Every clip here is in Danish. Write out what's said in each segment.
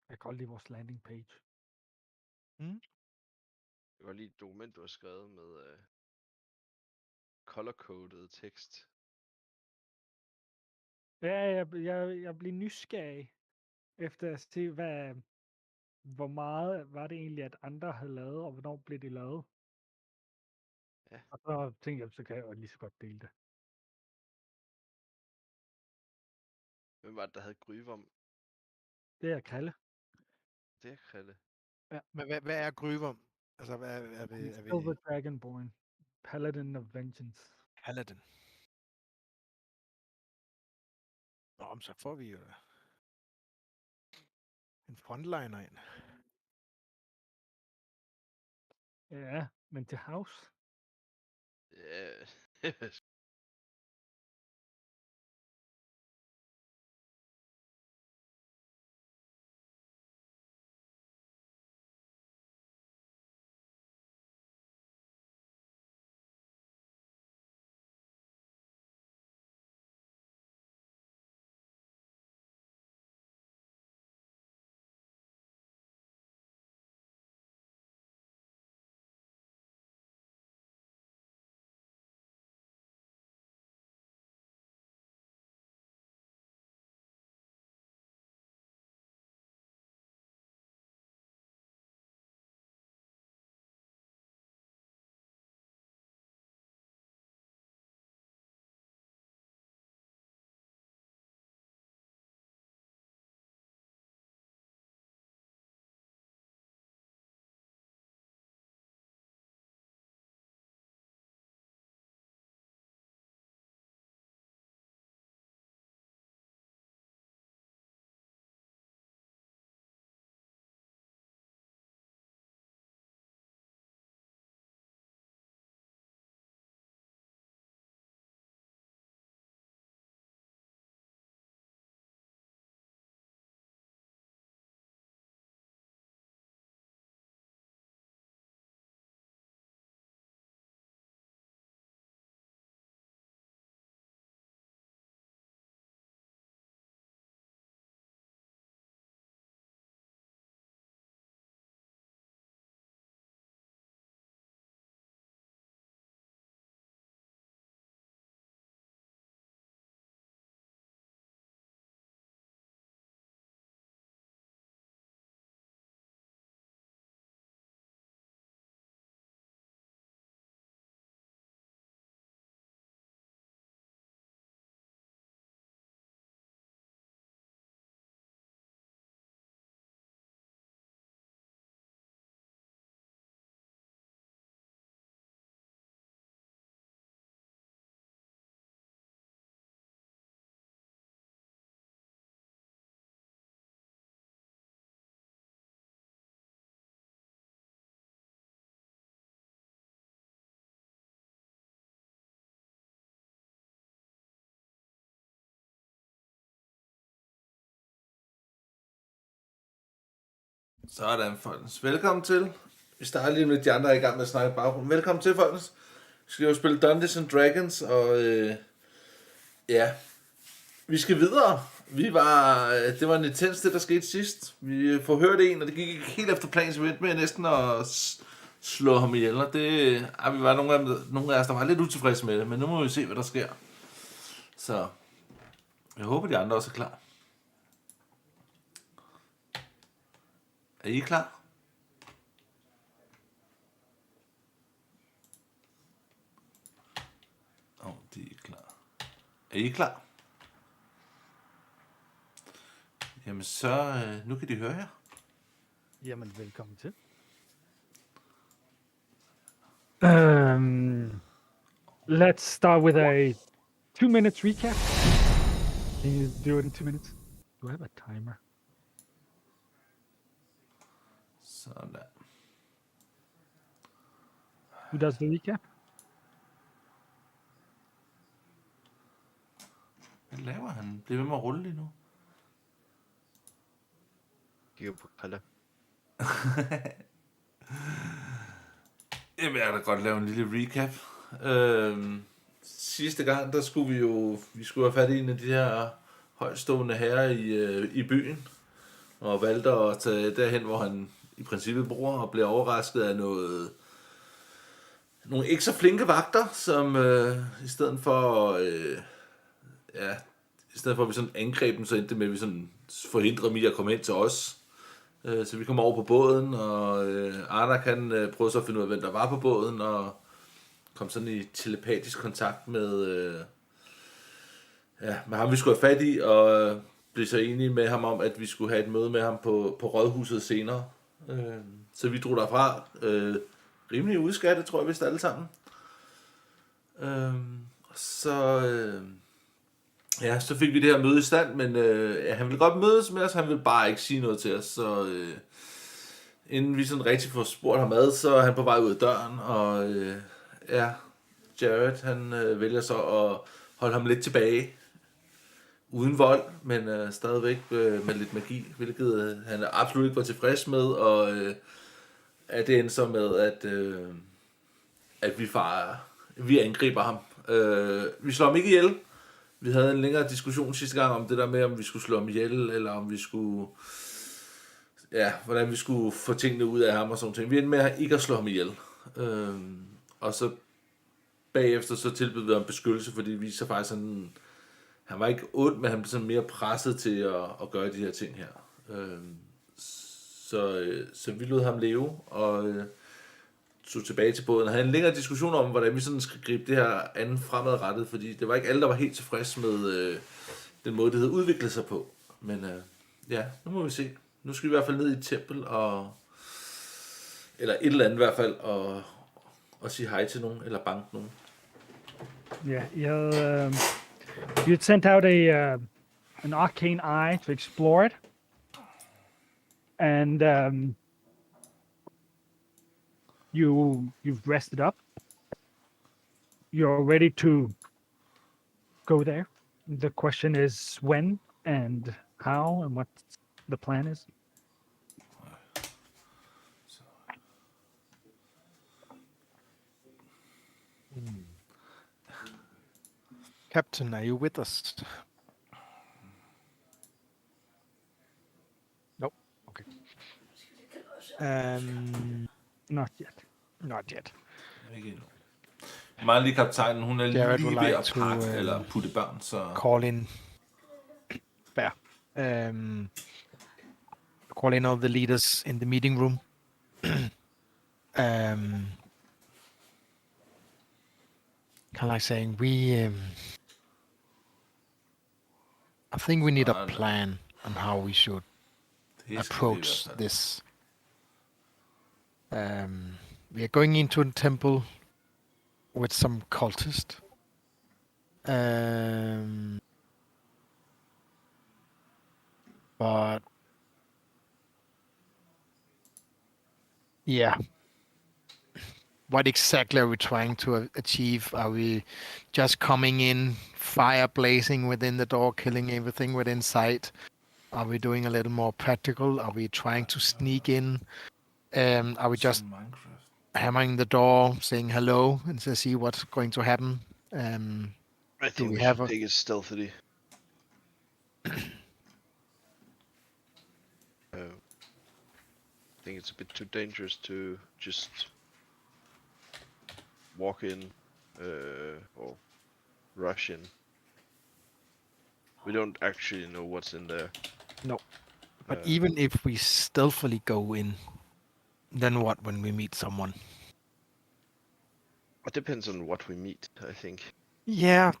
Jeg kan godt lide vores landing page. Jeg kan godt lide et dokument, du har skrevet med color-coded tekst. Ja, jeg bliver nysgerrig efter at se, hvor meget var det egentlig, at andre havde lavet, og hvornår blev det lavet. Ja. Og så tænkte jeg, så kan jeg jo lige så godt dele det. Hvem var det, der havde Gryvom? Det er Kalle. Det er Krille. Men hvad er Gryvom? Altså, hvad er vi... Silver Dragonborn. Paladin of Vengeance. Paladin. Nå, men så får vi jo en frontliner ind. Ja, men til house. Ja. Sådan, folkens. Velkommen til. Vi starter lige med de andre, der er i gang med at snakke baggrund. Velkommen til, folkens. Vi skal jo spille Dungeons and Dragons, og ja, vi skal videre. Det var en intens, det der skete sidst. Vi forhørte en, og det gik ikke helt efter planen, så vi endte med næsten at slå ham ihjel. Og vi var nogle af os, der var lidt utilfredse med det, men nu må vi se, hvad der sker. Så jeg håber, de andre også er klar. Er I klar? De er klar. Er I klar? Jamen så, nu kan de høre jer. Jamen, velkommen til. Let's start with a 2 minutes recap. Can you do it in 2 minutes? Do I have a timer? Sådan der. Who does the recap? Hvad laver han? Bliver ved med at rulle lige nu. Kigger på Krille. Jamen, jeg kan da godt lave en lille recap. Sidste gang, der skulle vi skulle have fat i en af de her højtstående herrer i byen. og valgte at tage derhen, hvor han i princippet bor, og bliver overrasket af nogle ikke så flinke vagter, som i stedet for at vi sådan angreb dem, så endte det med, at vi sådan forhindrede dem i at komme hen til os. Så vi kom over på båden, og Arnak han prøvede så at finde ud af, hvem der var på båden, og kom sådan i telepatisk kontakt med ham, vi skulle have fat i, og blev så enige med ham om, at vi skulle have et møde med ham på rådhuset senere. Så vi drog derfra rimelig udskattet, tror jeg vist alle sammen. Så fik vi det her møde i stand, men han ville godt mødes med os, han ville bare ikke sige noget til os, så inden vi sådan rigtig får spurgt ham ad, så er han på vej ud af døren, og Jared, han vælger så at holde ham lidt tilbage, uden vold, men stadigvæk med lidt magi, hvilket han absolut ikke var tilfreds med, og at det endte så med, at vi angriber ham. Vi slår ham ikke ihjel. Vi havde en længere diskussion sidste gang om det der med, om vi skulle slå ham ihjel, eller om vi skulle, hvordan vi skulle få tingene ud af ham og sådan ting. Vi endte med ikke at slå ham ihjel. Og så bagefter så tilbød vi ham beskyttelse, fordi vi så faktisk sådan, han var ikke ond, men han blev sådan mere presset til at gøre de her ting her. Så vi lod ham leve, og tog tilbage til båden. Og havde en længere diskussion om, hvordan vi sådan skal gribe det her andet fremadrettet, fordi det var ikke alle, der var helt tilfreds med den måde, det havde udviklet sig på. Men nu må vi se. Nu skal vi i hvert fald ned i et tempel, eller et eller andet i hvert fald, og sige hej til nogen, eller banke nogen. Yeah, you'd sent out an arcane eye to explore it, and you've rested up. You're ready to go there. The question is when and how and what the plan is. Captain, are you with us? No. Okay. Not yet. Not yet. Ikke endnu. Meget lige kaptajnen, hun er Jared lige would ved like at to, pakke eller putte børn, så Call in. Fair. Call in all the leaders in the meeting room. Kind of like saying I think we need a plan on how we should approach this. We are going into a temple with some cultists. But yeah, what exactly are we trying to achieve? Are we just coming in, fire blazing within the door, killing everything within sight? Are we doing a little more practical? Are we trying to sneak in? Are we just hammering the door, saying hello, and to see what's going to happen? I think we have should a- take it stealthily. I think it's a bit too dangerous to just walk in or rush in. We don't actually know what's in there. No. But even if we stealthily go in, then what when we meet someone? It depends on what we meet, I think. Yeah,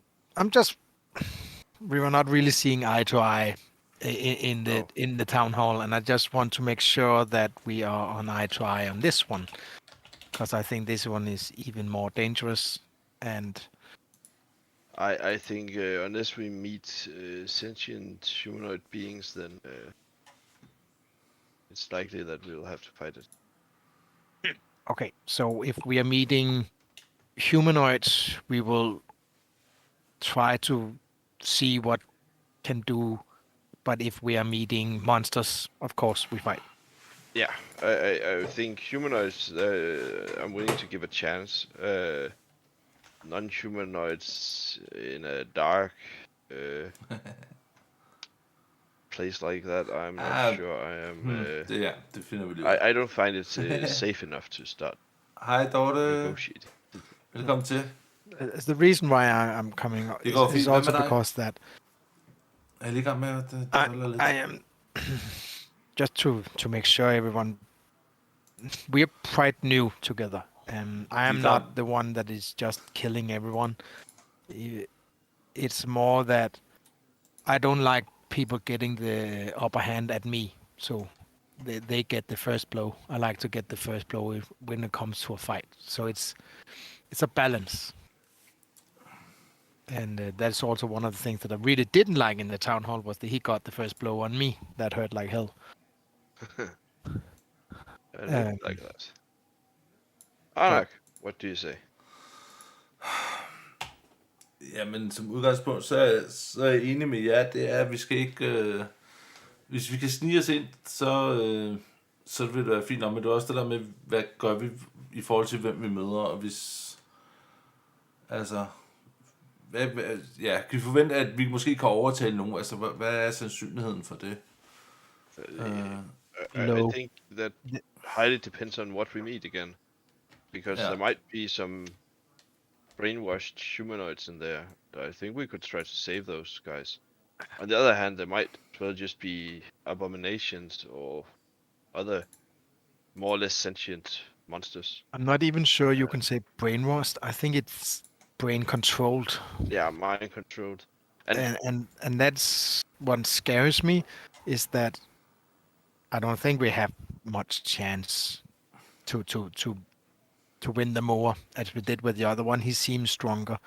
we were not really seeing eye to eye in the town hall, and I just want to make sure that we are on eye to eye on this one, because I think this one is even more dangerous. And I think unless we meet sentient humanoid beings, then it's likely that we'll have to fight it. okay, so if we are meeting humanoids, we will try to see what can do. But if we are meeting monsters, of course we fight. Yeah, I think humanoids, I'm willing to give a chance. Non-humanoids in a dark place like that, I'm not Ah, sure I am. Det finder vi lige ud af. I don't find it safe enough to start Hej Dorte, negotiating. velkommen til. The reason why I'm coming Det går fint. is Hvad also med dig? because that Er I lige i gang med at drille lidt? I am just to make sure everyone we're quite new together. I am not the one that is just killing everyone. It's more that I don't like people getting the upper hand at me, so they get the first blow. I like to get the first blow when it comes to a fight. So it's a balance. And that's also one of the things that I really didn't like in the town hall was that he got the first blow on me. That hurt like hell. I don't like that. Anak, what do you say? Jamen, som udgangspunkt, så er jeg enig med jer. Det er, at vi skal ikke... hvis vi kan snige os ind, så vil det være fint nok. Men det er også det der med, hvad gør vi i forhold til, hvem vi møder. Og hvis... Altså... kan vi forvente, at vi måske kan overtale nogen? Altså, hvad er sandsynligheden for det? I think that highly depends on what we meet again. Because there might be some brainwashed humanoids in there. I think we could try to save those guys. On the other hand, there might as well just be abominations or other more or less sentient monsters. I'm not even sure you can say brainwashed. I think it's brain controlled. Yeah, mind controlled. And that's what scares me is that I don't think we have much chance to win them over as we did with the other one. He seems stronger.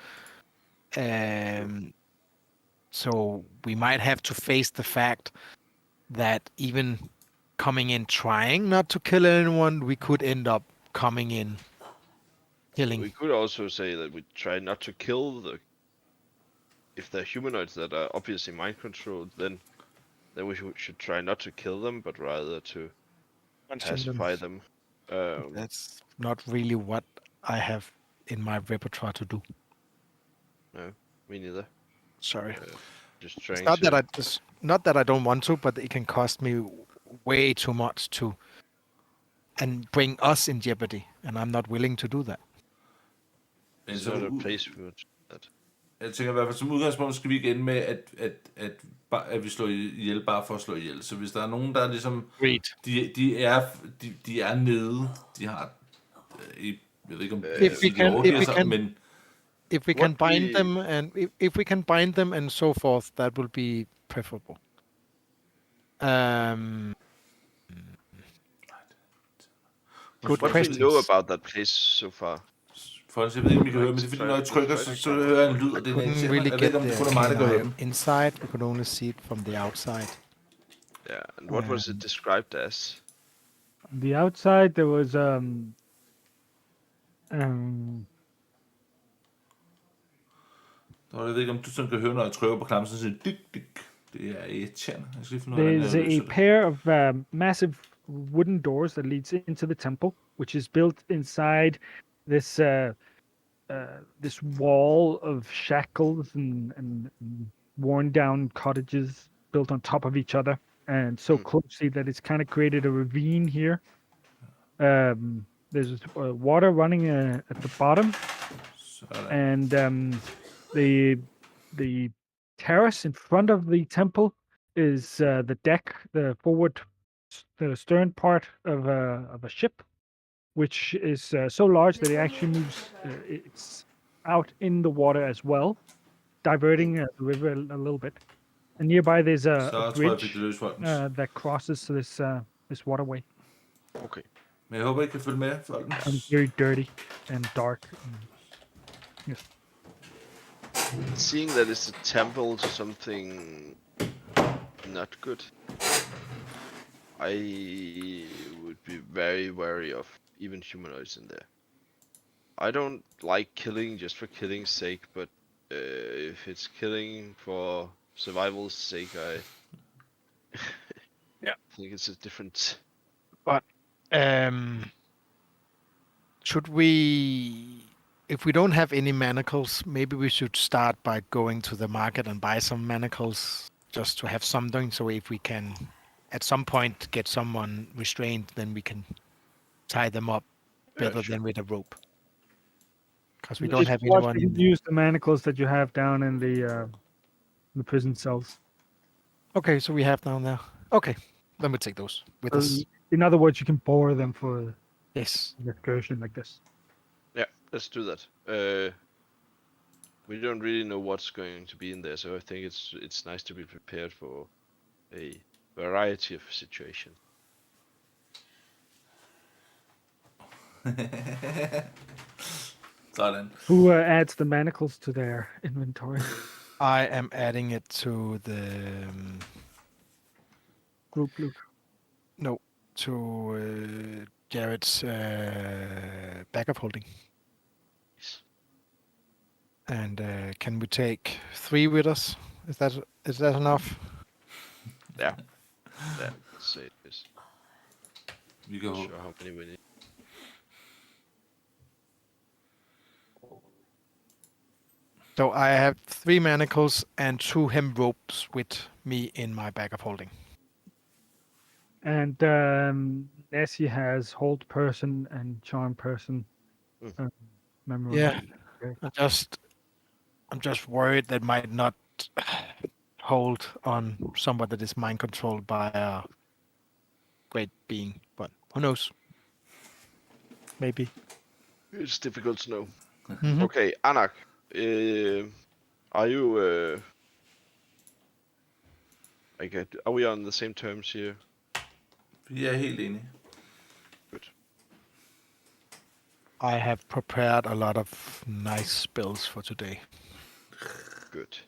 So we might have to face the fact that even coming in trying not to kill anyone, we could end up coming in killing. We could also say that we try not to kill if they're humanoids that are obviously mind controlled, then we should try not to kill them, but rather to pacify them. That's not really what I have in my repertoire to do. No, me neither. Sorry. Just trying not that I don't want to, but it can cost me way too much and bring us in jeopardy, and I'm not willing to do that. It's not a place we would that. Jeg tænker i hvert fald, som udgangspunkt skal vi ikke ende med, at vi slår ihjel bare for at slå ihjel. Så hvis der er nogen, der er ligesom... De er nede. De har... Jeg ved ikke, om men... If we can bind them and if we can bind them and so forth, that will be preferable. Good what questions. Do you know about that place so far? For jeg ved ikke, om I kan høre, men det er fordi, når jeg trykker, så hører jeg en lyd, og det er couldn't really get the inside. We could only see it from the outside. Yeah, and what was it described as? On the outside, there was Jeg ved ikke, om du sådan kan høre, når jeg trykker på knappen, så siger det dyk. Det er irriterende. There's a pair of massive wooden doors that leads into the temple, which is built inside this this wall of shackles and worn down cottages built on top of each other and so closely that it's kind of created a ravine here. There's water running at the bottom, and the terrace in front of the temple is the deck, the stern part of a ship, which is so large that it actually moves. It's out in the water as well, diverting the river a little bit. And nearby there's a bridge that crosses this waterway. Okay. Men jeg håber, I kan følge med. It's very dirty and dark. Yes. Seeing that it's a temple to something not good, I would be very wary of even humanoids in there. I don't like killing just for killing's sake, but if it's killing for survival's sake, I think it's a different. But should we, if we don't have any manacles, maybe we should start by going to the market and buy some manacles just to have something, so if we can at some point get someone restrained, then we can tie them up better sure. than with a rope. Because we If don't If have you want, anyone you in. can use the manacles that you have down in the prison cells. Okay, so we have down there. Okay, then we take those with us. In other words, you can borrow them for Yes. an excursion like this. Yeah, let's do that. We don't really know what's going to be in there, so I think it's nice to be prepared for a variety of situations. Sådan. Who adds the manacles to their inventory? I am adding it to the Group loot. no, to Jared's bag of holding. Yes. And can we take 3 with us? Is that enough? Yeah. Let's say it is. Vi kan Not håbe. sure how many we need. So I have 3 manacles and 2 hemp ropes with me in my bag of holding. And Nessie has hold person and charm person. Mm. Memory. Yeah. Okay. I'm just worried that might not hold on someone that is mind controlled by a great being, but who knows? Maybe. It's difficult to know. Mhm. Okay, Anak, are you are we on the same terms here? Vi er helt enige. Good. I have prepared a lot of nice spells for today. Good.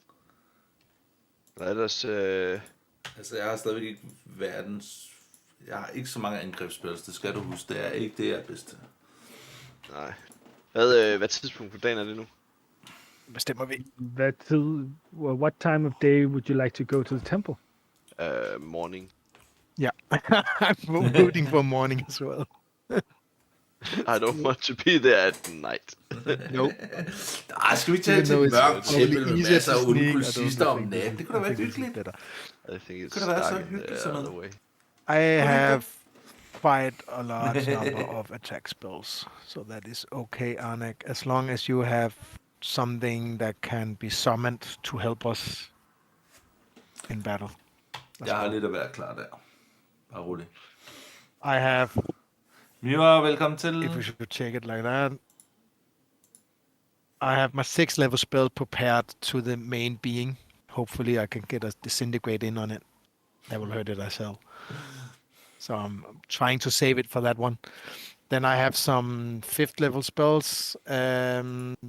Let us. Altså, jeg har stadigvæk ikke verdens... Jeg har ikke så mange angrebsspils, det skal du huske. Det er ikke det, jeg er bedst til. Nej. Hvad tidspunkt på dagen er det nu? Bestemmer vi. What time of day would you like to go to the temple? Morning. Yeah. I'm rooting for morning as well. I don't want to be there at night. Nope. Skal vi tage Even til though et it's mørkt tempel med easier masser to af onde sneak, I don't kulsister om think natten? Det kunne da være hyggeligt. better. I think it's Kunne det være så dark in hyggeligt the sådan other noget? way. I have quite a large number of attack spells, so that is okay, Arnek, as long as you have something that can be summoned to help us in battle. Jeg har lidt at være klar der. Bare roligt. I have, Mira, velkommen til. if we should check it like that, I have my 6th level spell prepared to the main being. Hopefully I can get a disintegrate in on it. That will hurt it as hell. So I'm trying to save it for that one. Then I have some 5th level spells.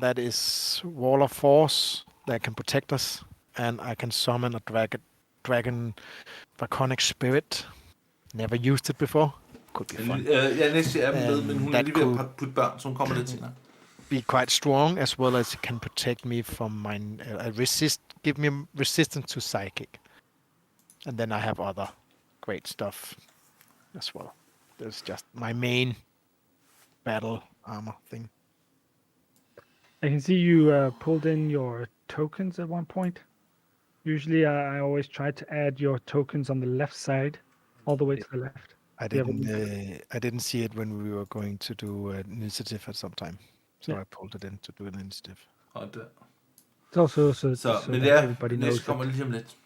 That is Wall of Force that can protect us. And I can summon a dragon draconic spirit. Never used it before. Could be fun. Ja, næste er med, men hun er That lige ved could- at putte børn, så hun kommer lidt senere. Be quite strong, as well as it can protect me from my give me resistance to psychic. And then I have other great stuff as well. There's just my main battle armor thing. I can see you pulled in your tokens at one point. Usually, I always try to add your tokens on the left side, all the way to the left. I Do you have didn't. I didn't see it when we were going to do an initiative at some time, so Yeah. I pulled it in to do an initiative. Og der. It's also so Så, that men ja, everybody knows næste that kommer lige om lidt.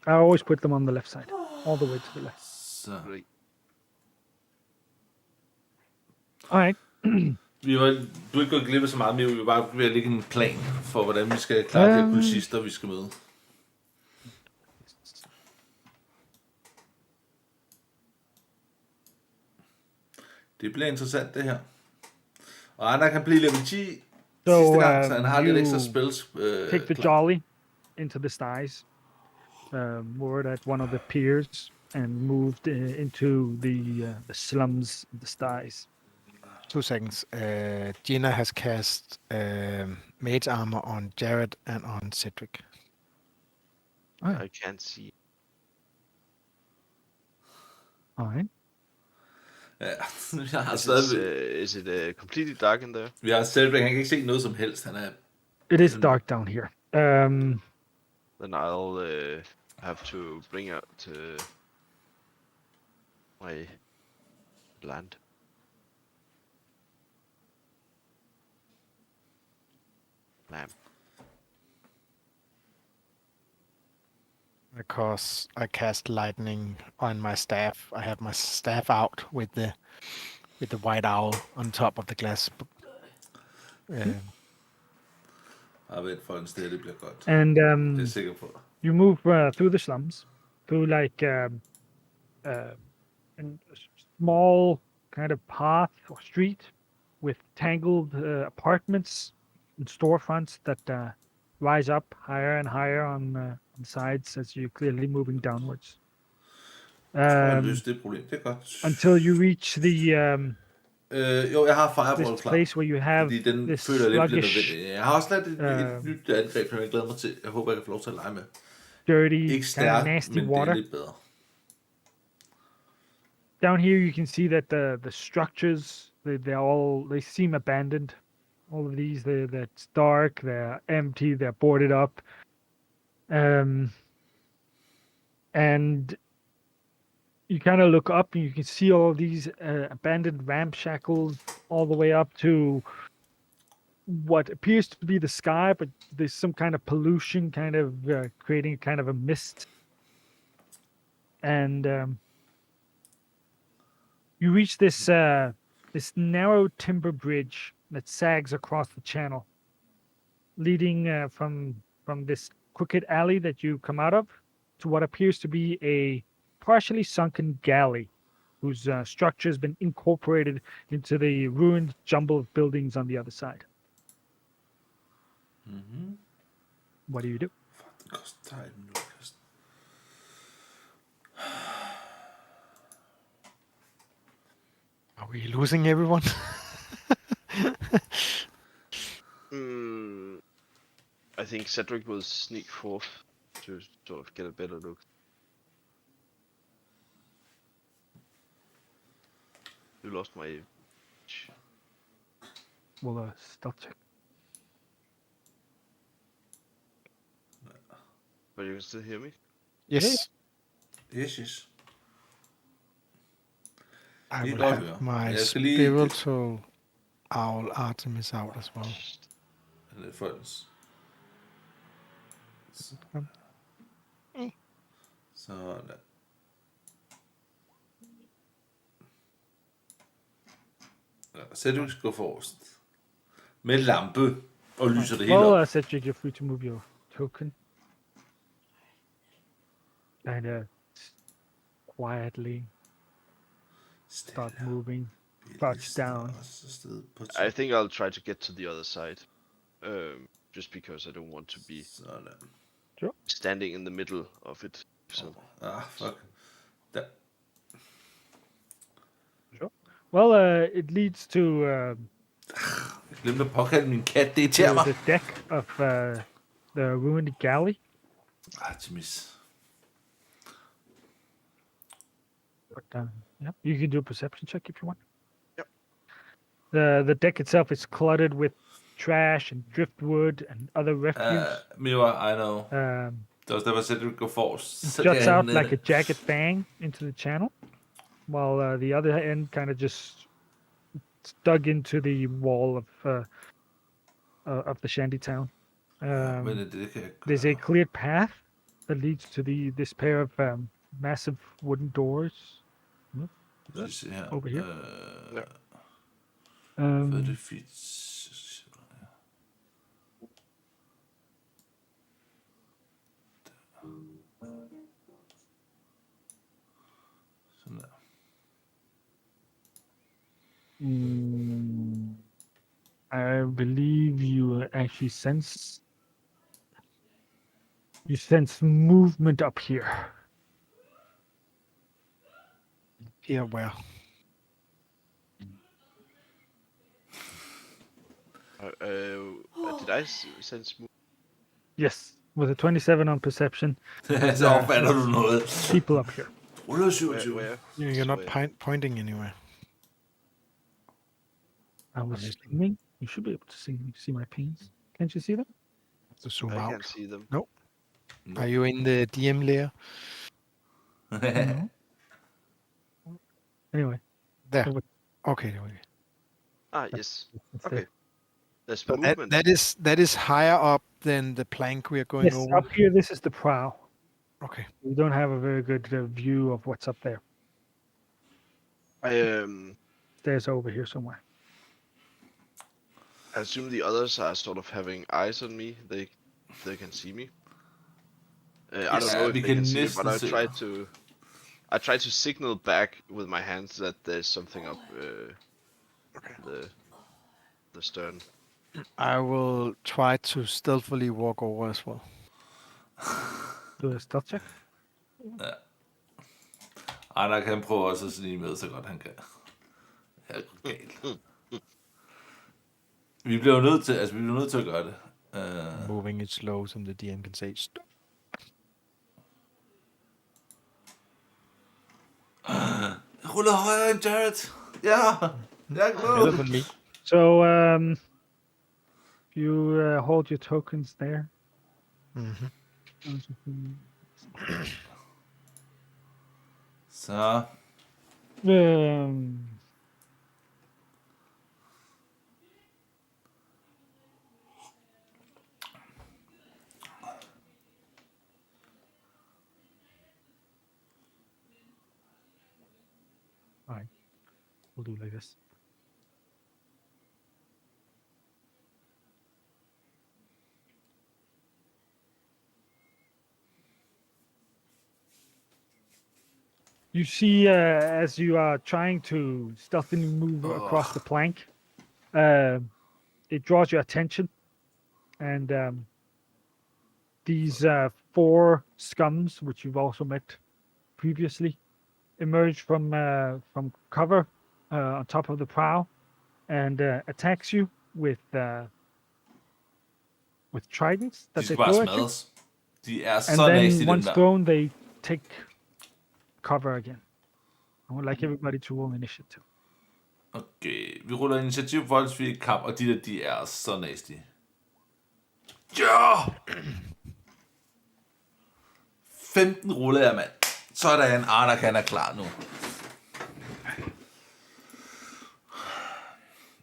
I always put them on the left side, all the way to the left. Så. All right. Du er ikke gået glip af så meget, men vi var bare ved at lægge en plan for, hvordan vi skal klare de kulsister, vi skal møde. Det bliver interessant, det her. Og Anna kan blive level 10 sidste gang, så han har lidt ekstra spells. Take the jolly into the styes. Moored at one of the piers and moved into the slums of the styes. 2 seconds. Gina has cast mage armor on Jared and on Cedric. I can't see. All right. Ja, jeg har stadig... Is it completely dark in there? Vi har Cedric, han kan ikke se noget som helst. Han er... It is dark down here. Then I'll I have to bring out my land. Lamb. Because I cast lightning on my staff. I have my staff out with the white owl on top of the glass. Bare vent for en sted, det bliver godt. And Det er jeg sikker på. you move through the slums, through like a small kind of path or street with tangled apartments and storefronts that rise up higher and higher on sides as you're clearly moving downwards. Jeg har løst det problem, det er godt. Until you reach the Jo, jeg har Fireball this klar. place where you have Fordi den this føler jeg lidt bliver sluggish, nødvendig. Jeg har også lavet et nyt angreb, som jeg glæder mig til. Jeg håber, jeg kan få lov til at lege med. dirty, Ikke kind of stærkt, nasty men det water. er lidt bedre. Down here, you can see that the structures they seem abandoned. All of these, that's dark. They're empty. They're boarded up. And you kind of look up and you can see all of these abandoned ramshackles all the way up to what appears to be the sky, but there's some kind of pollution kind of creating kind of a mist. And you reach this this narrow timber bridge that sags across the channel, leading from this crooked alley that you come out of to what appears to be a partially sunken galley whose structure has been incorporated into the ruined jumble of buildings on the other side. Mhm. What do you do? Det koster 3 minutter. Are we losing everyone? I think Cedric will sneak forth to sort of get a better look. You lost my image. Well, stealth check. But you can still hear me? Yes. Yes. I Lige will godt have høre. my Jeg skal lige- spiritual owl Artemis out as well. Det er folks. Sådan. Cedric går forrest. Med lampe og lyser det hele Well, op. Cedric, you're free to move your token. Kind of quietly start moving, crouch down. I think I'll try to get to the other side. Just because I don't want to be Sådan. standing in the middle of it. So Fuck. Der. Well, it leads to Jeg glemte at påkalde min kat. Det irriterer mig. the deck of the ruined galley. Artemis. But yeah, you can do a perception check if you want. Yep. The deck itself is cluttered with trash and driftwood and other refuse. Mira, I know. Det er også derfor, Cedric går forrest. It juts out like a jagged fang into the channel, while the other end kind of just dug into the wall of the shanty town. Men det kan jeg There's a cleared path that leads to this pair of massive wooden doors. se her. Over here. Hvad er det fint? Sådan der. I believe you actually sense movement up here. Here where? did I sense? Yes, with a 27 on perception, Så opfatter du noget. people up here. 127. Where? You're not Where? pointing anywhere. I was Honestly. aiming. You should be able to see my pings. Can't you see them? To zoom I out. can't see them. Nope. Are you in the DM layer? No. Anyway. There. Over- Okay, there we go. Ah, yes. it's Okay. there. There's So movement. that is higher up than the plank we are going Yes, over. up here, this is the prow. Okay. We don't have a very good view of what's up there. I There's over here somewhere. assume the others are sort of having eyes on me. They can see me. I don't know if vi they kan can see me, næsten but se I try to signal back with my hands that there's something up the stern. I will try to stealthily walk over as well. Do a stealth check. Arnak, han prøver også at snige med, så godt han kan. Ja, galt. Vi bliver jo nødt til, at gøre det. Moving it slow, so the DM can say stop. Jeg ruller højere end Jared. Ja, jeg er Better glad. than me. So, you hold your tokens there. Så, Um, all right, we'll do it like this. You see, as you are trying to stealthily move across the plank, it draws your attention, and these 4 scums, which you've also met previously, emerge from cover on top of the prow, and attacks you with tridents that de they skal bare throw at you. smadres. De er And så then nasty, dem once der. thrown, they take cover again. I would like everybody to roll initiative. Okay, vi ruller initiativ for os, vi kamp, og de er så nasty. Ja! 15 ruller jeg, mand. Sådan, Arnak, han er klar nu.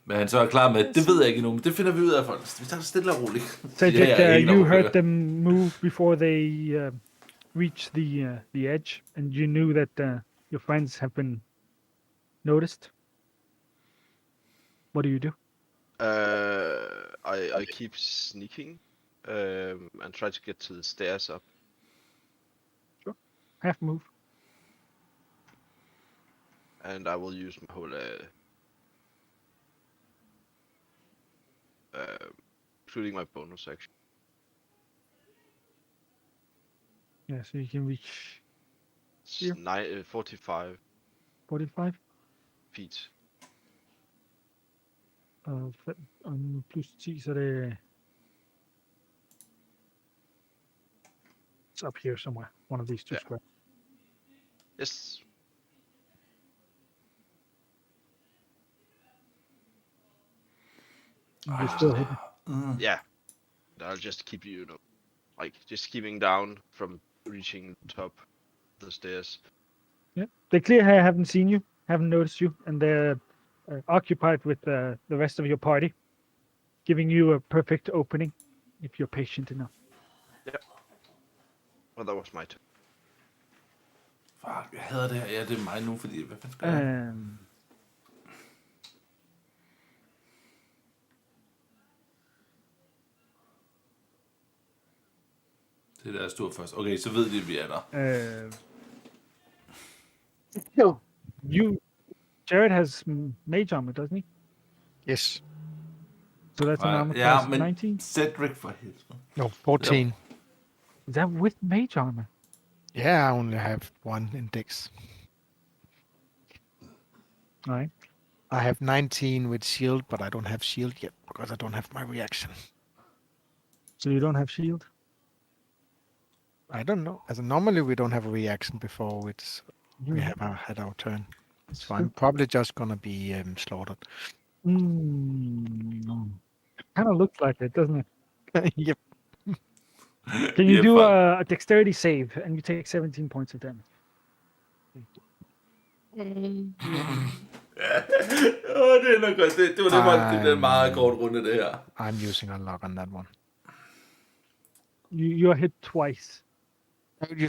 Hvad han så er klar med, det ved jeg ikke endnu, men det finder vi ud af, folk. Vi tager det stille og roligt. Cedric, Ja, ikke you nok, heard them move before they reached the edge, and you knew that your friends have been noticed. What do you do? I keep sneaking and try to get to the stairs up. Half move. And I will use my whole including my bonus action. Yeah, so you can reach It's Here? 45 45. feet. Plus 10, så det... It's up here somewhere. One of these 2 Yeah. squares. Yes. You're still hidden. Yeah. I'll just keep just keeping down from reaching the top of the stairs. Yeah. They clearly haven't seen you, haven't noticed you, and they're occupied with the rest of your party, giving you a perfect opening if you're patient enough. Well, that was my turn. Fuck, jeg hader det her. Ja, det er mig nu, fordi... Hvad fanden skal jeg? Det er der stod først. Okay, så ved de, at vi er der. Jared has mage armor, doesn't he? Yes. So that's an armor Ja, class men 19. Cedric for helvede. No, 14. Is that with mage armor? Yeah, I only have 1 index. All right. I have 19 with shield, but I don't have shield yet because I don't have my reaction. So you don't have shield? I don't know. As normally we don't have a reaction before we have had our turn. So I'm probably just gonna be slaughtered. Kind of looks like it, doesn't it? Yep. Can Vi you er do folk. a dexterity save, and you take 17 points of damage? Det er nok godt. Det var det bliver en meget kort runde, det her. I'm using a lock on that one. You're hit twice. You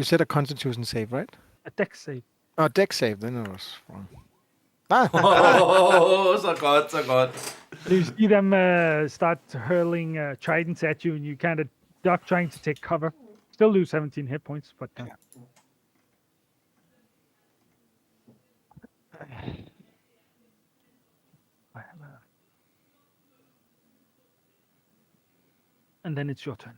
said a constitution save, right? A dex save. Oh, deck save, then it was wrong. Så godt. You see them start hurling tridents at you, and you kind of duck, trying to take cover. Still lose 17 hit points, but and then it's your turn.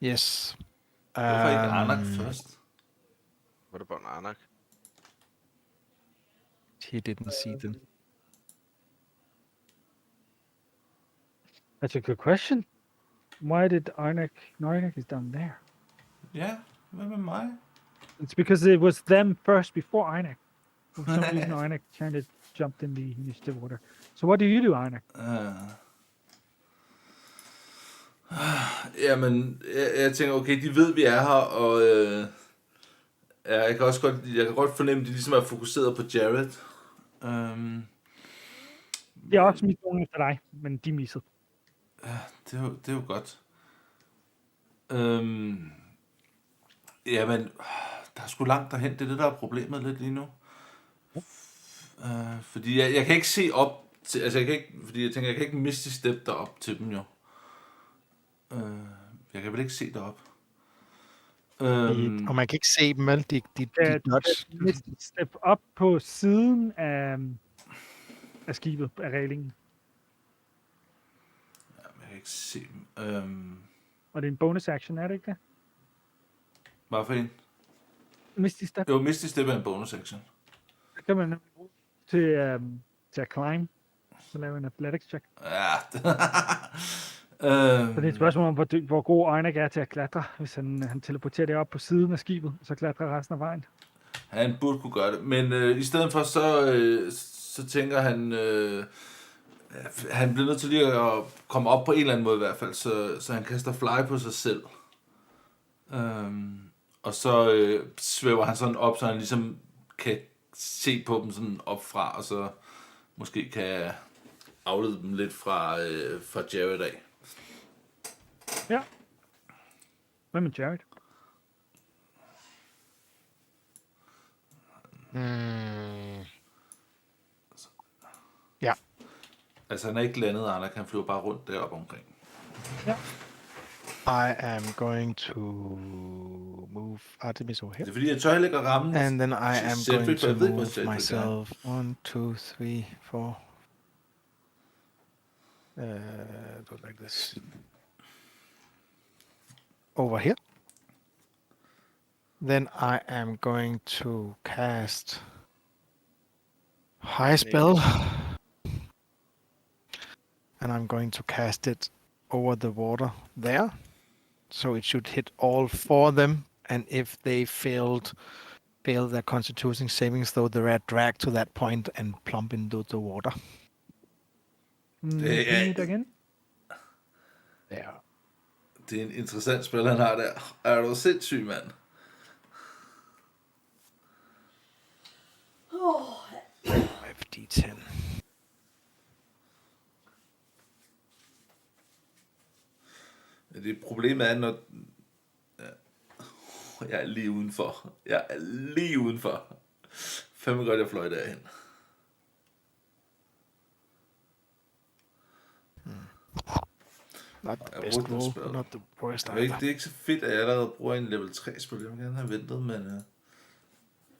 Yes. Hvorfor ikke Arnak først? What about Arnak? He didn't see them. That's a good question. Why did Arnak is down there? Ja, hvad med mig? It's because it was them first before Arnak. For some reason, Arnak kind of jumped in the initiative order. So what do you do, Arnak? Jamen, jeg tænker, okay, de ved, vi er her, og jeg kan godt fornemme, at de ligesom er fokuseret på Jared. Jeg har også misset nogen efter dig, men de missede. Det er jo godt. Jamen, der er sgu langt derhen. Det er det, der er problemet lidt lige nu. Fordi jeg kan ikke se op til, altså fordi jeg tænker, jeg kan ikke miste step derop til dem jo. Jeg kan vel ikke se derop. Og man kan ikke se dem, vel? De dodge. Step op på siden af skibet, af reglingen. Jeg kan ikke se dem. Og det er en bonus action, er det ikke det? Hvad for en? Misty Step. Jo, Misty Step er en bonus action. Så kan man bruge til at climb. Så lave en athletics check. Ja. Så det er et spørgsmål om, hvor god Arnak er til at klatre, hvis han teleporterer det op på siden af skibet, så klatrer resten af vejen. Han burde kunne gøre det, men i stedet for så tænker han, han bliver nødt til lige at komme op på en eller anden måde i hvert fald, så han kaster fly på sig selv. Og så svæver han sådan op, så han ligesom kan se på dem sådan opfra, og så måske kan aflede dem lidt fra Jared af. Ja. Hvad med Jared? Ja. Altså han er ikke landet, Arnak, han flyver bare rundt deroppe omkring. Ja. I am going to move Artemis over here. Det er fordi, jeg tør heller ikke at ramme. And then I am Cedric, going to jeg ved ikke, move hvad Cedric er. myself 1, 2, 3, 4. Do it like this. Over here. Then I am going to cast High Spell. And I'm going to cast it over the water there. So it should hit all 4 of them. And if they fail their constitution savings, though, they're dragged to that point and plump into the water. Det igen? Ja. Det er en interessant spil, han har der. Er du sindssyg, mand? D10. Det problemet er, når... Ja. Jeg er lige udenfor. Fandme godt, jeg fløj derhen. Not the best roll, not the worst det er ikke så fedt, at jeg allerede bruger en level 3 spil. Jeg vil gerne have ventet, men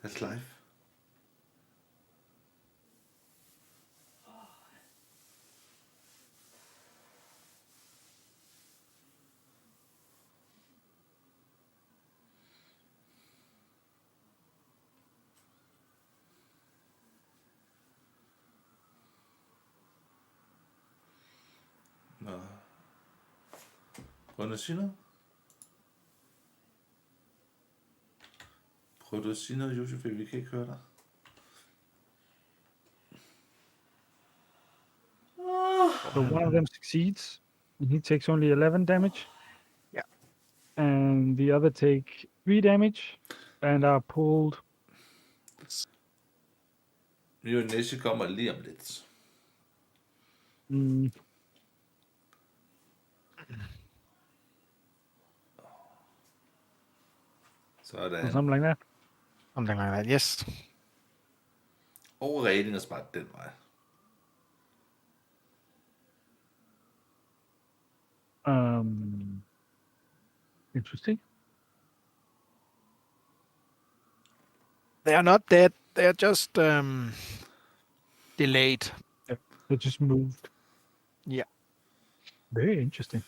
that's life. Nå. Prøv at sige noget. Prøv du at sige noget, Josef, vi kan ikke høre dig. So one of them succeeds, and he takes only 11 damage. Yeah. And the other take 3 damage, and are pulled. Min næste kommer lige om lidt. Mm, Sådan. something like that. Something like that, yes. Og rating er smart den vej. Interesting. They are not dead. They are just delayed. They just moved. Yeah. Very interesting.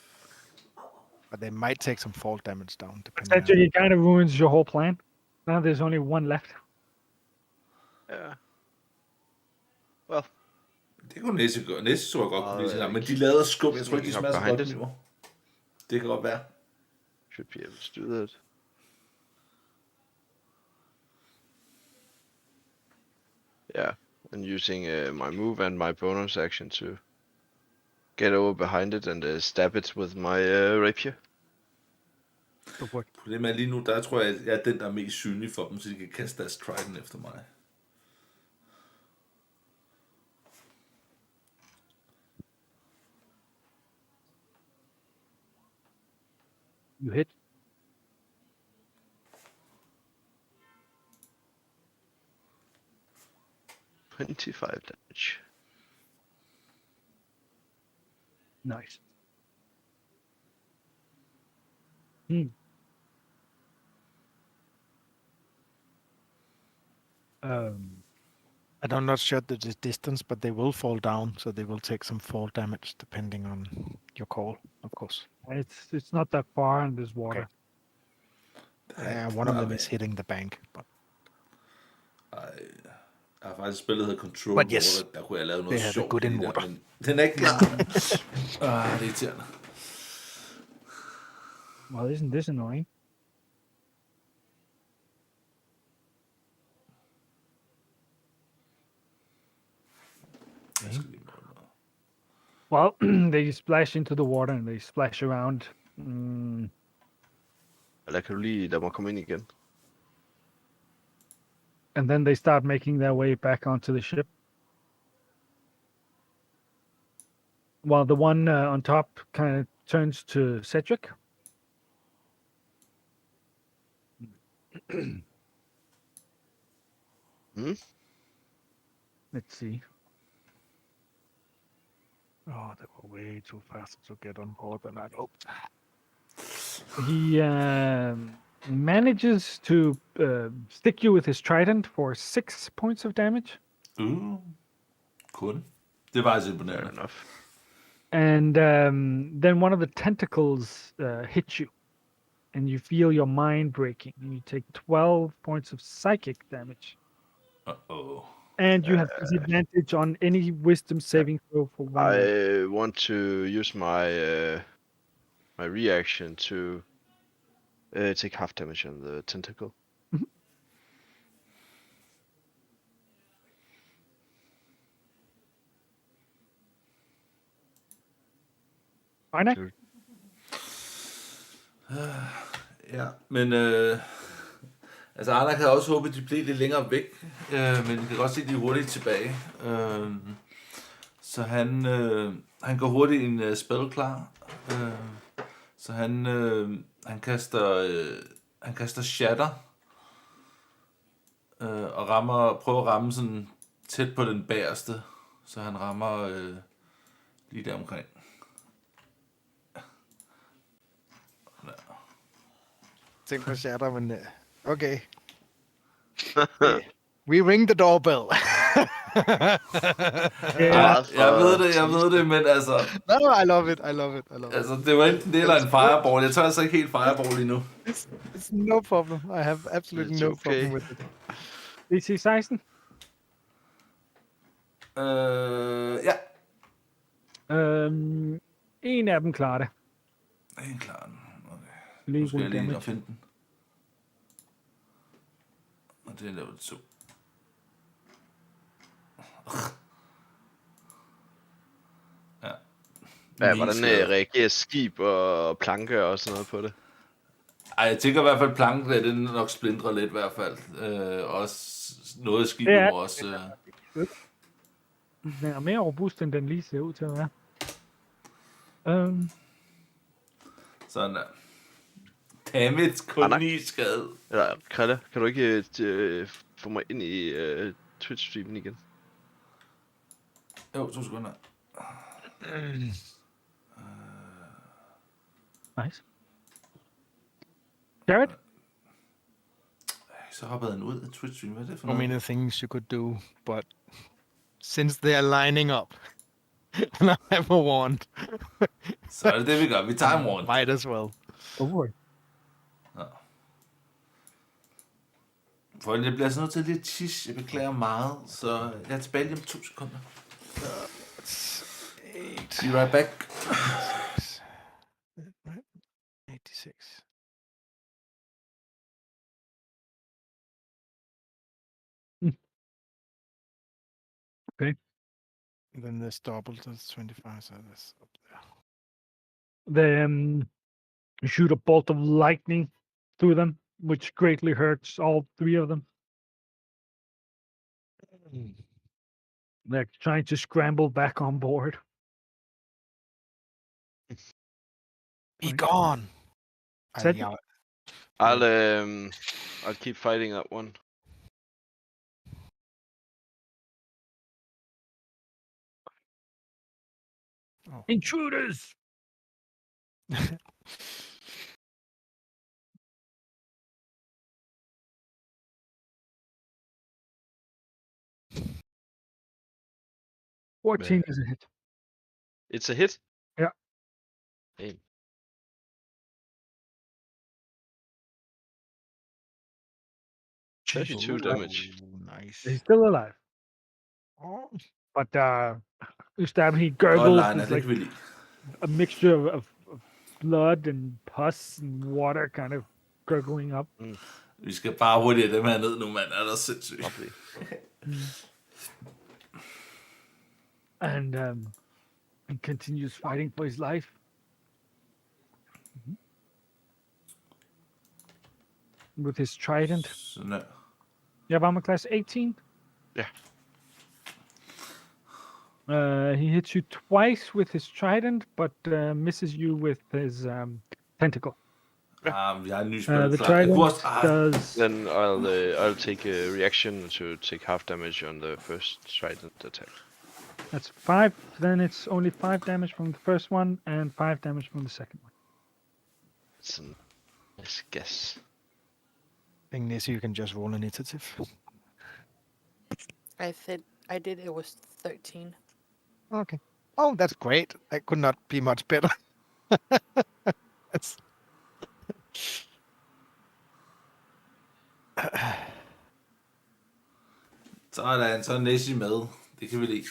But they might take some fall damage down, depending That on... actually kind of ruins your whole plan. Now there's only one left. Yeah. Well, Det kunne Næste gøre. Næste tror jeg godt kunne blive sådan, men de keep lavede skub. Jeg tror ikke, de sneaking up smager så behind godt it. nu. Det kan godt være. should be able to do that. Yeah, and using my move and my bonus action to get over behind it and stab it with my rapier. Problemet er lige nu, der tror jeg, jeg er den, der er mest synlig for dem, så de kan kaste deres trident efter mig. You hit. $25 damage. Nice. Hmm. I'm not sure the distance, but they will fall down, so they will take some fall damage depending on your call, of course. It's not that far, and there's water. One of them is hitting the bank, but Jeg har faktisk spillet hedder Control But yes, Water, der kunne jeg lave they noget have a sjovt good in i der, water. men den er ikke klar. Det er irriterende. Well, isn't this annoying? Jeg skal lige måle noget. Well, they splash into the water and they splash around. Eller kan du lige lade mig komme ind igen? And then they start making their way back onto the ship. While the one on top kind of turns to Cedric. Let's see. oh, they were way too fast to get on board than I'd hoped. He manages to stick you with his trident for 6 points of damage. Kun. Det var altså Fair imponerende. enough. And then one of the tentacles hits you. And you feel your mind breaking. And you take 12 points of psychic damage. Uh-oh. And you have disadvantage on any wisdom saving throw for 1 round. I want to use my my reaction to take half damage on the tentacle. Fine. Sure. Ja, men altså andre kan også håbe, at de bliver lidt længere væk, men vi kan godt se, at de er hurtigt tilbage. Så han går hurtigt en spell klar. Så han kaster shatter og prøver at ramme sådan tæt på den bagerste, så han rammer lige der omkring. Tænk på shatter, men okay. We ring the doorbell. Jeg ved det, men altså... No, I love it. Altså, det var enten det eller en fireball. Jeg tager altså ikke helt fireball lige nu. It's no problem. I have absolutely It's no okay. problem with it. DC 16. Ja. En af dem klarer det. En klar. Okay. Lige Nu skal jeg rulle lige ind damage. og finde den. Og det er level 2. Ja. Hvordan reagerer skib og planke og sådan noget på det? Ej, jeg tænker i hvert fald, planken er den nok splindrer lidt i hvert fald. Også noget af skibet må også... Den er mere robust, end den lige ser ud til at være. Sådan der. Dammit, koloniskade. Eller, Krille, kan du ikke få mig ind i Twitch-streamen igen? Jo, 2 sekunder. Nice. Jared? Så hoppede han ud af Twitch-stream. Hvad er det for So noget? many things you could do, but since they are lining up, and I have a wand, Så er det det, vi gør. Vi tager en rundt. might as well. Go for it. For det bliver sådan noget til lidt tish. Jeg beklager meget. Så jeg er tilbage lige om 2 sekunder. 8, Be right back. 86. Okay. Then there's double, that's 25, so that's up there. You shoot a bolt of lightning through them, which greatly hurts all 3 of them. They're trying to scramble back on board. Be gone! Said- Yeah, I'll keep fighting that one. Intruders! Fourteen is a hit. It's a hit? Yeah. Hey. Jesus. 32 damage. Nice. He's still alive. Oh, But you stab him, he Og gurgles. nej, It's det like kan vi lide. a mixture of blood and pus and water kind of gurgling up. Vi skal bare hurtigt dem her ned nu, mand. Er der sindssygt. Lovely. And he continues fighting for his life. With his trident. Sådan der. You have armor class 18? Yeah. He hits you twice with his trident, but misses you with his tentacle. Vi har en ny spil The klar. Jeg trident kunne også... does Then I'll take a reaction to take half damage on the first trident attack. that's 5. Then it's only 5 damage from the first one and 5 damage from the second one. It's a nice guess. thing is, you can just roll initiative. I said I did. It was 13. Okay. Oh, that's great. That could not be much better. That's... Sådan, så er Nessie med. Det kan vi lide.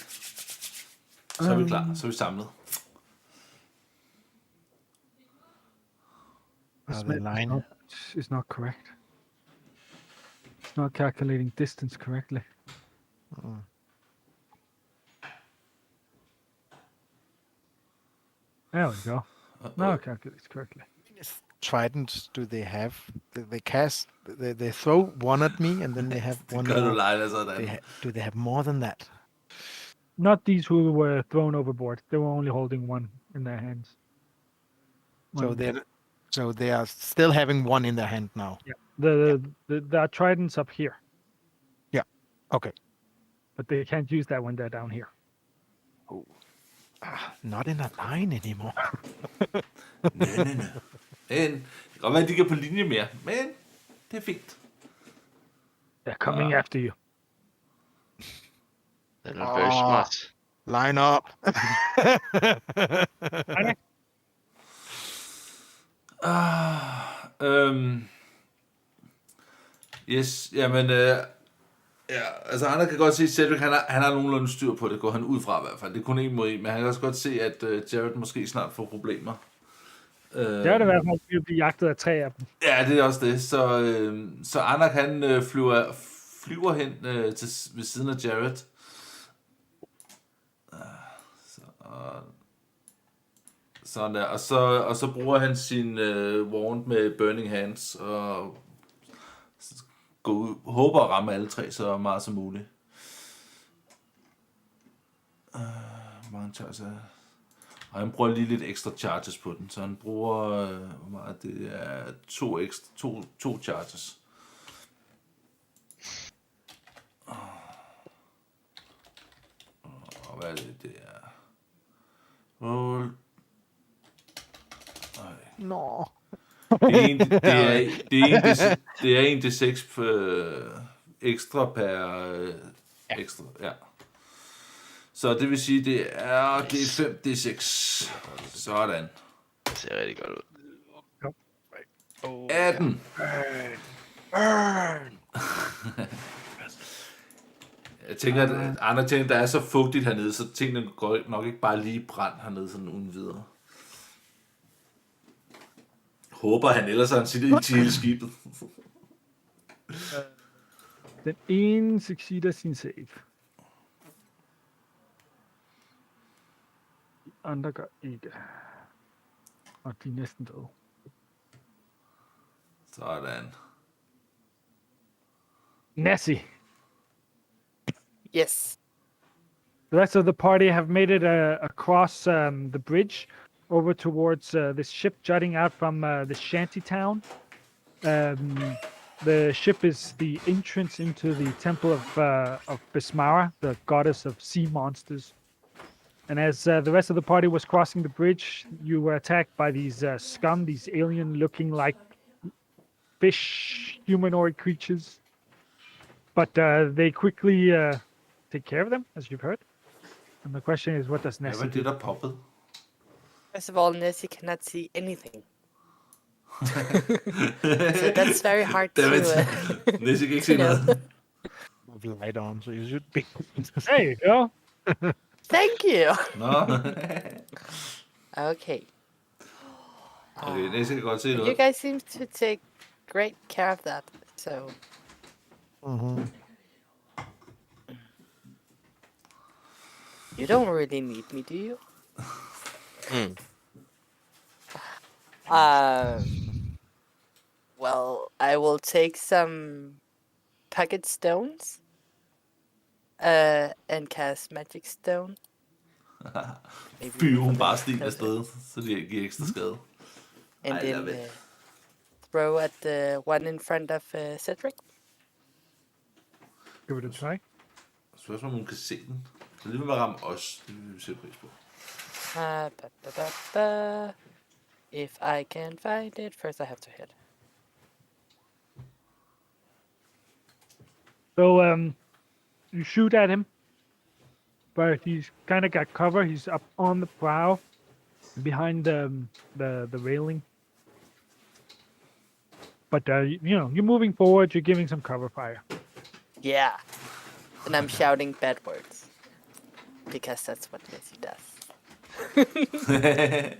Så er vi klar. Så er vi samlet. This the map line. is not correct. It's not calculating distance correctly. There we go. Now it calculates correctly. Tridents do they have? They cast. They throw one at me, and then they have one Gør du more. lejler sådan. Do they have more than that? Not these who were thrown overboard. They were only holding one in their hands. So One. they are still having one in their hand now. Yeah. There are tridents up here, Okay. but they can't use that when they're down here. Not in a line anymore. Nå. Men, det kan godt være, at de ikke er på linje mere. Men, det er fint. They're coming after you. They're not very smart. Line up. Yes, jamen, ja, altså andre kan godt se, at Cedric, han har nogenlunde styr på det, går han ud fra i hvert fald. Det er kun en mod en, men han kan også godt se, at Jared måske snart får problemer. Det er det i hvert fald, at vi bliver jagtet af 3 af dem. Ja, det er også det. Så Anak, han flyver hen ved siden af Jared. Sådan der. Og så bruger han sin wand med Burning Hands og håber at ramme alle tre så meget som muligt. Mange charges er... Og han bruger lige lidt ekstra charges på den, så han bruger... hvor meget det er? To charges. Og hvad er det? Det er... Nå. Det er en D6 ekstra per ekstra, ja. Så det vil sige, det er 5 D6. Sådan. Det ser rigtig godt ud. 18. Jeg tænker, at andre ting, der er så fugtigt hernede, så tingene går nok ikke bare lige brændt hernede sådan uden videre. Håber han, ellers har han sit ild til hele skibet. Den ene succeeder sin save. De andre gør ikke. Og de er næsten døde. Sådan. Nessie. Yes. The rest of the party have made it across the bridge over towards this ship jutting out from the shanty town. The ship is the entrance into the temple of Bismara, the goddess of sea monsters. And as the rest of the party was crossing the bridge, you were attacked by these scum, these alien-looking like fish humanoid creatures. But they quickly take care of them, as you've heard. And the question is, what does Hvad Nessie var det, do? der poppede? First of all, Nessie cannot see anything. So that's very hard to... Næste kan ikke se noget. Light on, so you should be. There you go. Thank you! Nå. Okay. Okay, næste kan godt se You noget. guys seem to take great care of that, so... Mm-hmm. You don't really need me, do you? Well, I will take some pocket stones and cast magic stone. Maybe Fyre for hun the bare stil purpose. afsted, så det giver ekstra skade. And I then love it. throw at the one in front of Cedric. Give it a try. Spørgsmålet om hun kan se den. Så det vil bare ramme os. Det vil vi sætte pris på. Ba, ba, ba, ba. If I can find it, first I have to hit. So you shoot at him, but he's kind of got cover. He's up on the prow, behind the railing. But you're moving forward. You're giving some cover fire. Yeah. And I'm shouting bad words. Because that's what Nessie does.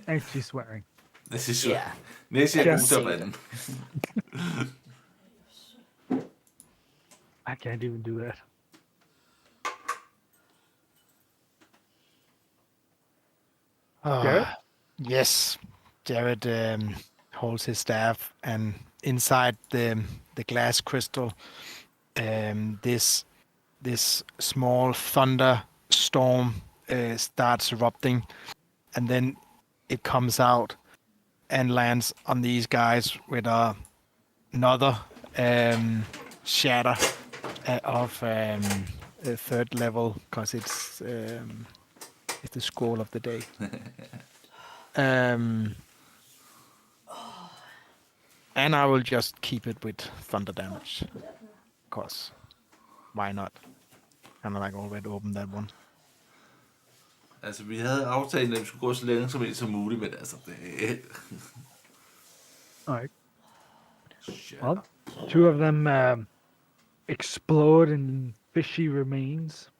And she's swearing. Næste er Yeah. Næste er Ja. god til at blande. I can't even do that. Jared? Yes, Jared holds his staff, and inside the glass crystal, this small thunder storm starts erupting, and then it comes out and lands on these guys with another shatter of a third level, because it's the scroll of the day. And I will just keep it with thunder damage, cause why not? Kind of like already opened that one. Altså, vi havde aftalt, at vi skulle gå så langsomt som muligt, men altså, det... All right. Shit. Well, two of them explode in fishy remains.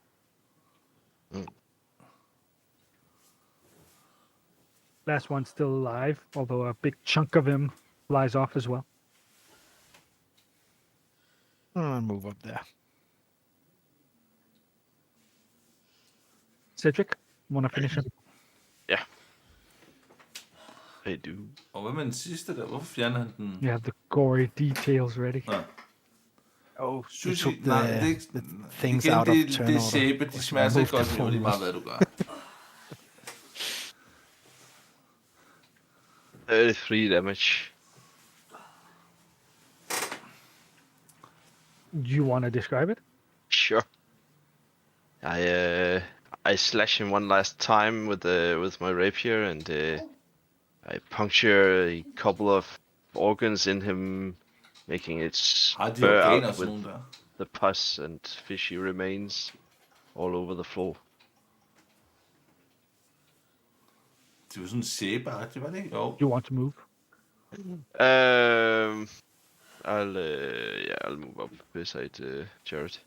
Last one's still alive, although a big chunk of him flies off as well. I'll move up there. Cedric, want to finish him? Yeah. I do. Og hvad med den sidste der? Hvorfor fjerner han den? You have the gory details ready. Nå. Oh, you Sushi, took nej, det er ikke... the things igen, out of det turn er order. shape, de smager så godt, det er lige meget, hvad du gør. 33 damage. You want to describe it? Sure. I slash him one last time with my rapier, and I puncture a couple of organs in him, making it Har de spur organer out sådan with nogle der? the pus and fishy remains all over the floor. Det var sådan sæbeagtigt, var det ikke? Jo. You want to move? I'll move up beside Jared.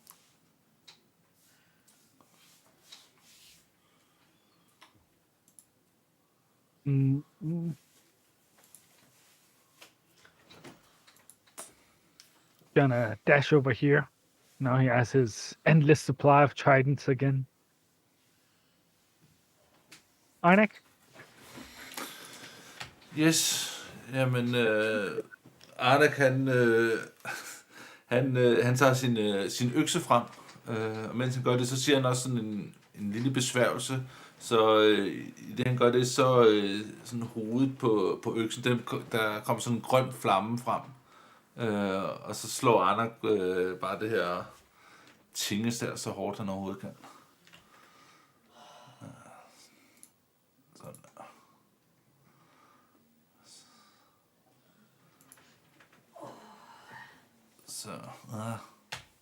Gonna dash over here. Now he has his endless supply of tridents again. Einek? Yes. Jamen, Arnak, han tager sin økse frem. Og mens han gør det, så siger han også sådan en lille besværgelse. Så i det han gør det, så sådan hovedet på øksen, der kommer sådan en grøn flamme frem. Og så slår Arnak bare det her tingester så hårdt han overhovedet kan. Sådan der. Så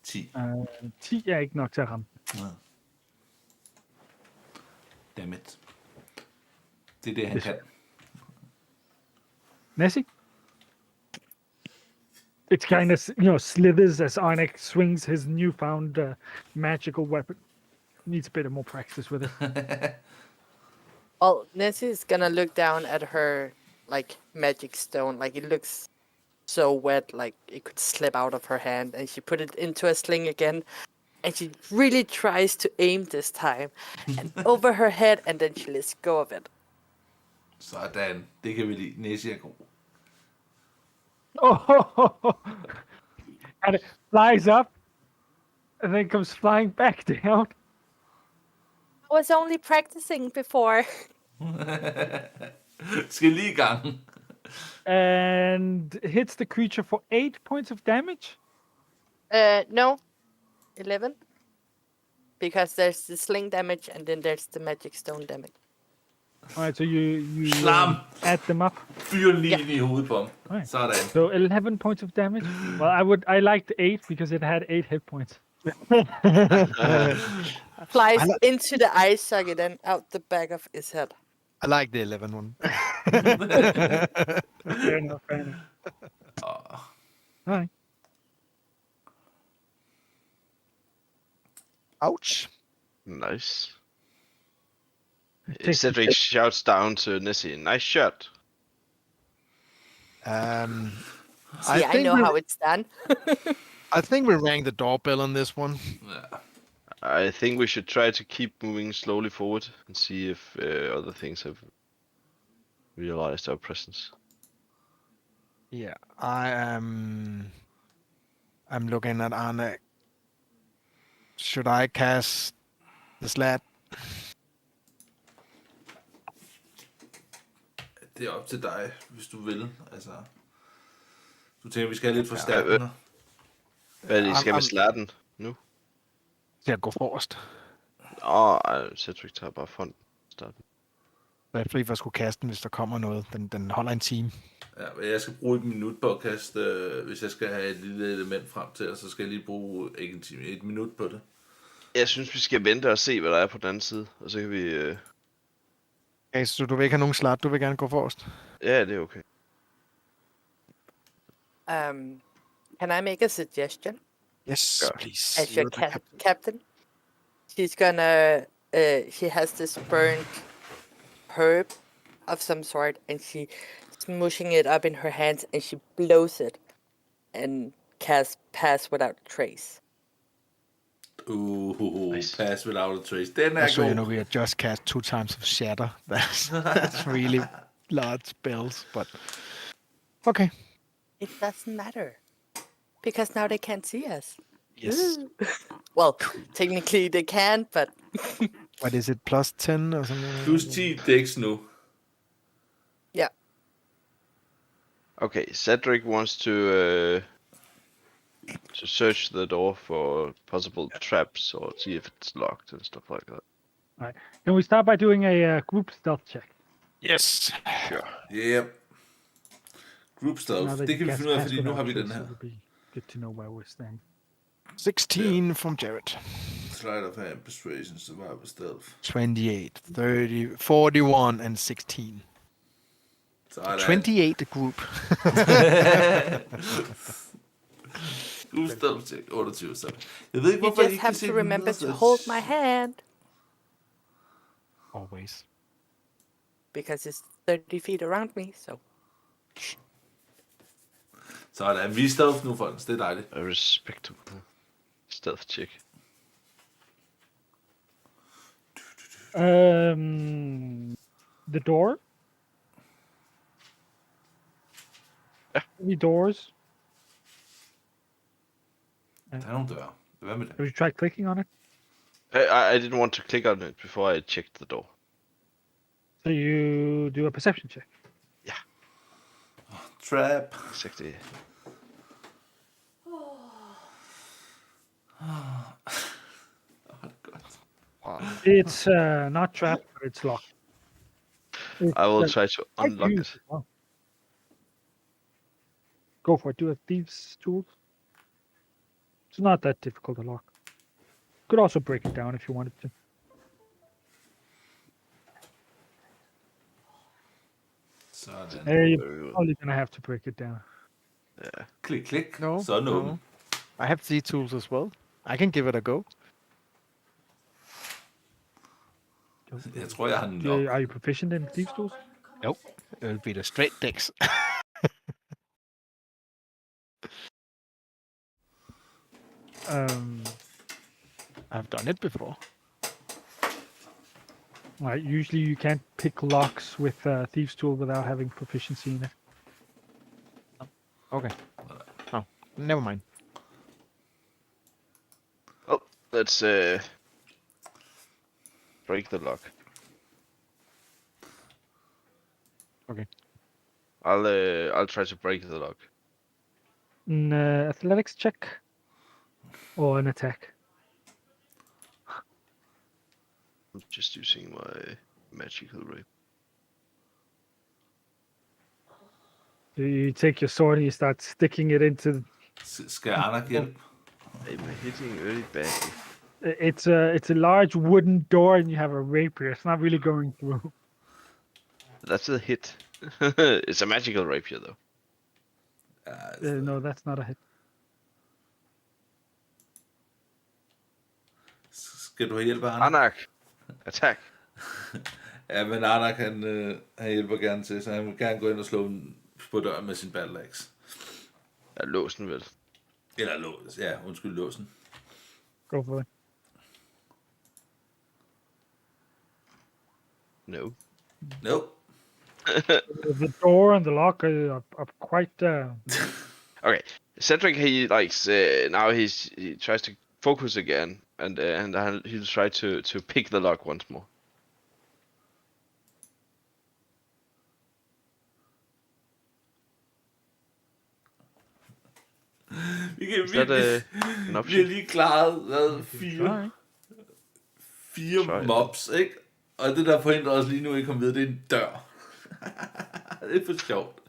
10. 10 er ikke nok til at ramme. Dammit. Det er det, han kan. Nessie? It kind of, slithers as Einek swings his newfound magical weapon. Needs a bit of more practice with it. Well, Nessie's gonna look down at her, like, magic stone. Like, it looks so wet, like it could slip out of her hand. And she put it into a sling again. And she really tries to aim this time. And over her head, and then she lets go of it. Sådan. Det kan vi lide. Nessie er god. Oh! And it flies up, and then comes flying back down. I was only practicing before. Skal lige i gang. And hits the creature for 8 points of damage. No. 11. Because there's the sling damage, and then there's the magic stone damage. All right, so you Slam! add them up. Fyr lige i hovedet på ham. Right. Sådan. So 11 points of damage. Well, I liked 8 because it had 8 hit points. Flies into the eye socket and out the back of his head. I like the 11 one. Fair enough. All right. Ouch. Nice. Takes Cedric shouts down to Nessie, "Nice shot." See, I I think know we- how it's done. I think we rang the doorbell on this one. Ja. I think we should try to keep moving slowly forward and see if other things have realized our presence. Yeah, I'm looking at Arne. Should I cast the slat? Det er op til dig, hvis du vil. Altså, du tænker, vi skal have lidt forstærkninger. Hvad er det, I skal med I'm- slatten nu? Til at gå forrest. Cedric tager bare front. Starten. Så jeg er fri for at skulle kaste den, hvis der kommer noget. Den holder en time. Ja, men jeg skal bruge et minut på at kaste, hvis jeg skal have et lille element frem til, og så skal jeg lige bruge ikke en time, et minut på det. Jeg synes, vi skal vente og se, hvad der er på den anden side. Og så kan vi... Okay, så du vil ikke have nogen slat, du vil gerne gå forrest? Ja, det er okay. Can I make a suggestion? Yes, Yeah. please. As your captain, she's gonna. She has this burnt herb of some sort, and she smushing it up in her hands, and she blows it, and casts pass without trace. Nice. Pass without a trace. Den er So, god. we have just cast 2 times of shatter. That's really large spells, but okay. It doesn't matter. Because now they can't see us. Yes. Well, technically they can, but What is it? Plus 10 or something? like Plus that? 10 dæks nu. yeah. Okay, Cedric wants to search the door for possible traps or see if it's locked and stuff like that. Can we start by doing a group stealth check? Yes. Sure. Yep. Group Now stealth. that Det you kan vi guys finde ud af, passed fordi nu har without vi den trace, her. it would be good to know where we're standing. 16 from Jared. Slide of hand, persuasion, survival, stealth. 28, 30, 41, and 16. Sådan. 28 group. Group stealth check. 28 så. Jeg ved ikke, You hvorfor I just ikke have kan se to remember videre, to så- hold my hand. Always. Because it's 30 feet around me, so. Sådan. Vi er stealth nu, folkens. Det er dejligt. A respectable stealth check. The door. Yeah. Any doors? Der er nogle døre. Hvad med det? Have you tried clicking on it? I didn't want to click on it before I checked the door. So you do a perception check. Trap. Exactly. Det er godt. Wow. It's not trapped, but it's locked. I will It's, try to quite unlock used it. as well. Go for it. Do a thieves' tools. It's not that difficult to lock. Could also break it down if you wanted to. Sådan. You're probably gonna have to break it down. Yeah. Klik, klik. No, Så er den no. åben. I have these tools as well. I can give it a go. Jeg tror, jeg har nok. Are you proficient in thieves' tools? Nope. It will be the straight decks. I've done it before. Right. Usually you can't pick locks with thieves' tool without having proficiency in it. Okay. Oh, never mind. Oh, let's break the lock. Okay. I'll try to break the lock. An athletics check or an attack. I'm just using my magical ray. So you take your sword and you start sticking it into. Skal Anak hjælpe? I'm hitting really badly. It's a large wooden door and you have a rapier. It's not really going through. That's a hit. It's a magical rapier though. No, that's not a hit. Skal du have hjælp af Anak? Anak, attack. Ja, men Anak, han hjælper gerne til, så han vil gerne gå ind og slå den på døren med sin battle axe. Jeg låser den vel. Eller lås. Ja, undskyld, låsen. Go for it. No. Nope. The door and the lock are quite. Okay. Cedric, he likes now he tries to focus again, and he'll try to pick the lock once more. Is that an Vi har option? lige klaret, Try. fire Try. mobs, ikke? Og det, der forhindrer os lige nu ikke komme videre, det er en dør. Det er for sjovt.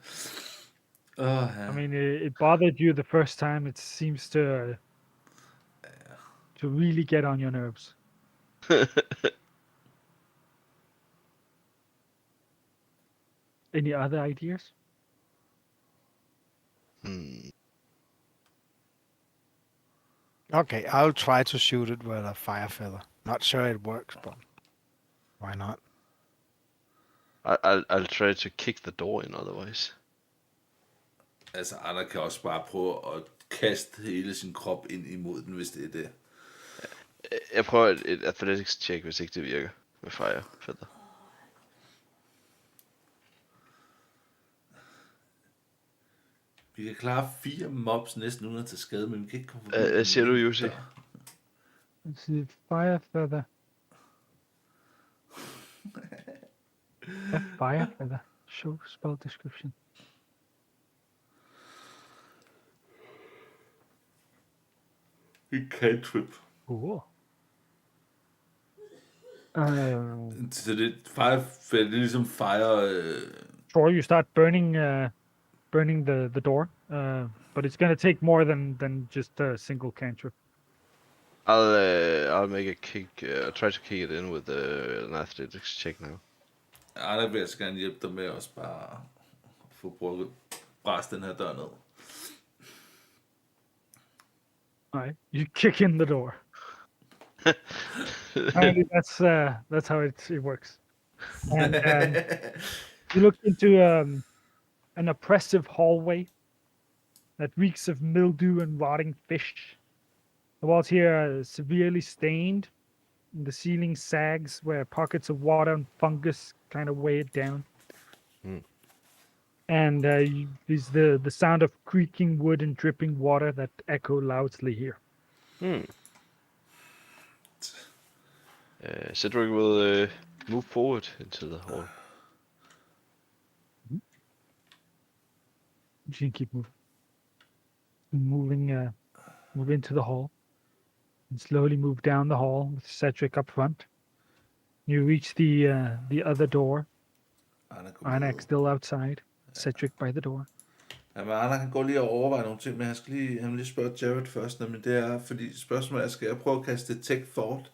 I mean, it bothered you the first time. It seems to really get on your nerves. Any other ideas? Okay, I'll try to shoot it with a fire feather. Not sure it works, but why not? I'll try to kick the door in otherwise. Altså, andre kan også bare prøve at kaste hele sin krop ind imod den, hvis det er det. Jeg prøver et athletics check, hvis ikke det virker med fire feather. Vi kan klare 4 mobs næsten uden at tage skade, men vi kan ikke komme forbi. Hvad siger du, Jussi? Let's see. Fire feather. A fire feather. Show spell description. En cantrip. Cool. Så det er ligesom fire... Sure, you start burning the door, but it's gonna take more than just a single cantrip. I'll make a kick. Try to kick it in with an athletics check now. Der vil jeg så gerne hjælpe dig med også bare at få bræst den her dør ned. All right, you kick in the door. Apparently, that's how it works. And you look into an oppressive hallway that reeks of mildew and rotting fish. The walls here are severely stained, and the ceiling sags where pockets of water and fungus kind of weigh it down. And is the sound of creaking wood and dripping water that echo loudly here. Cedric will move forward into the hall. You can keep moving. Move into the hall, and slowly move down the hall with Cedric up front. You reach the other door. Arnak still outside. Cedric by the door. Ja, men Arnak kan gå lige og overveje nogle ting, men han vil lige spørge Jared først, men det er, fordi spørgsmålet er, skal jeg prøve at kaste Detect Thought?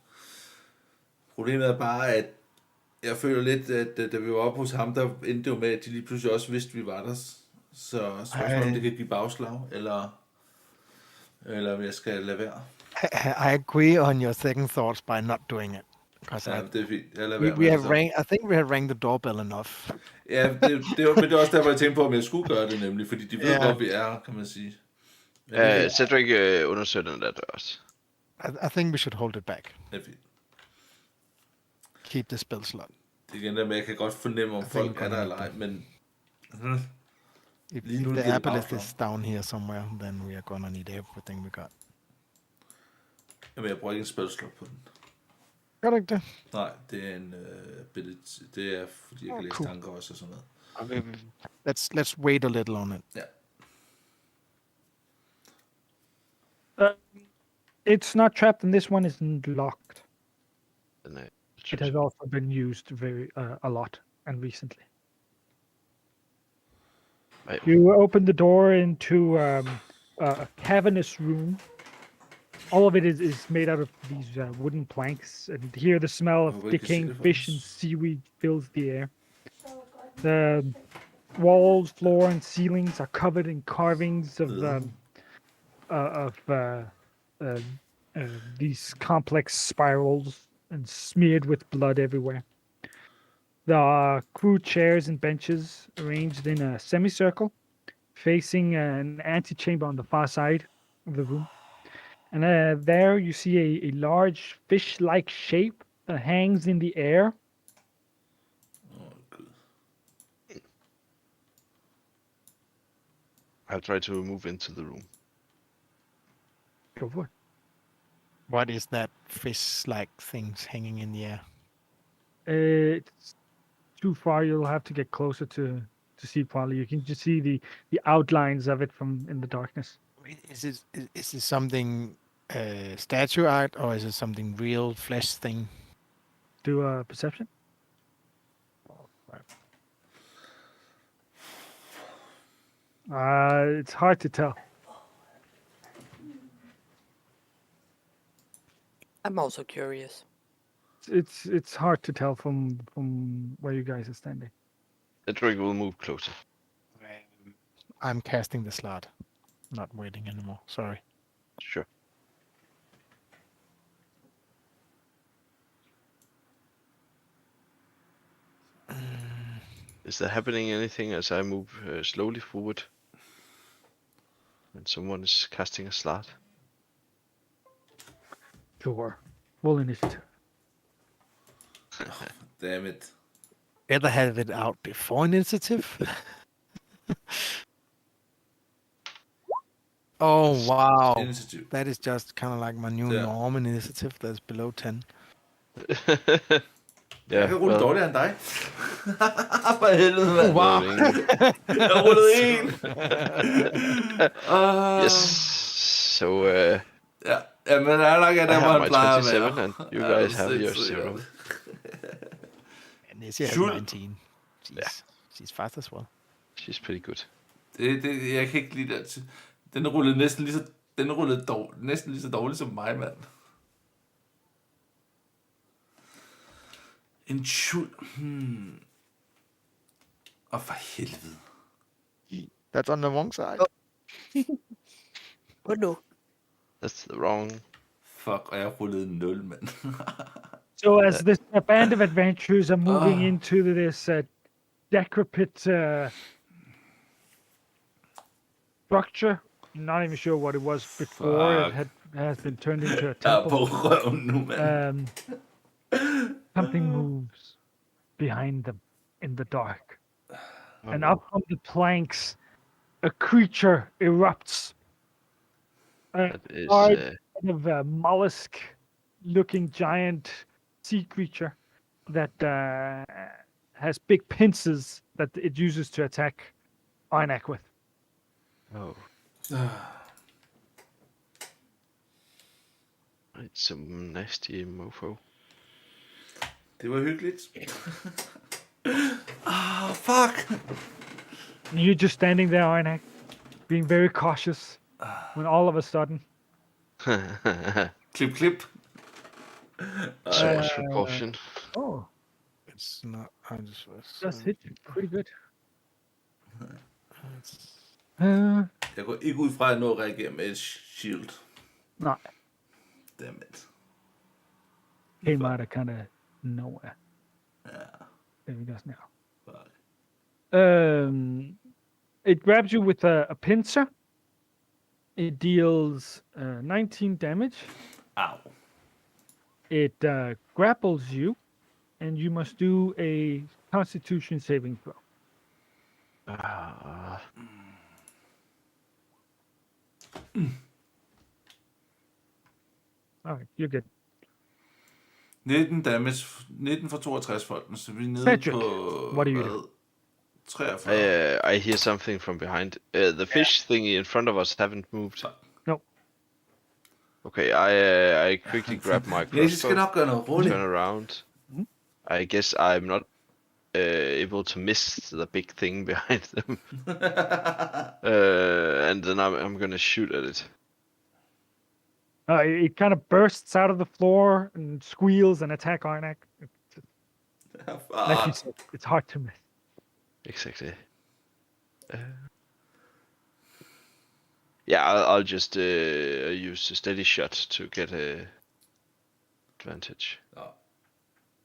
Problemet er bare, at jeg føler lidt, at da vi var oppe hos ham, der endte jo med, at de lige pludselig også vidste, at vi var der. Så spørgsmålet om det kan give bagslag, eller om jeg skal lade være. I agree on your second thoughts by not doing it. Because Ja, det er fint. Jeg lader we være have I think we have rang the doorbell enough. Ja, men det er også derfor, jeg tænkte på, om jeg skulle gøre det, nemlig, fordi de ved, hvor vi er, kan man sige. Cedric undersøger den der dør også. I think we should hold it back. Det er fint. Keep the spell slot. Det er igen der med, jeg kan godt fornemme, om folk er der eller ej, men... If Lige nu the giver det aboleth bagslag. is down here somewhere, then we are gonna need everything we got. Jamen, jeg bruger ikke en spellslot på den. Gør du ikke det? Nej, det er en det er, fordi jeg kan læse cool. tanker også og sådan noget. Let's wait a little on it. Ja. It's not trapped, and this one isn't locked. Den er, It has also been used a lot and recently. You open the door into a cavernous room. All of it is made out of these wooden planks, and here the smell of decaying fish and seaweed fills the air. The walls, floor, and ceilings are covered in carvings of these complex spirals and smeared with blood everywhere. There are crude chairs and benches arranged in a semicircle, facing an antechamber on the far side of the room. And there you see a large fish-like shape that hangs in the air. Gud. I'll try to move into the room. Go for it. What is that fish-like things hanging in the air? It's too far. You'll have to get closer to see probably. You can just see the outlines of it from in the darkness. Is it something statue art, or is it something real flesh thing? Do a perception. It's hard to tell. I'm also curious. It's hard to tell from where you guys are standing. Cedric will move closer. I'm casting the slot. Not waiting anymore. Sorry. Sure. Is there happening anything as I move slowly forward? And someone is casting a slot? Sure. Roll initiative. Damn it. Better have it out before initiative. Oh, wow. Initiativ. That is just kind of like my new Yeah. norm initiative that's below 10. Jeg kan rulle dårligere end dig. For helvede, mand. Wow. Jeg rullede en. Yes. So Ja, men der er nok, at I der have var my en plejer 27 med. and you guys have your 0. And Nessie has Shoot. 19. She's fast as well. She's pretty good. Jeg kan ikke lide det. Den rullede næsten lige så, næsten lige så dårligt som mig, mand. En chul. For helvede. That's on the wrong side. Oh no. That's the wrong. Fuck, og jeg rullede 0, mand. So as this band of adventurers are moving into this decrepit structure, not even sure what it was before. Fuck. It has been turned into a Jeg er på temple. røven nu, mand. Something moves behind them in the dark. And no. up from the planks, a creature erupts. That is Kind of a mollusk-looking giant sea creature that has big pincers that it uses to attack Arnak with. oh. It's some nasty mofo. Det var hyggeligt. Fuck. And you're just standing there, Arnak, being very cautious, when all of a sudden, Klip, klip. So much precaution. oh, It's not. I just was. does hit you pretty good. Jeg går ikke ud fra, at jeg når at reagere med et shield. Nej, Dammit. came out of kind of nowhere. Ja. There he goes now. Fuck. It grabs you with a pincer. It deals 19 damage. Au. It grapples you, and you must do a Constitution saving throw. All right, you're good. 19 damage. 19 for 62 folkene, så vi er nede Cedric, på... what do you do? 43. I hear something from behind. The fish thingy in front of us haven't moved. No. Okay, I quickly grab my Jeg skal crossbow, nok gøre noget roligt. turn around. I guess I'm not able to miss the big thing behind them. And then I'm gonna shoot at it. It kind of bursts out of the floor and squeals and attack Arnak. Like you said, it's hard to miss. Exactly. Yeah, I'll just use a steady shot to get a advantage. Nå.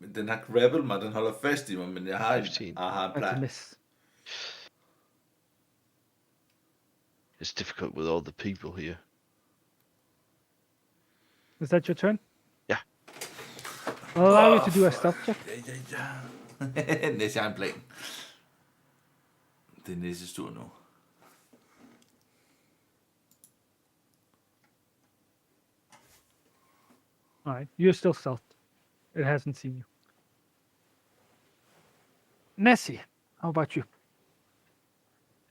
Men den har grabblet mig, den holder fast i mig, men jeg har en 15. That's a plan. miss. It's difficult with all the people here. Is that your turn? Yeah. I'll allow you to do a stealth check. Ja. Næste har en plan. Det er næste tur nu. All right, you're still stealth. It hasn't seen you. Nessie, how about you?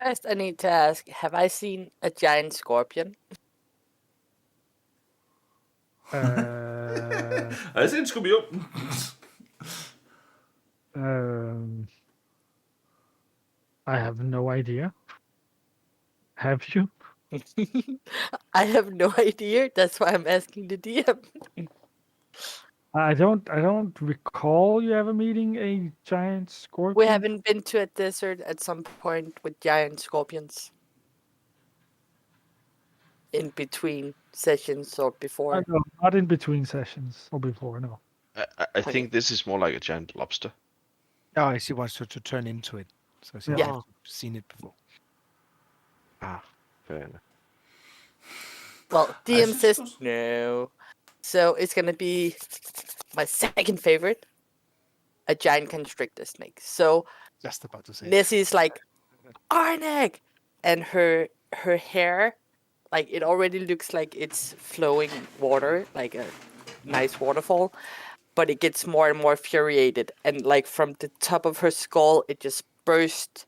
First, I need to ask, have I seen a giant scorpion? Har jeg set en skorpion? I have no idea. Have you? I have no idea. That's why I'm asking the DM. I don't recall you ever meeting a giant scorpion. We haven't been to a desert at some point with giant scorpions. In between sessions or before. No, not in between sessions or before. No. I think this is more like a giant lobster. Oh, she wants to turn into it. So she Yeah. hasn't seen it before. Ah, fair enough. Well, DM says suppose- no. So it's gonna be my second favorite, a giant constrictor snake. So Just about to say. Nessie's like, Arnek! And her hair like it already looks like it's flowing water, like a nice waterfall, but it gets more and more infuriated, and like from the top of her skull, it just bursts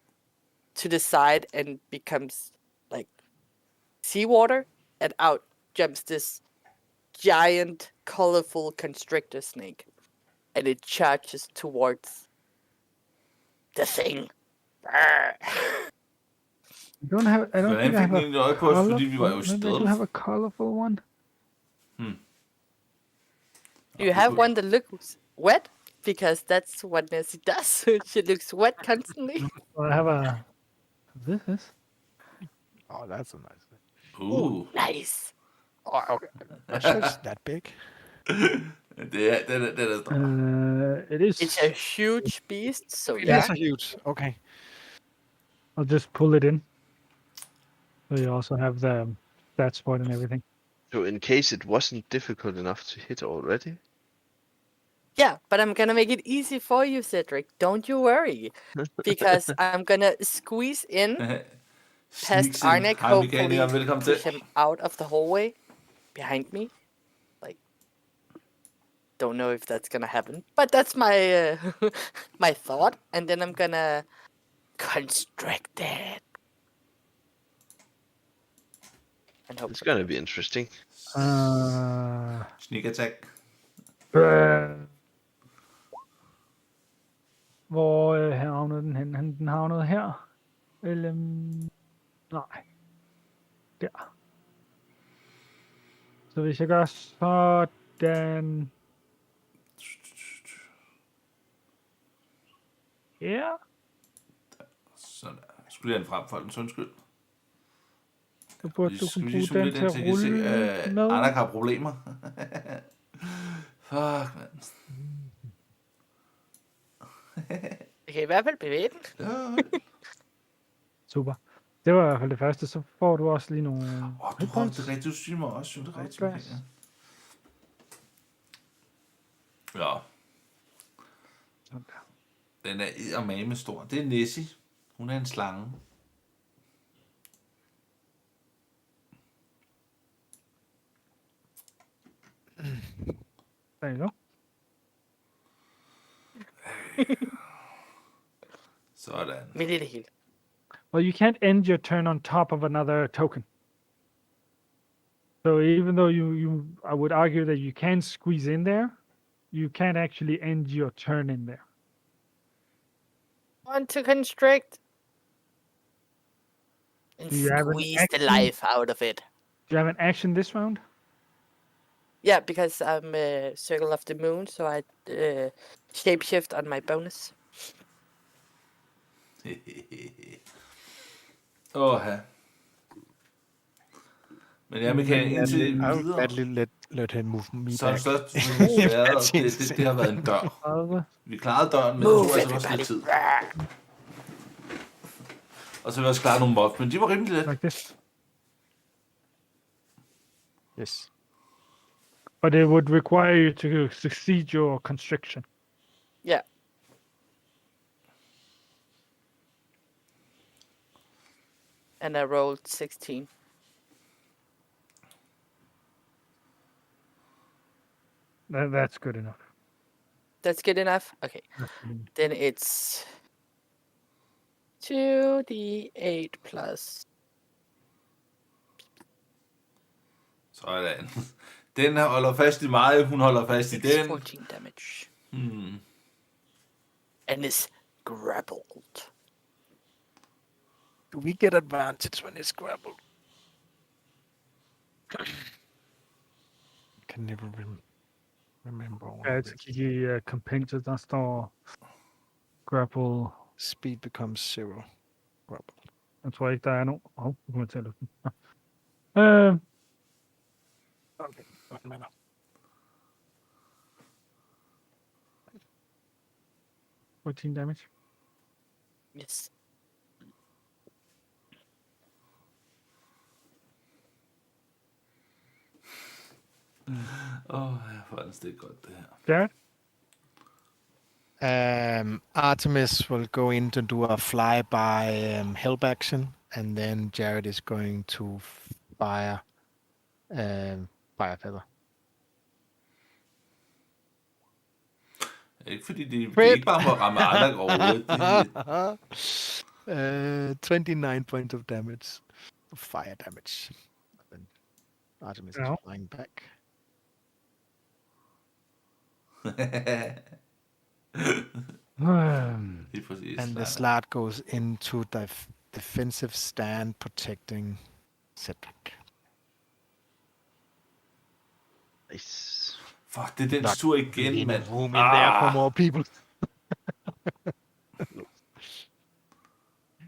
to the side and becomes like seawater, and out jumps this giant, colorful constrictor snake, and it charges towards the thing. I don't have. I don't Hvordan think I fik have den a egentlig øje på os, fordi vi var jo colorful. Maybe I do have a colorful one. Do you have one that looks wet? Because that's what Nessie does. She looks wet constantly. Well, I have a. This. Oh, that's a nice thing. Nice. Oh, okay. Not sure it's that big. Det er stor. It is. It's a huge beast, so It yeah. is a huge. Okay. I'll just pull it in. So you also have the stats for it and everything. So in case it wasn't difficult enough to hit already. Yeah, but I'm gonna make it easy for you, Cedric. Don't you worry. Because I'm gonna squeeze in past Arnek, Hej hopefully mekanikeren, velkommen til. push him out of the hallway behind me. Like, don't know if that's gonna happen, but that's my my thought. And then I'm gonna constrict it. And hope It's gonna be interesting. Sneak attack. Hvor havnede den hen? Den havnede her. Eller... Nej. Der. Så hvis jeg gør sådan... Ja. Sådan der. Skulle jeg den frem for den undskyld. Så burde du kunne bruge den til at I kan se, rulle med. Arnak har problemer. Fuck, man. Jeg kan i hvert fald bevæge den. Super. Det var i hvert fald det første. Så får du også lige nogle... Du har det rigtigt. Du syger mig også. Det er rigtigt. Okay. Ja. Sådan der. Den er eddermame stor. Det er Nessie. Hun er en slange. There you go. Sådan. Midt i det hele. Well, you can't end your turn on top of another token. So even though I would argue that you can squeeze in there, you can't actually end your turn in there. Want to constrict. And Do you have an squeeze the action? life out of it. Do you have an action this round? Yeah, because I'm Circle of the Moon, so I shapeshift on my bonus. Men jeg kan indtil I would videre, gladly let him move me så er back. det største det har været en dør. 30. Vi klarede døren, men det Move tog altså også lidt tid. Og så vil jeg også klare nogle mobs, men de var rimelig let. Like this. Yes. But it would require you to succeed your constriction. Yeah. And I rolled 16. That's good enough. That's good enough? Okay. Then it's 2d8 plus. Sådan. Den holder fast i mig, hun holder fast i It's den. 14 damage. And is grappled. Do we get advantage when it's grappled? Can never remember. all Ja, of så this. kigge i kompendiet, der står grapple. Speed becomes 0. Grapple. Jeg tror ikke, der er nogen. Nu kommer jeg til at lukke den. Okay, doesn't matter. Uh, 14 damage. Yes. Jeg får det er godt, det her. Jared? Artemis will go in to do a flyby help action, and then Jared is going to fire feather. Ikke fordi de er ikke bare må ramme Arnak over. 29 points of damage. Fire damage. And Artemis is Ow. flying back. Lige præcis. And the slot goes into defensive stand, protecting Cedric. Nice. Fuck, det er den tur igen, mand. Room in there for more people.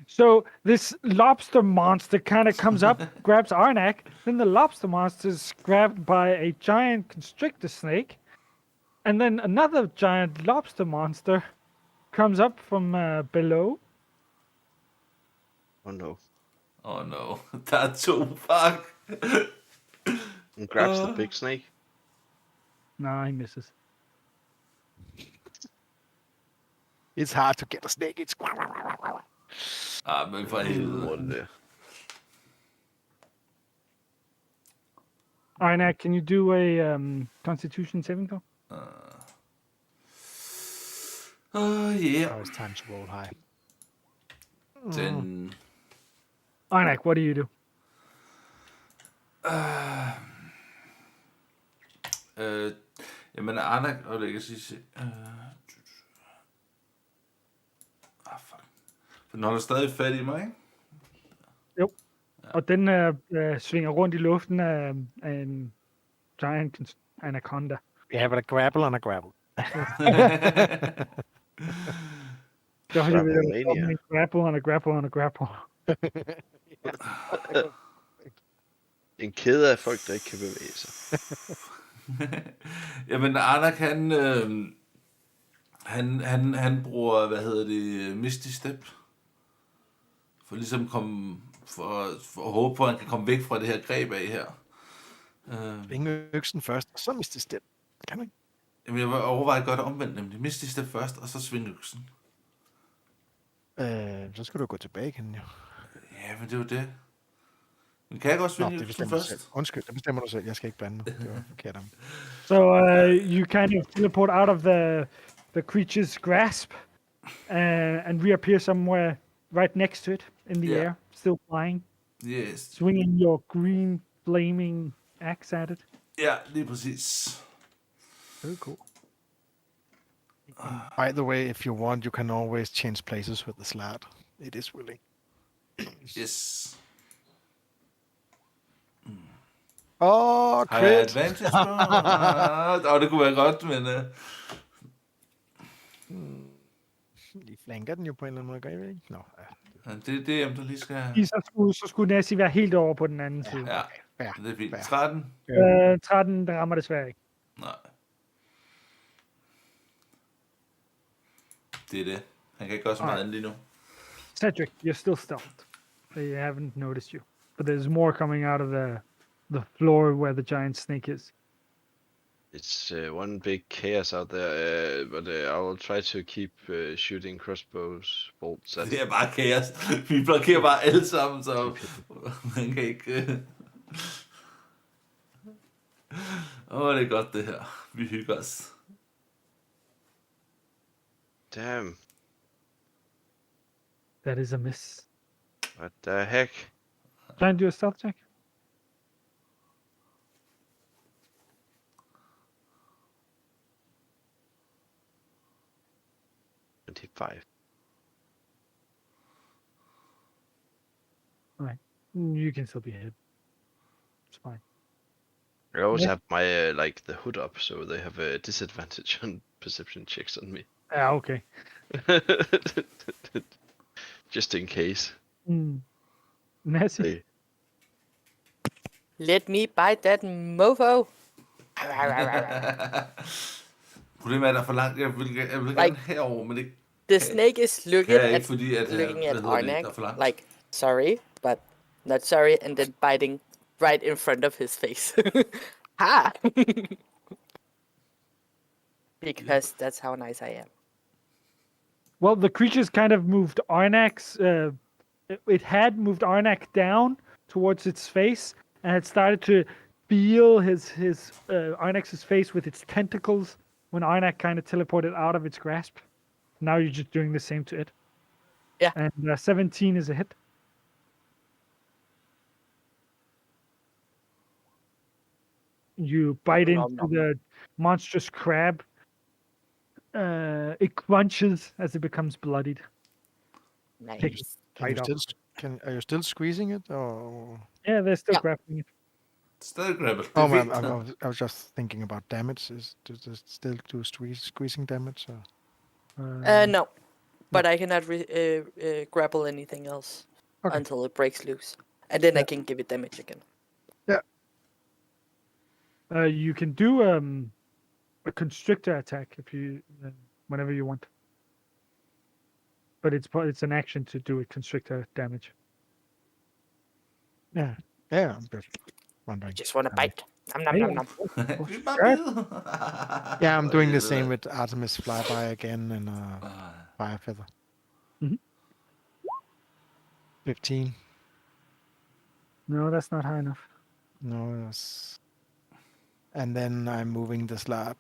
So this lobster monster kind of comes up, grabs Arnak. Then the lobster monster is grabbed by a giant constrictor snake. And then another giant lobster monster comes up from below. Oh no. Oh no, der er to, fuck. And grabs the big snake. Nah, he misses. It's hard to get a snake. It's Men for helvede. What it is. Arnak, can you do a Constitution saving throw? Yeah. Now it's time to roll high. Den... Arnak, what do you do? Jamen, Arnak, og det kan sige... fuck. For den holder stadig fat i mig, ikke? Og den svinger rundt i luften af en giant anaconda. We have a grapple and a grapple. Det var fordi, vi Grapple-mania. en grapple and a grapple and a grapple. En kæde af folk, der ikke kan bevæge sig. Jamen, Arnak, han bruger, Misty Step. For ligesom for at håbe på, at han kan komme væk fra det her greb af her. Svinge øksen først, og så Mr. Step. Kan man? Jamen, jeg vil overveje godt omvendt, nemlig Misty Step først, og så svinge øksen. Så skal du gå tilbage igen, jo. Ja, men det er jo det. Men kan jeg godt svinge det øksen bestemmer du først? selv. Undskyld, det bestemmer du selv. Jeg skal ikke blande mig. Det var forkert om. So you kind of teleport out of the creature's grasp and reappear somewhere right next to it in the air, still flying, Yes. swinging your green flaming axe at it. Ja, lige præcis. Very cool. By the way, if you want, you can always change places with the slat. It is willing. Yes. Åh, Har jeg crit! advantage på? Det kunne være godt, men... De flanker den jo på en eller anden måde, gør I ikke? Nå, ja. Det er det, der lige skal... Så skulle Nessie være helt over på den anden side. Ja, Fair. det er fint. Fair. 13? 13, der rammer desværre ikke. Nej. Det er det. Han kan ikke gøre så meget andet lige nu. Cedric, you're still stealthed. They haven't noticed you. But there's more coming out of the floor where the giant snake is. It's one big chaos out there, but I will try to keep shooting crossbows bolts at Det er bare kaos. Vi blokerer bare alle sammen, så man kan ikke... det er godt det her. Vi hygger os. Damn. That is a miss. What the heck? Try and do a stealth check. Alright. You can still be hit. It's fine. I always Yeah. have my like the hood up, so they have a disadvantage on perception checks on me. Ah, okay. Just in case. Nessie? They... Let me bite that mofo. Problemet er, at der er for langt. Jeg vil gerne herover, men det The snake is looking kan jeg at ikke, fordi at, looking at der er for Arnak, langt. like sorry, but not sorry, and then biting right in front of his face. Ha! Because that's how nice I am. Well, the creature's kind of moved Arnak's. It had moved Arnak down towards its face, and it started to feel his Arnax's face with its tentacles when Arnax kind of teleported out of its grasp. Now you're just doing the same to it. Yeah. And 17 is a hit. You bite Nom, into nom, the monstrous crab. It crunches as it becomes bloodied. Take Nice. Can you bite off. are you still squeezing it or? Yeah, they're still Yeah. grappling it. Stadig grabbel. Det Oh er man, fint. I was just thinking about damage. Does it still do squeezing damage? Or? No, but I cannot grapple anything else Okay. until it breaks loose, and then I Yeah. can give it damage again. You can do a constrictor attack if you whenever you want. But it's an action to do a constrictor damage. Yeah, I'm just wondering. Just want to bite. Nom nom Yeah. nom nom. Vi er bare Ja. bide. Yeah, I'm For doing the helvede. same with Artemis Flyby again and Fire Feather. Mhm. 15. No, that's not high enough. No, and then I'm moving the slab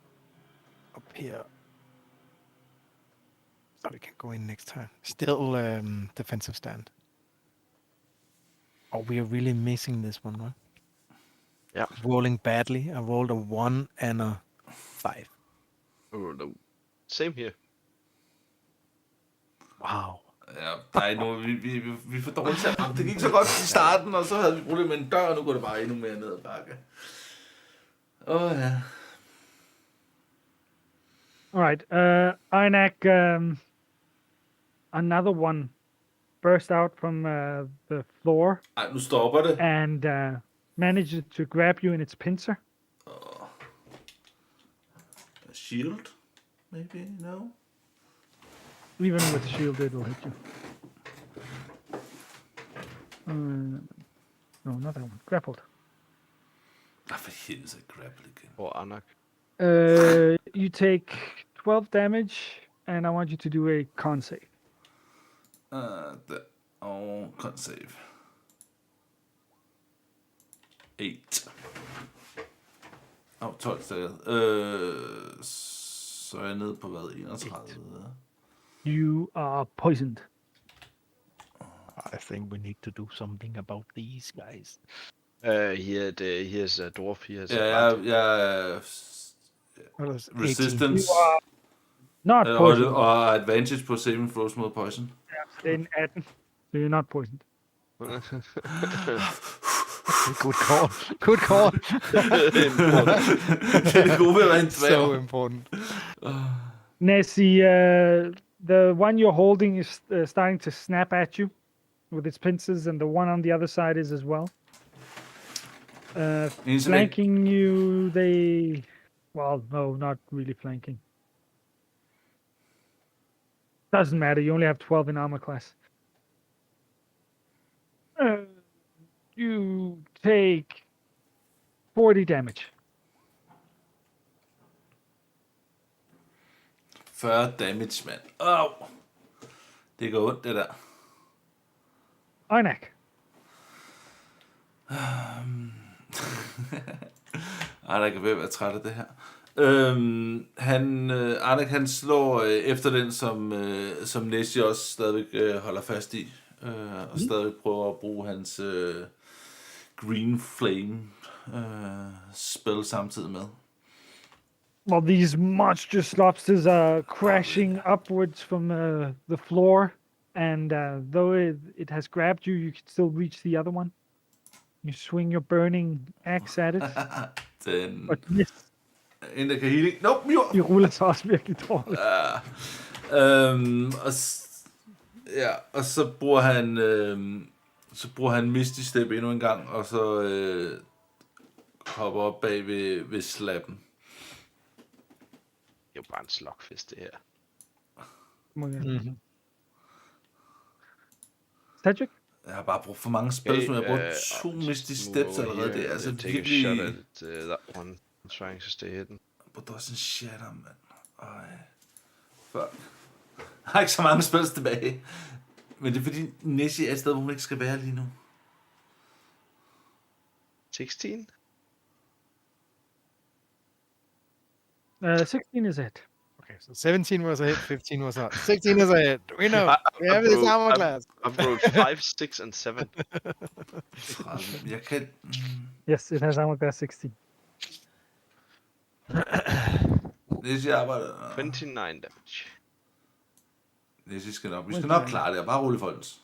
up here. So we can go in next time. Still defensive stand. Oh, we are really missing this one, right? Yeah. Rolling badly. I rolled a 1 and a 5. Oh, no. Same here. Wow. Ja, nej, nu vi er for dårligt til at ramme. Det gik så godt i starten, og så havde vi problemer med en dør, og nu går det bare endnu mere ned ad bakke. Ja. All right. Arnak, another one burst out from the floor Ej, nu stopper det. and manages to grab you in its pincer. Shield? Maybe? No? Even with shield, it will hit you. No, not that one. Grappled. For helvede, så grapple igen. Or Anak. You take 12 damage, and I want you to do a con save. Can't save. 8. 12 stykker. Så er jeg nede på hvad? 31. You are poisoned. I think we need to do something about these guys. He has a dwarf. He has Ja, advantage. jeg What was 18? resistance Not poisoned. og advantage på saving throws mod poison. Then 18. So you're not poisoned. Good call. Good call. Det er det gode ved at være en So dværg. important. Nessie, the one you're holding is starting to snap at you with its pincers, and the one on the other side is as well. Flanking you, well, no, not really flanking. Doesn't matter, you only have 12 in armor class. You take 40 damage. 40 damage, mand. Au! Det går ondt, det der. Arnak. Arnak er ved at være træt af det her. Arnak han slår efter den, som Nessie også stadigvæk holder fast i. Og stadig prøver at bruge hans Green Flame spil samtidig med. Well, these monstrous lobsters are crashing upwards from the floor, and though it has grabbed you, you can still reach the other one. You swing your burning axe at it, Den but miss. en, der kan healing. Nope, jo! De ruller sig også virkelig dårligt. Og så bruger han Misty Step endnu en gang, og så hopper op bag ved slappen. Det er jo bare en slugfest, det her. Mm-hmm. Cedric? Jeg har bare brugt for mange spil, som jeg har brugt 2 Misty Steps allerede. Det er altså take a shot at that one. I'm trying to stay hidden. But doesn't shatter, mand. Fuck. Jeg har ikke så mange spil tilbage. Men det er fordi Nessie er et sted, hvor hun ikke skal være lige nu. 16? 16 is it. Okay, so 17 was a hit, 15 was not. 16 is a hit. We know. We have this armor class. I've rolled 5, 6, and 7. 30. Jeg kan... Yes, it has armor class 16. Næste jeg arbejder... 29 damage. Næste skal nok... Vi skal nok klare det. Bare rolig, folkens.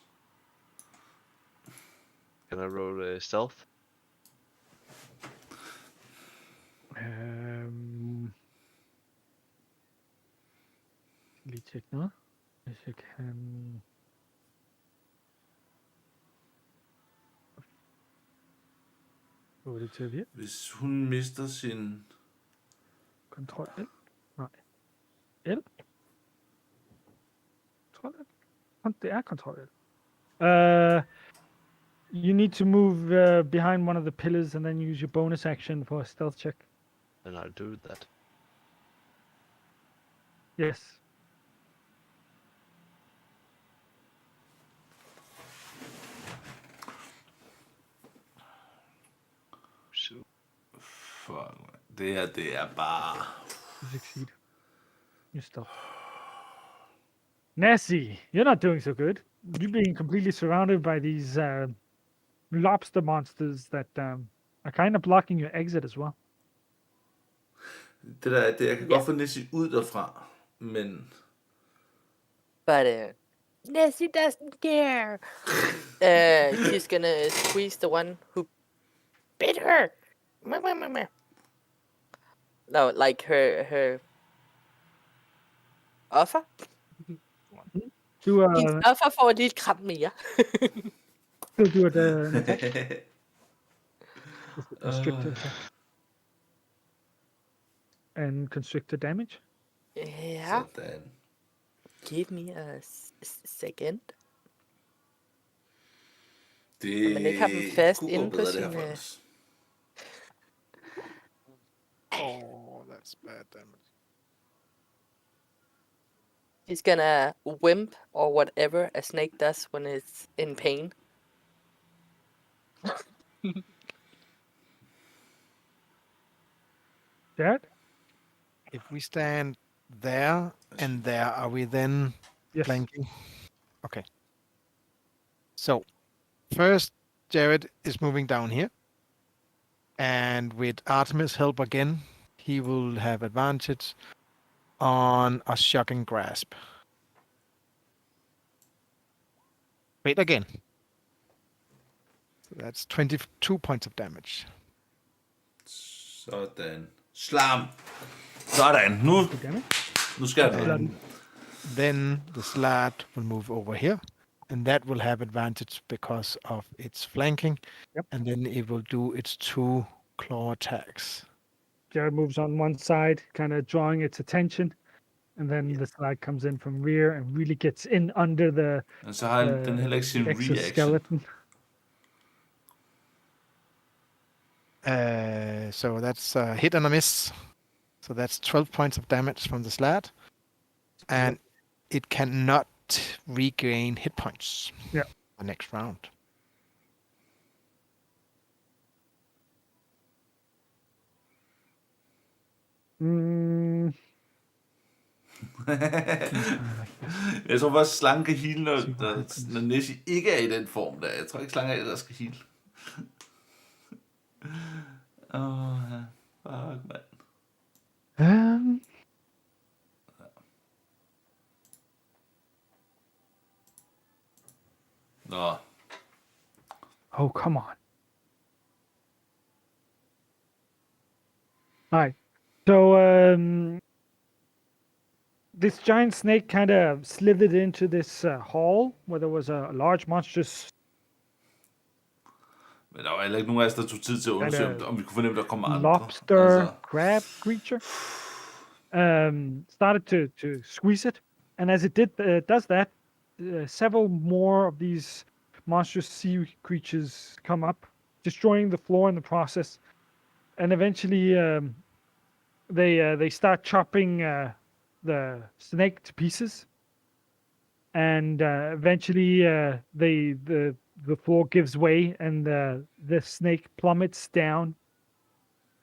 Can I roll stealth? Lige tjekke noget. Hvis jeg kan... Få det til at virke. Hvis hun mister sin... Kontrol L? Nej. L? Kontrol L? Det er kontrol L. You need to move behind one of the pillars and then use your bonus action for a stealth check. Then I'll do that. Yes. So, Fuck, man. Det er bare... You succeed. You stop. Nessie, you're not doing so good. You're being completely surrounded by these lobster monsters that are kind of blocking your exit as well. Jeg kan godt få Nessie ud derfra, men... But Nessie doesn't care. She's gonna squeeze the one who bit her. No, like her offer. Do Hendes offer får lige et kram mere. do an attack. Constrictor attack. And constrictor damage. Ja. Sådan. Give me a second. Det Men ikke har dem fast kunne inde gå på bedre, det her, sin, folkens. Oh, that's bad damage. He's gonna wimp or whatever a snake does when it's in pain. Dad? If we stand there and there, are we then Yes. flanking? Okay. So, first, Jared is moving down here. And with Artemis' help again, he will have advantage on a shocking grasp. Wait again. So that's 22 points of damage. Sådan. Slam! Sådan. Nu skal jeg det. And then the slat will move over here, and that will have advantage because of its flanking. Yep. And then it will do its 2 claw attacks. Jared moves on one side, kind of drawing its attention, and then the slide comes in from rear and really gets in under the Men så har den heller ikke sin reaction. exoskeleton. So that's a hit and a miss. So that's 12 points of damage from the slat. And it cannot regain hit points. Yeah. The next round. Mm, Jeg tror faktisk, slangen kan heal, når Nessie ikke er i den form der. Jeg tror ikke, slangen er der skal heal. Ja. Fuck, mand. Nå. Oh, come on. All right. So this giant snake kind of slithered into this hall where there was a large monstrous Men der var heller ikke nogen af os, der tog tid til at undersøge, om vi kunne fornemme, der kommer andre. lobster crab creature. Started to squeeze it, and as it does that, several more of these monstrous sea creatures come up, destroying the floor in the process, and eventually they start chopping the snake to pieces, and eventually the floor gives way and the snake plummets down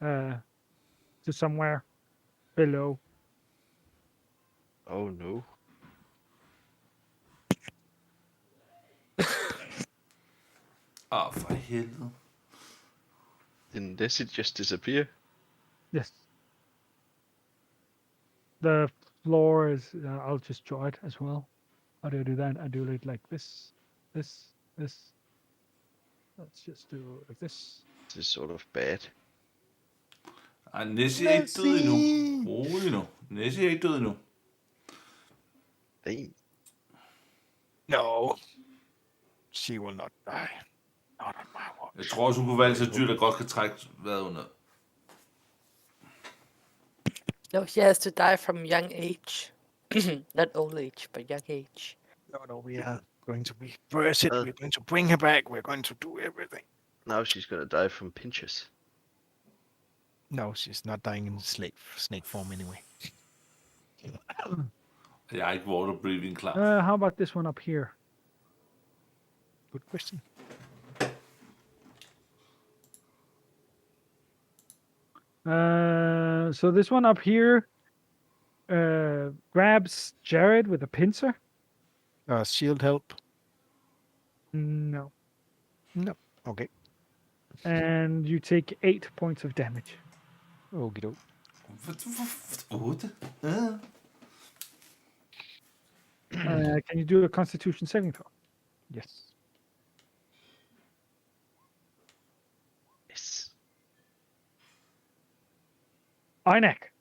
to somewhere below. Oh no. For helvede. Didn't this it just disappear? Yes. The floor is. I'll just draw it as well. How do I do that? I do it like this, this, this. Let's just do it like this. This is sort of bad. Ej, Nessie er ikke død endnu. Rolig nu. Nessie er ikke død endnu. Damn. No. She will not die. Not on my watch. Jeg tror også, hun kunne være så dyr, der godt kan trække vejret under. No, she has to die from young age. Not old age, but young age. No, we are going to reverse it. We're going to bring her back. We're going to do everything. Now she's gonna die from pinches. No, she's not dying in snake form anyway. Jeg er ikke water breathing klar. How about this one up here? Good question. So this one up here grabs Jared with a pincer. Shield help. No. No. Okay. And you take 8 points of damage. Okie doke. 8? Can you do a Constitution saving throw? Yes. Yes. Einak.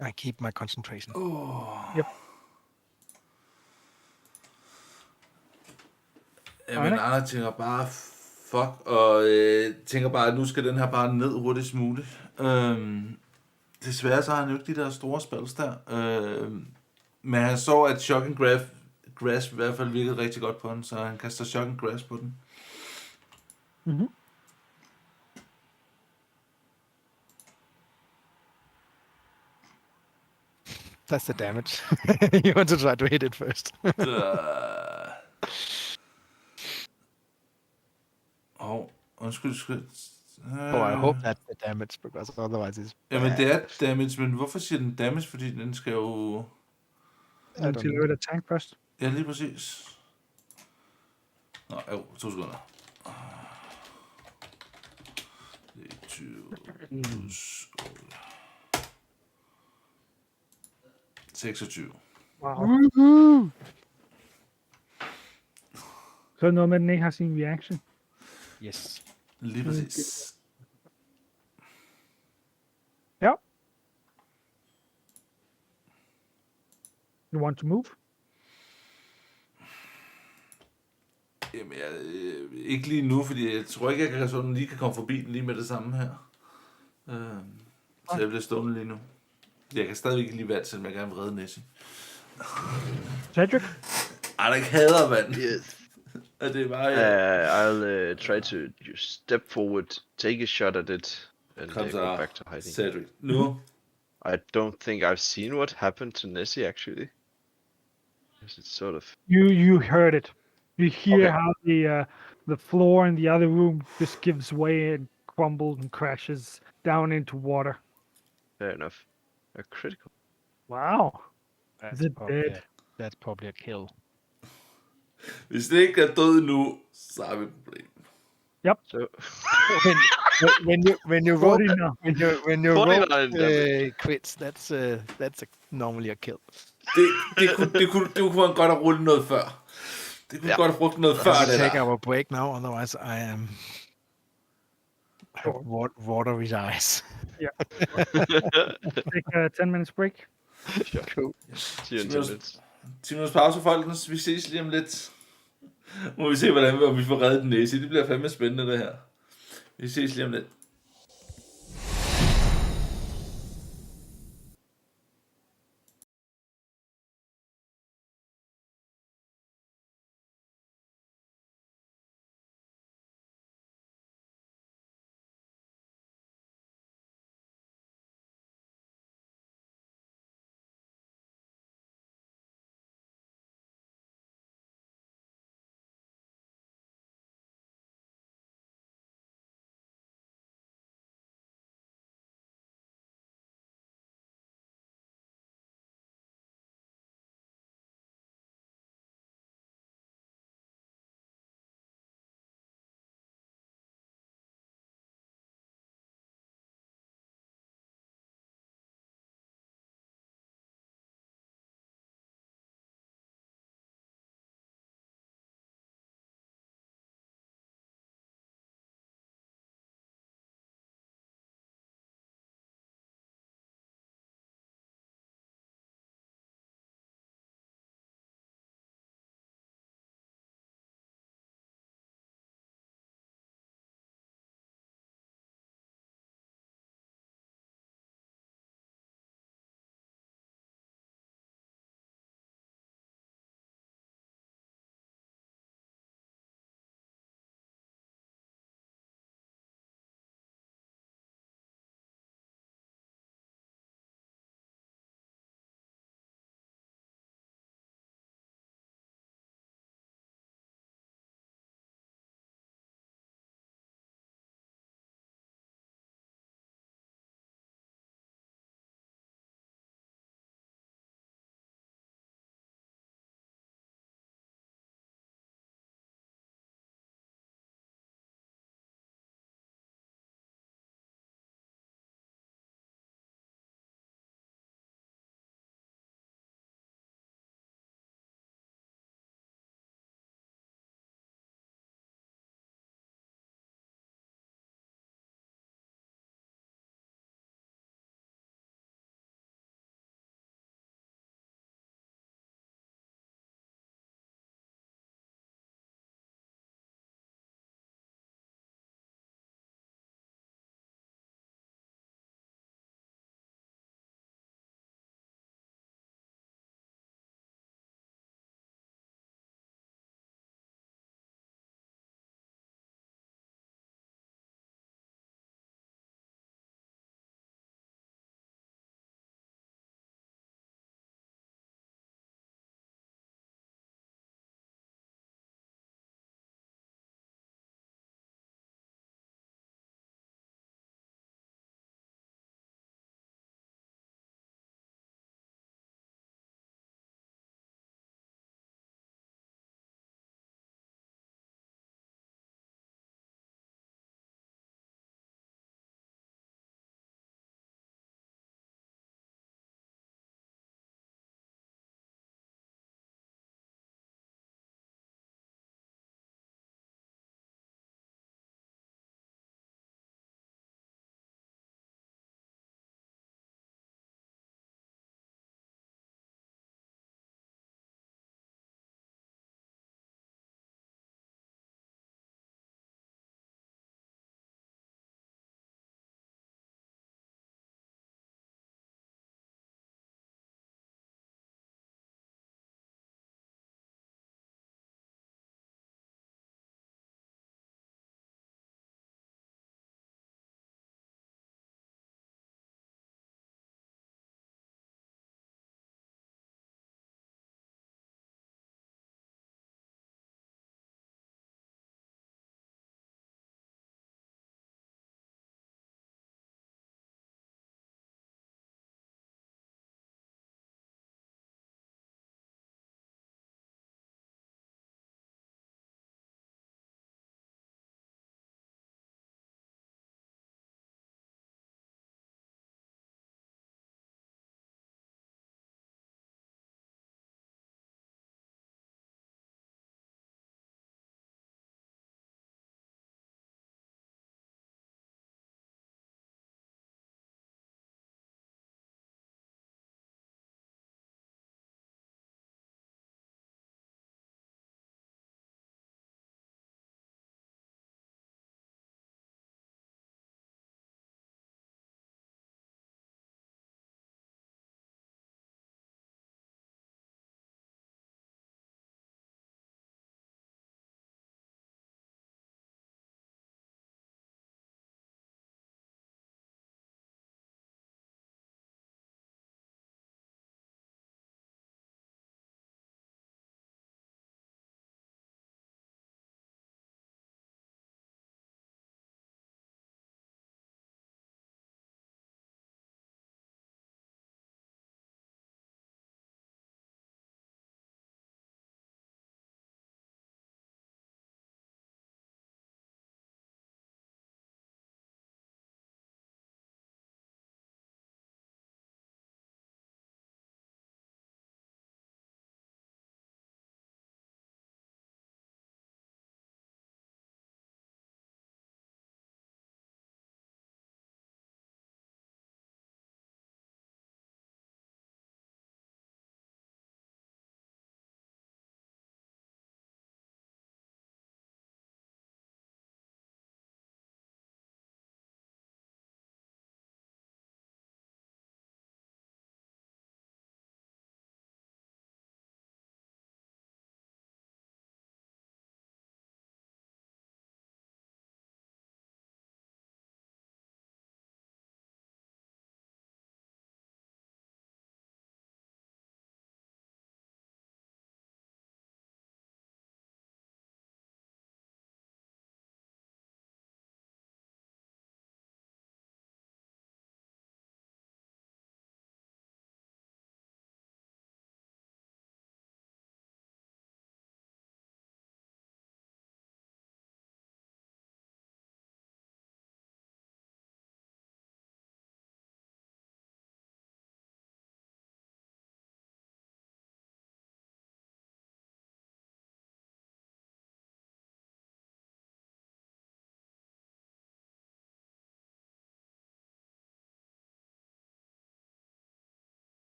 I keep my concentration. Yep. Jamen, Anna tænker bare, fuck, og tænker bare, at nu skal den her bare ned hurtigst muligt. Desværre så har han jo ikke de der store spells der. Men han så, at Shocking Grasp i hvert fald virkede rigtig godt på den, så han kaster Shocking Grasp på den. Mm-hmm. That's the damage. You want to try to hit it first. Undskyld. I hope that's the damage, because otherwise it's Jamen, bad. det er damage, men hvorfor siger den damage? Fordi den skal jo... And to load a tank first. Ja, lige præcis. Nå, jo, 2 sekunder. Det er 20 plus 8. 26. Wow. Så noget med, at den ikke har sin reaction. Yes. Lige præcis. Ja. You want to move? Jamen, ikke lige nu, fordi jeg tror ikke, jeg sådan lige kan komme forbi den lige med det samme her. Så jeg bliver stående lige nu. Jeg kan stadigvæk ikke lige vand, selvom jeg gerne vil redde Nessie. Cedric? Ej, der ikke hader vand. Yes. Det er bare... I'll try to just step forward, take a shot at it, and go back to hiding. Cedric. Nu. I don't think I've seen what happened to Nessie actually. Because it's sort of... You heard it. You hear Okay. how the floor in the other room just gives way and crumbles and crashes down into water. Fair enough. A critical. Wow. That's Is it probably dead? that's probably a kill. Hvis det ikke er død nu, så har vi et problem. So when you roll 40 now. when you roll 49 damage. quits, that's normally a kill. Det kunne han godt have rullet noget før. Det kunne godt have brugt noget før det Take der. our break now, otherwise I am watery eyes. Take a 10 minutes break. Cool. See you in 10 minutes. 10 minutters pause, folkens. Vi ses lige om lidt. Må vi se, hvordan vi får reddet den næse. Det bliver fandme spændende, det her. Vi ses lige om lidt.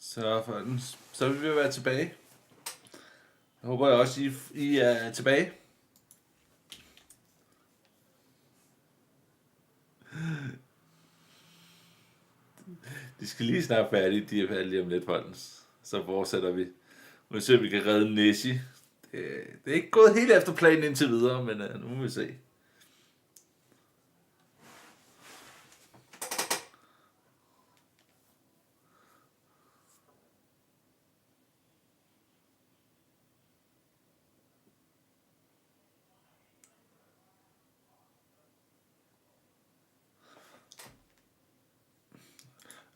Så vil vi være tilbage. Jeg håber jeg også, I er tilbage. De skal lige snart færdige, de er færdige lige om lidt, folkens. Så fortsætter vi. Nu ser vi kan redde Nessie. Det er ikke gået helt efter planen indtil videre, men nu må vi se.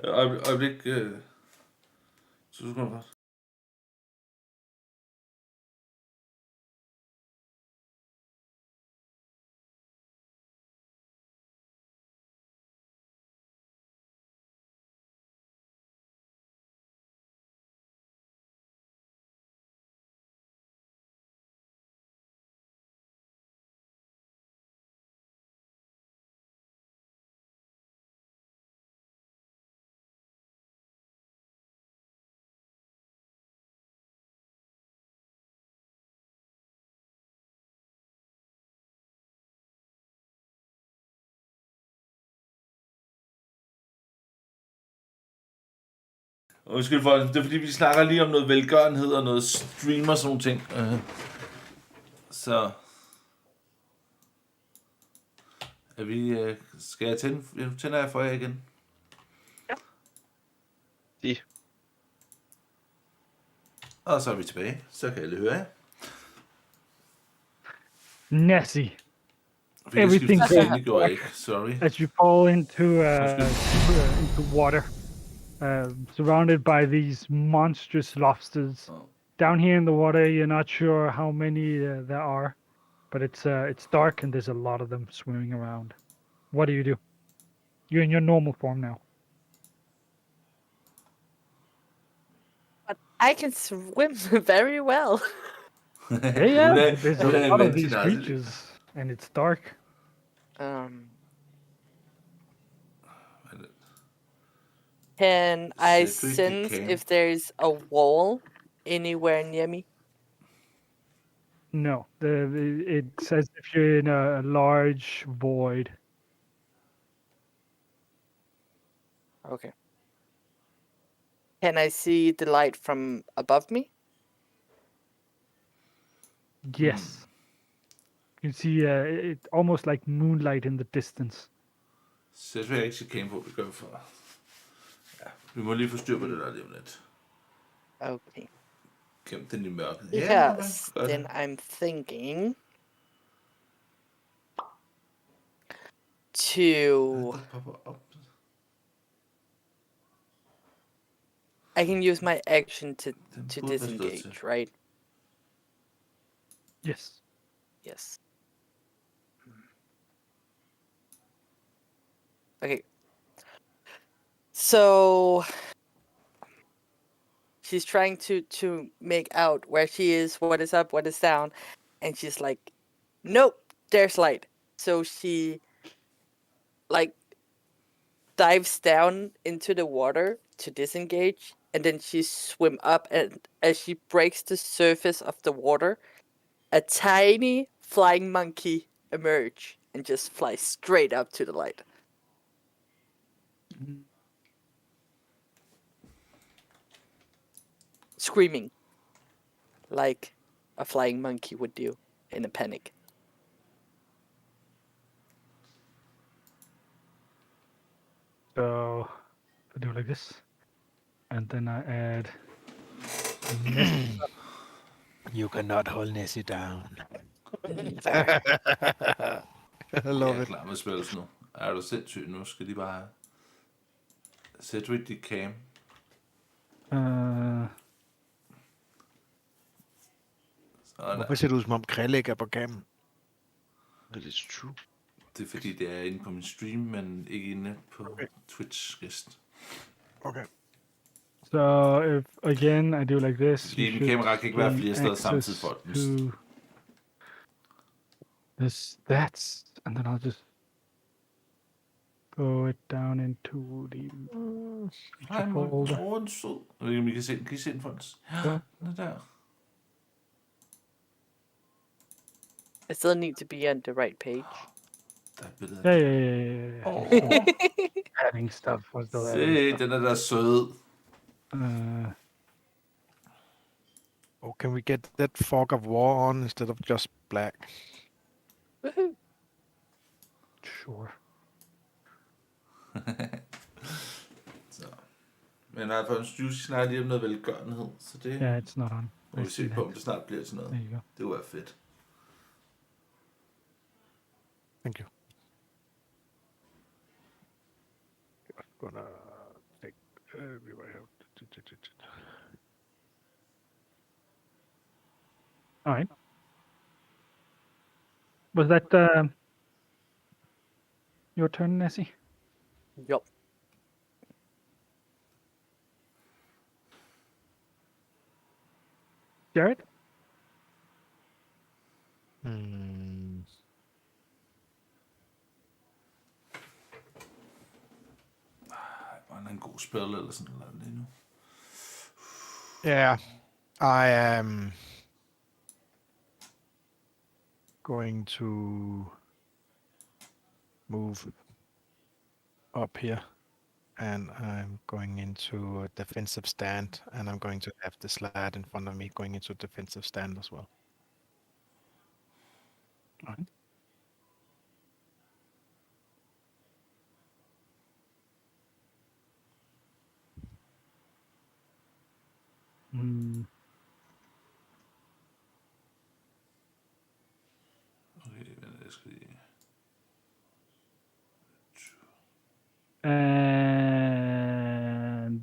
Øjeblik. 2 sekunder. Undskyld for det er fordi vi snakker lige om noget velgørenhed og noget stream og sådan nogle ting. Så er vi skal jeg tænder jeg for jer igen? Ja. De. Og så er vi tilbage. Så kan alle høre jer. Nessie, everything Det gjorde jeg ikke. Sorry. as you fall into water, surrounded by these monstrous lobsters. Oh. Down here in the water, you're not sure how many there are, but it's dark and there's a lot of them swimming around. What do you do? You're in your normal form now. But I can swim very well. Yeah. There's a lot of these creatures, and it's dark. Can I Cedric sense became- if there's a wall anywhere near me? No, it's as if you're in a large void. Okay. Can I see the light from above me? Yes. You can see it almost like moonlight in the distance. Cedric er ikke chikane på, vi gør for. Ja, vi må lige få styr på det der lige om lidt. Okay. Gem den i mørket. Because then I'm thinking to Den popper op. I can use my action to Den burde være stået disengage, til. right? Yes. Yes. Okay. So she's trying to make out where she is, what is up, what is down, and she's like, nope, there's light. So she like dives down into the water to disengage, and then she swim up, and as she breaks the surface of the water, a tiny flying monkey emerge and just fly straight up to the light. Screaming like a flying monkey would do in a panic. So I do like this, and then I add. You cannot hold Nessie down. I Jeg love er it. klar med spillet nu. Er du sindssyg? Nu skal de bare... Cedric, de cam. Hvorfor ser du ud som om Krille ikke er på kammen? That is true. Det er fordi, det er inde på min stream, men ikke inde på Twitch gæst. Okay. So if again I do like this, Fordi you min should kamera kan ikke være gain flere steder access samtidig, folkens. to the stats, and then I'll just go it down into the Hej, folder. morgen, sød. Jeg ved ikke, om I kan se den. Kan I se den, folkens? Ja. Den er der. I still need to be on the right page. Der er et billede af Yeah. Åh, Adding stuff was the adding se, stuff. den er der sød. Oh, can we get that fog of war on instead of just black? Woohoo! Sure. Så. Men nej, for en Juicy snakker lige om noget velgørenhed, så det Yeah, it's not on. må I vi see se på, that. om det snart bliver til noget. There you go. Det kunne være fedt. Thank you. Just gonna take everywhere out. All right. Was that your turn, Nessie? Yup. Jared? Hmm. Var der en god spil eller sådan noget lige nu? Yeah, I am going to move up here, and I'm going into a defensive stand, and I'm going to have this lad in front of me going into a defensive stand as well. All right. Okay, men jeg skal lige... And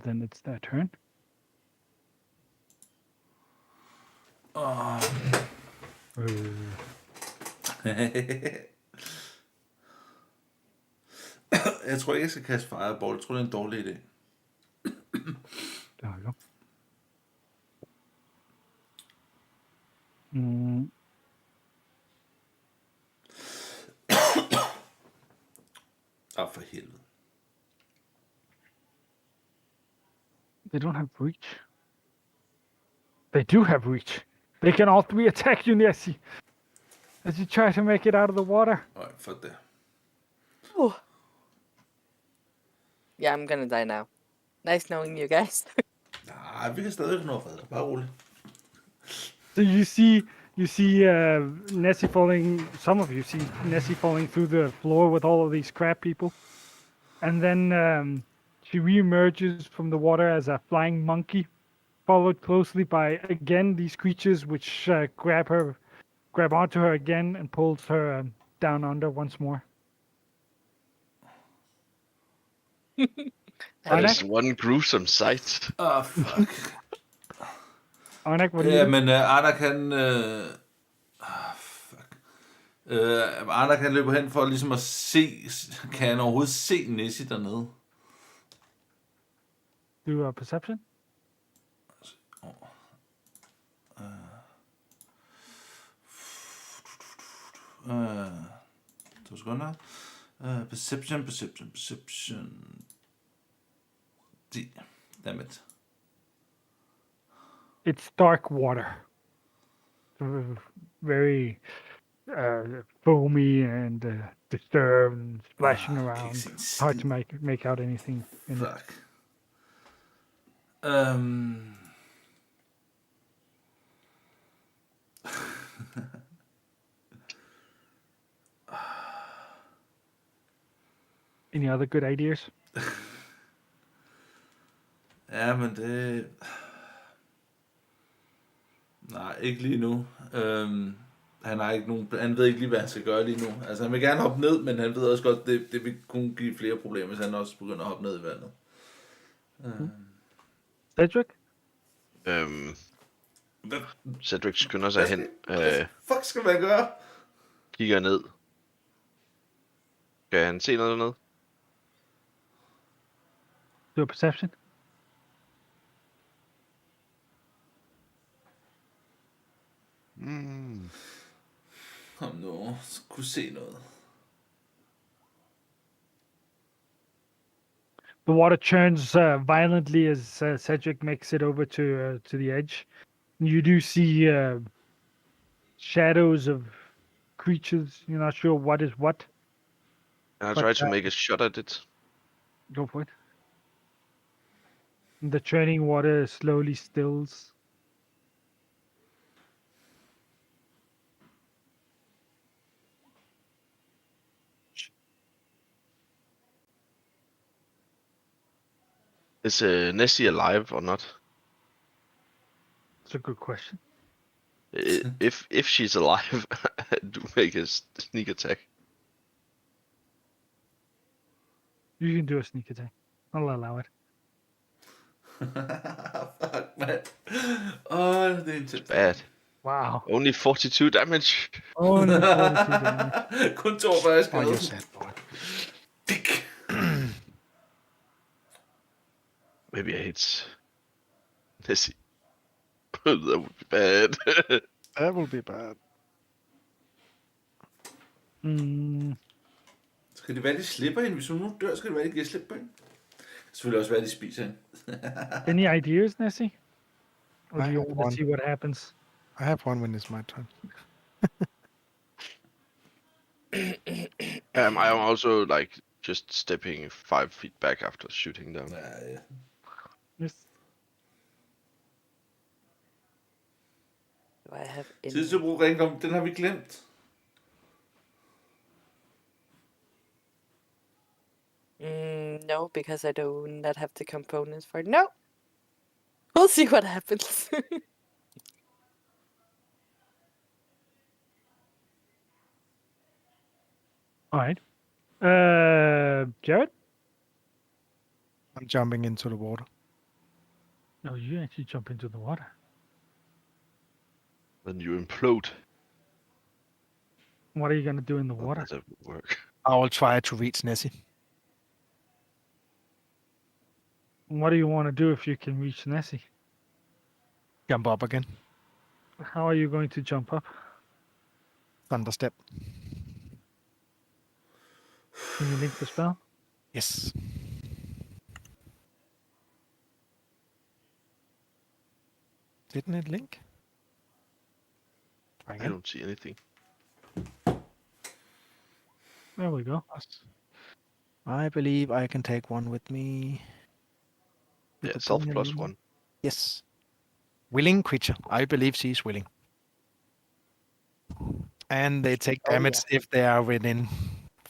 then it's their turn. Åh. Jeg tror ikke, jeg skal kaste fireball. Jeg tror, det er en dårlig idé. There we go. Mm, For helvede. they don't have reach. They do have reach. They can all three attack you, Nessie, as you try to make it out of the water. Nej, fuck det. Yeah, I'm gonna die now. Nice knowing you guys. Nej, vi kan stadig nå fred. Bare roligt. So you see Nessie falling. Some of you see Nessie falling through the floor with all of these crab people, and then she reemerges from the water as a flying monkey, followed closely by again these creatures, which grab onto her again and pulls her down under once more. That is one gruesome sight. Fuck. Arnak, what do you Ja, do? men Arnak han... Fuck. Arnak han løber hen for ligesom at se... Kan han overhovedet se Nessie dernede? Do a perception. To sekunder. Perception. Damn it. It's dark water. Very foamy and disturbed and splashing around. It's hard to make out anything in it. Fuck. Any other good ideas? Ja, men det... Nej, ikke lige nu. Han har ikke nogen... Han ved ikke lige, hvad han skal gøre lige nu. Altså, han vil gerne hoppe ned, men han ved også godt, det vil kunne give flere problemer, hvis han også begynder at hoppe ned i vandet. Cedric? Cedric skynder sig hen, Fuck skal man gøre? kigger ned. Kan han se noget dernede? Do a perception. Kom nu, kunne se noget. The water churns violently as Cedric makes it over to the edge. You do see shadows of creatures. You're not sure what is what. And I But, try to make a shot at it. Go for it. The churning water slowly stills. Is Nessie alive or not? That's a good question. If she's alive, do make a sneak attack. You can do a sneak attack. I'll allow it. Fuck, man. Det er intenst. Bad. Wow. Only 42 damage. Only 42 damage. Kun 42 Oh, skade. you sad boy. Dick. Maybe I hit Nessie. That would be bad. That will be bad. Skal det være, de slipper hende? Hvis hun nu dør, skal det være, de giver slip på hende? Selvfølgelig også være, de spiser hende. Any ideas, Nessie? Or do I you have want to one. see what happens? I have one when it's my turn. I'm also like just stepping 5 feet back after shooting down. Ja. Yes. Do I have any? Tid til at bruge ringkom, den har vi glemt. No, because I do not have the components for it. No. We'll see what happens. All right. Jared? I'm jumping into the water. No, you actually jump into the water. Then you implode. What are you going to do in the Well, water? that doesn't work. I will try to reach Nessie. What do you want to do if you can reach Nessie? Jump up again. How are you going to jump up? Thunder step. Can you link the spell? Yes. Didn't it link? Try I again. don't see anything. There we go. I believe I can take one with me. With Yeah, the self pony plus lady. 1. Yes. Willing creature. I believe she's willing. And they take Oh, damage if they are within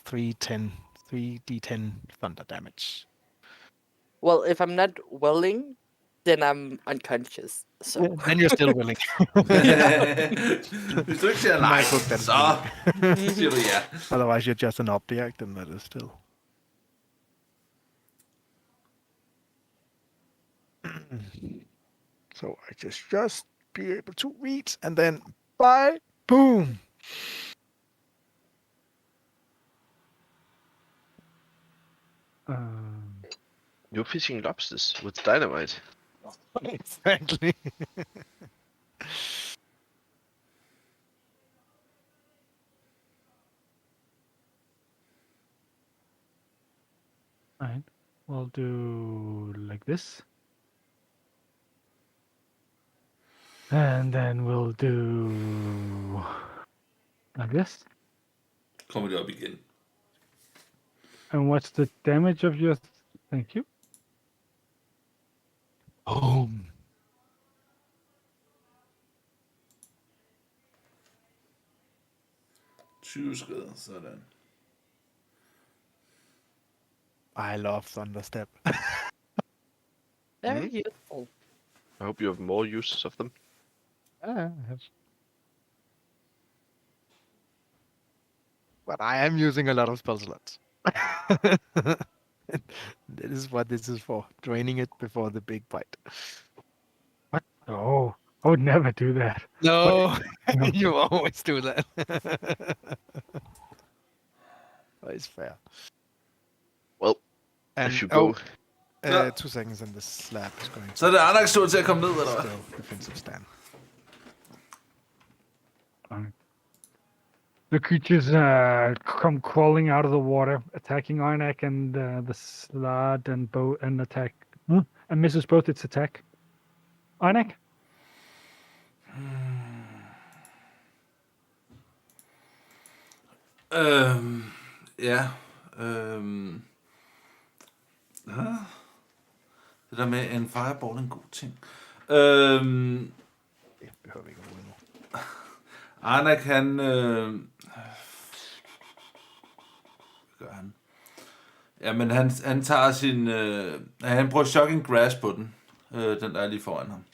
3d10 thunder damage. Well, if I'm not willing, then I'm unconscious. So Then you're still willing. Hvis du ikke siger nej, My book, that's så siger du ja. Otherwise, you're just an object, and that is still. So I just be able to reach, and then bye, boom. You're fishing lobsters with dynamite. Exactly. All right. We'll do like this. And then we'll do like this. Kommer det op igen. And what's the damage of your... Thank you. Boom. Skade, sådan. I love Thunderstep. very useful. I hope you have more uses of them. I have. But I am using a lot of spell slots. That is what this is for. Draining it before the big bite. What? Oh, I would never do that. No, No. you always do that. It's fair. Well, And if you go, 2 seconds and the slab is going to Så er det Arnak tur til at komme ned, eller hvad? still defensive stand. The creatures come crawling out of the water, attacking Arnak and the slot and boat and attack and misses both its attack. Arnak, Ja. Det der med en fireball er en god ting. Det behøver vi ikke at bruge nu. Arnak, han... Hvad gør han? Jamen, han tager sin... han bruger shocking grass på den. Den der er lige foran ham.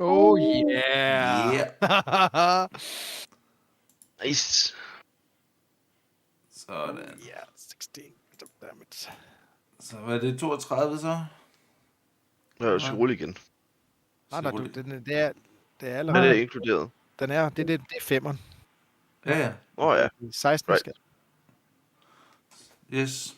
Oh yeah! Yeah. Nice. Sådan. Yeah, 16 damage. Så hvad er det? 32 så? Jeg skal rulle igen. Nej, nej, det er Men det allerede. er inkluderet. Den er, det er femmeren. Ja, ja. Ja. 16 Right. skal. Yes.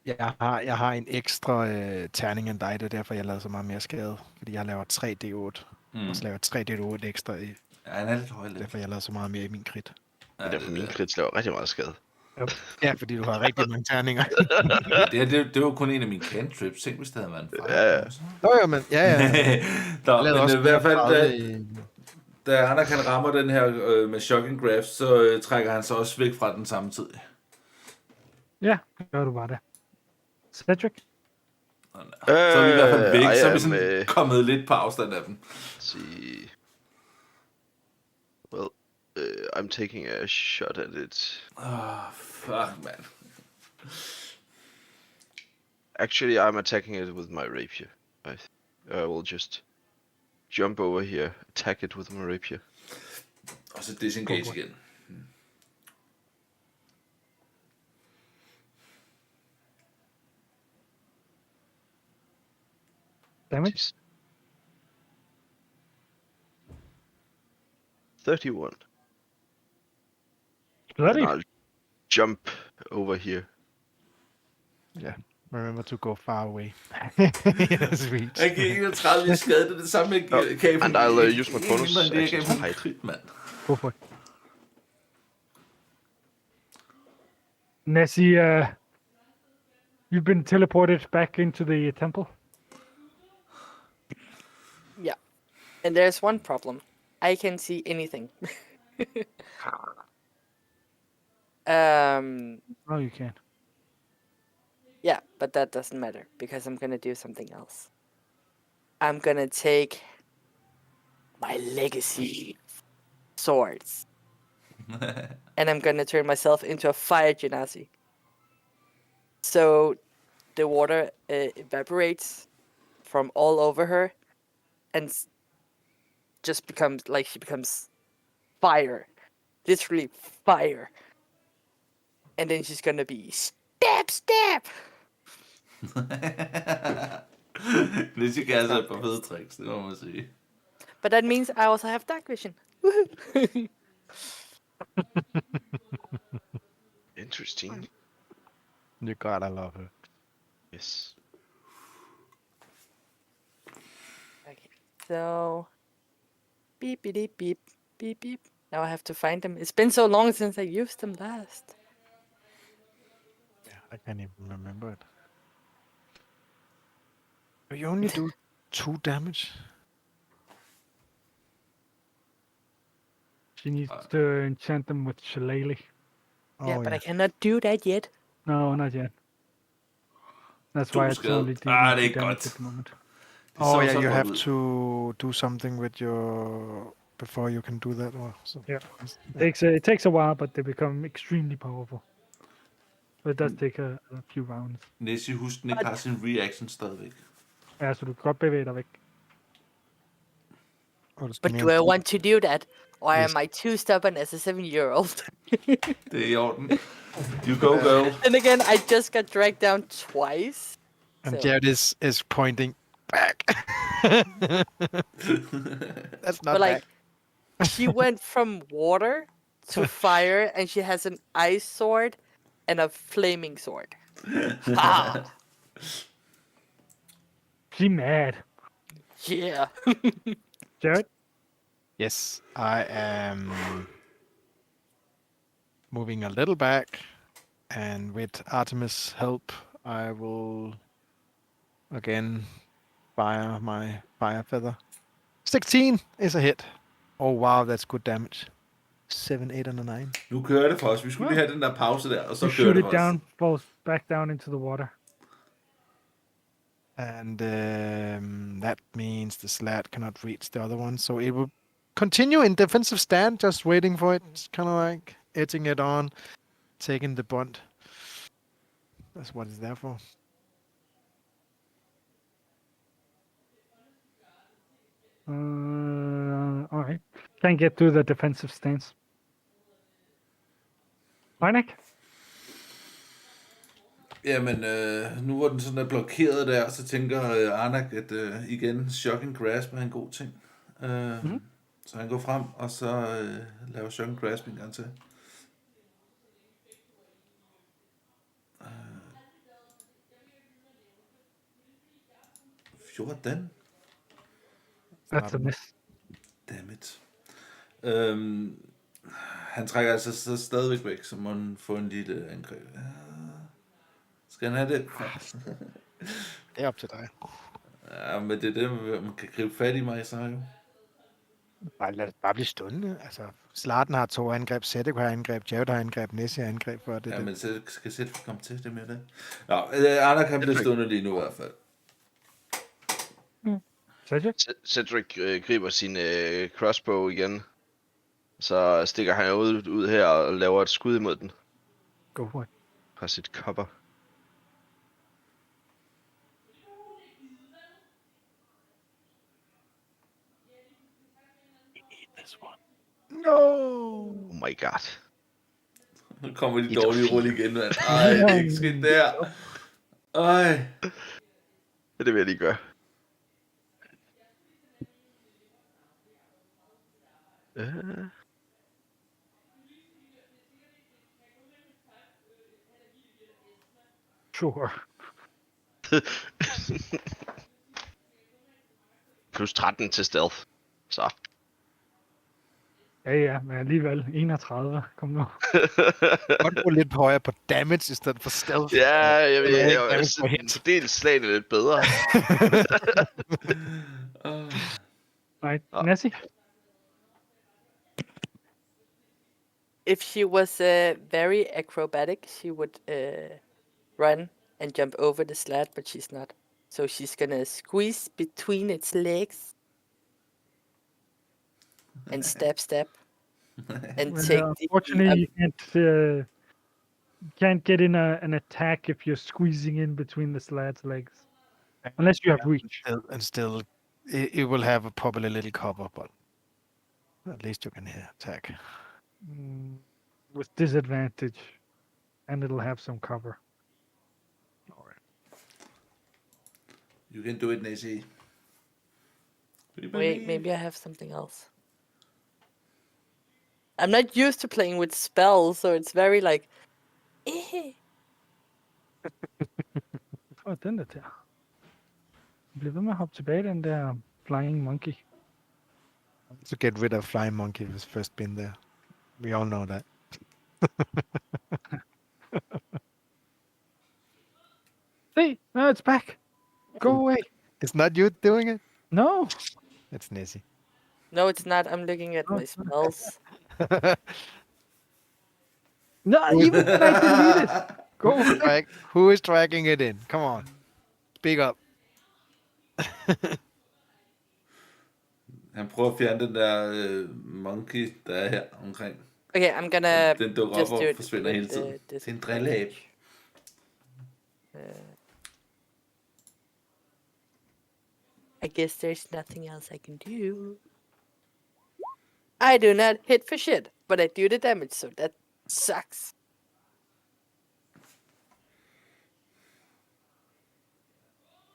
Jeg har en ekstra terning end dig, det er derfor, jeg lavede så meget mere skade. Fordi jeg laver 3d8. Og så laver jeg 3d8 ekstra i. Ja, han er lidt høj lidt. Derfor jeg lavede så meget mere i min krit. Det er derfor min krits laver rigtig meget skade. Ja, fordi du har rigtig mange terninger. Det var kun en af mine cantrips. Tænk, hvis det havde været en fejl. Ja. Nå jo, men ja. Nå, Jeg men i hvert fald, i... da Anna kan rammer den her med shocking graph, så trækker han sig også væk fra den samtidig. ja, gør du bare det. Cedric, Så er vi i hvert fald væk, så er vi sådan am, kommet lidt på afstand af dem. See. Well, I'm taking a shot at it. Fuck, man. Actually, I'm attacking it with my rapier. I will just jump over here, attack it with my rapier. Og så disengage igen. damage. 31. Bloody. And I'll jump over here. Ja, remember to go far away. Yes, reach. Jeg giver 31 i skade, det er det samme, jeg kan. And I'll use my bonus Det er action to ikke hide. krit, mand. Go for it. Nessie, you've been teleported back into the temple. Yeah. And there's one problem. I can see anything. Oh, you can. Yeah, but that doesn't matter because I'm gonna do something else. I'm gonna take my legacy swords. And I'm gonna turn myself into a fire genasi. So the water evaporates from all over her and just becomes like she becomes fire. Literally fire. And then she's gonna be stab! Lizzie kan altså et par fede tricks, det må man sige. But that means I also have dark vision. Woohoo! Interesting. You gotta love her. Yes. Okay, so beep beep beep beep beep. Now I have to find them. It's been so long since I used them last. Yeah, I can't even remember it. You only do 2 damage? She needs to enchant them with shillelagh. Yeah, but I cannot do that yet. No, not yet. That's To why it's skade. only Det dealing er 2 ikke damage godt. at the moment. Oh yeah, så you godt have ud. to do something with your before you can do that. Or so. Yeah. It takes a while, but they become extremely powerful. But it does take a few rounds. Nessie, husk, den ikke har sin reaction stadigvæk. Ja, så du kan godt bevæge dig væk. But do I want to do that? Or am I too stubborn as a 7-year-old? Det er i orden. You go, girl. And again, I just got dragged down twice. And So- Jared is pointing back. That's not But like, she went from water to fire, and she has an ice sword and a flaming sword. Ah! She mad. Yeah. Jared? Yes, I am moving a little back, and with Artemis' help, I will again fire my fire feather. 16 is a hit. Oh wow, that's good damage. 7, 8, and a 9. Nu kører det for os. Vi skulle lige have den der pause der, og så You kører shoot det it for os. down, falls back down into the water. And that means the slat cannot reach the other one, so it will continue in defensive stand, just waiting for it. It's kind of like edging it on, taking the bunt. That's what it's there for. All right. Can't get through the defensive stance. Arnak? Jamen, nu hvor den sådan er blokeret der, så tænker Arnak, at igen, Shocking Grasp er en god ting. Så han går frem, og så laver Shocking Grasp en gang til. 14. That's a miss. Dammit. Han trækker altså så stadigvæk væk, så må han få en lille angreb. Skal han have det? Det er op til dig. Ja, men det er det, man kan gribe fat i mig, så jo. Lad det bare blive stående. Altså, Slarten har 2 angreb, Sættek har angreb, Jared har angreb, Nessie har angreb for det. Ja, men så skal Sættek komme til det med det. Nå, Arne kan blive stående lige nu i hvert fald. Cedric griber sin crossbow igen. Så stikker han ud her og laver et skud imod den. Go for it. Fra sit cover. No! Oh my god. Nu kommer de dårlige rulle igen, mand. Ej, det er ikke skidt der. Ej. Det vil jeg lige gøre. Sure. Plus 13 til stealth. Så. Ja, men alligevel 31. Kom nu. Godt gå lidt højere på damage i stedet for stealth. Ja, jeg damage per hit. vil fordele slagene lidt bedre. Right, Nessie? If she was very acrobatic, she would run and jump over the slat, but she's not. So she's gonna squeeze between its legs and stab, and take unfortunately, you can't get in an attack if you're squeezing in between the slad's legs, unless you have reach. And still, it will have a probably little cover, but at least you can attack. With disadvantage, and it'll have some cover. You can do it, Nessie. Wait, maybe I have something else. I'm not used to playing with spells, so it's very like. Den der der. Bliv ved med at hoppe tilbage den der flying monkey. To get rid of flying monkey was first been there. We all know that. See, no, it's back. Go away. It's not you doing it? No. It's Nessie. No, it's not. I'm looking at my spells. No, even when I delete it. Go away. Who is dragging it in? Come on. Speak up. Han prøver at fjerne den der monkey, der er her omkring. Okay, I'm gonna Den dukker just op do og it forsvinder hele with tiden. this Det er en drilleab. I guess there's nothing else I can do. I do not hit for shit, but I do the damage, so that sucks.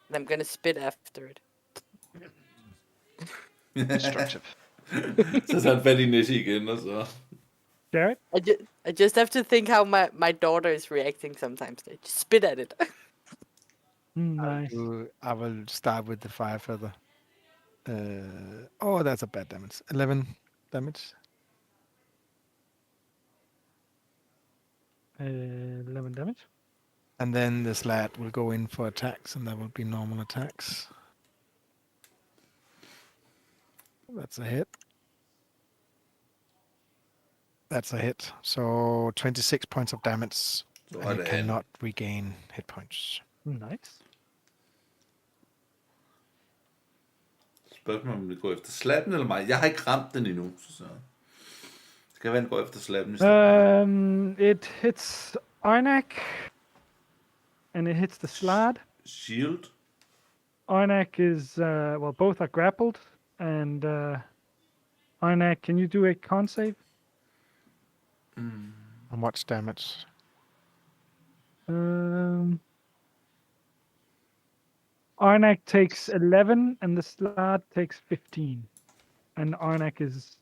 And I'm gonna spit after it. Destructive. Så tager han fat i Nessie igen, og så... Jared? I just have to think how my daughter is reacting sometimes. I just spit at it. Nice. I will start with the fire feather. Oh, that's a bad damage. 11 damage. 11 damage. And then the slat will go in for attacks, and that will be normal attacks. That's a hit. That's a hit. So 26 points of damage. And you Sådan. cannot regain hit points. Nice. Spørgsmålet om det går efter slappen eller mig. Jeg har ikke ramt den endnu. Så det kan være, den går efter slappen i stedet. It hits Arnak, and it hits the slad. Shield. Arnak is, well, both are grappled, and Arnak, can you do a con save? How much damage? Arnak takes 11, and the slad takes 15. And Arnak is...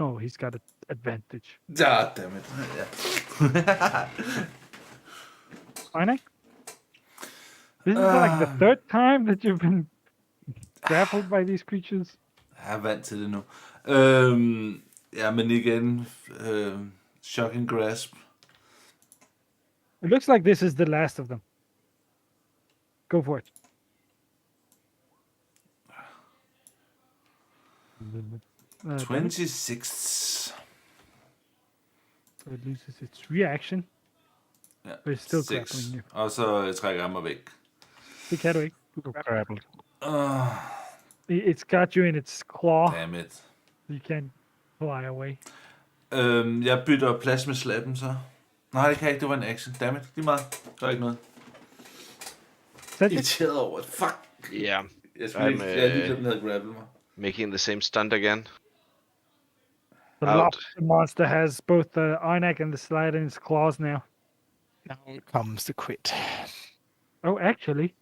Oh, he's got an advantage. Ja, dammit. Ja. Arnak? This is like the third time that you've been grappled by these creatures. Jeg er vant til det nu. Ja, men igen. Shocking grasp. It looks like this is the last of them. Go for it. Damage. 26. So it loses its reaction. Ja, But it's still 6. grappling you. Og så trækker jeg mig væk. Det kan du ikke. Du kan Grappled. It's got you in its claw. Dammit. You can't fly away. Jeg bytter plads med slappen, så. Nej, det kan jeg ikke. Det var en action. Dammit. Lige meget. Der er ikke noget. Irriteret over det. Fuck. Yeah, Jeg skulle ikke. Jeg lige den havde grabbet mig. making the same stunt again. The Out. lobster monster has both the Arnak and the slide in its claws now. Now comes the crit. Oh, actually,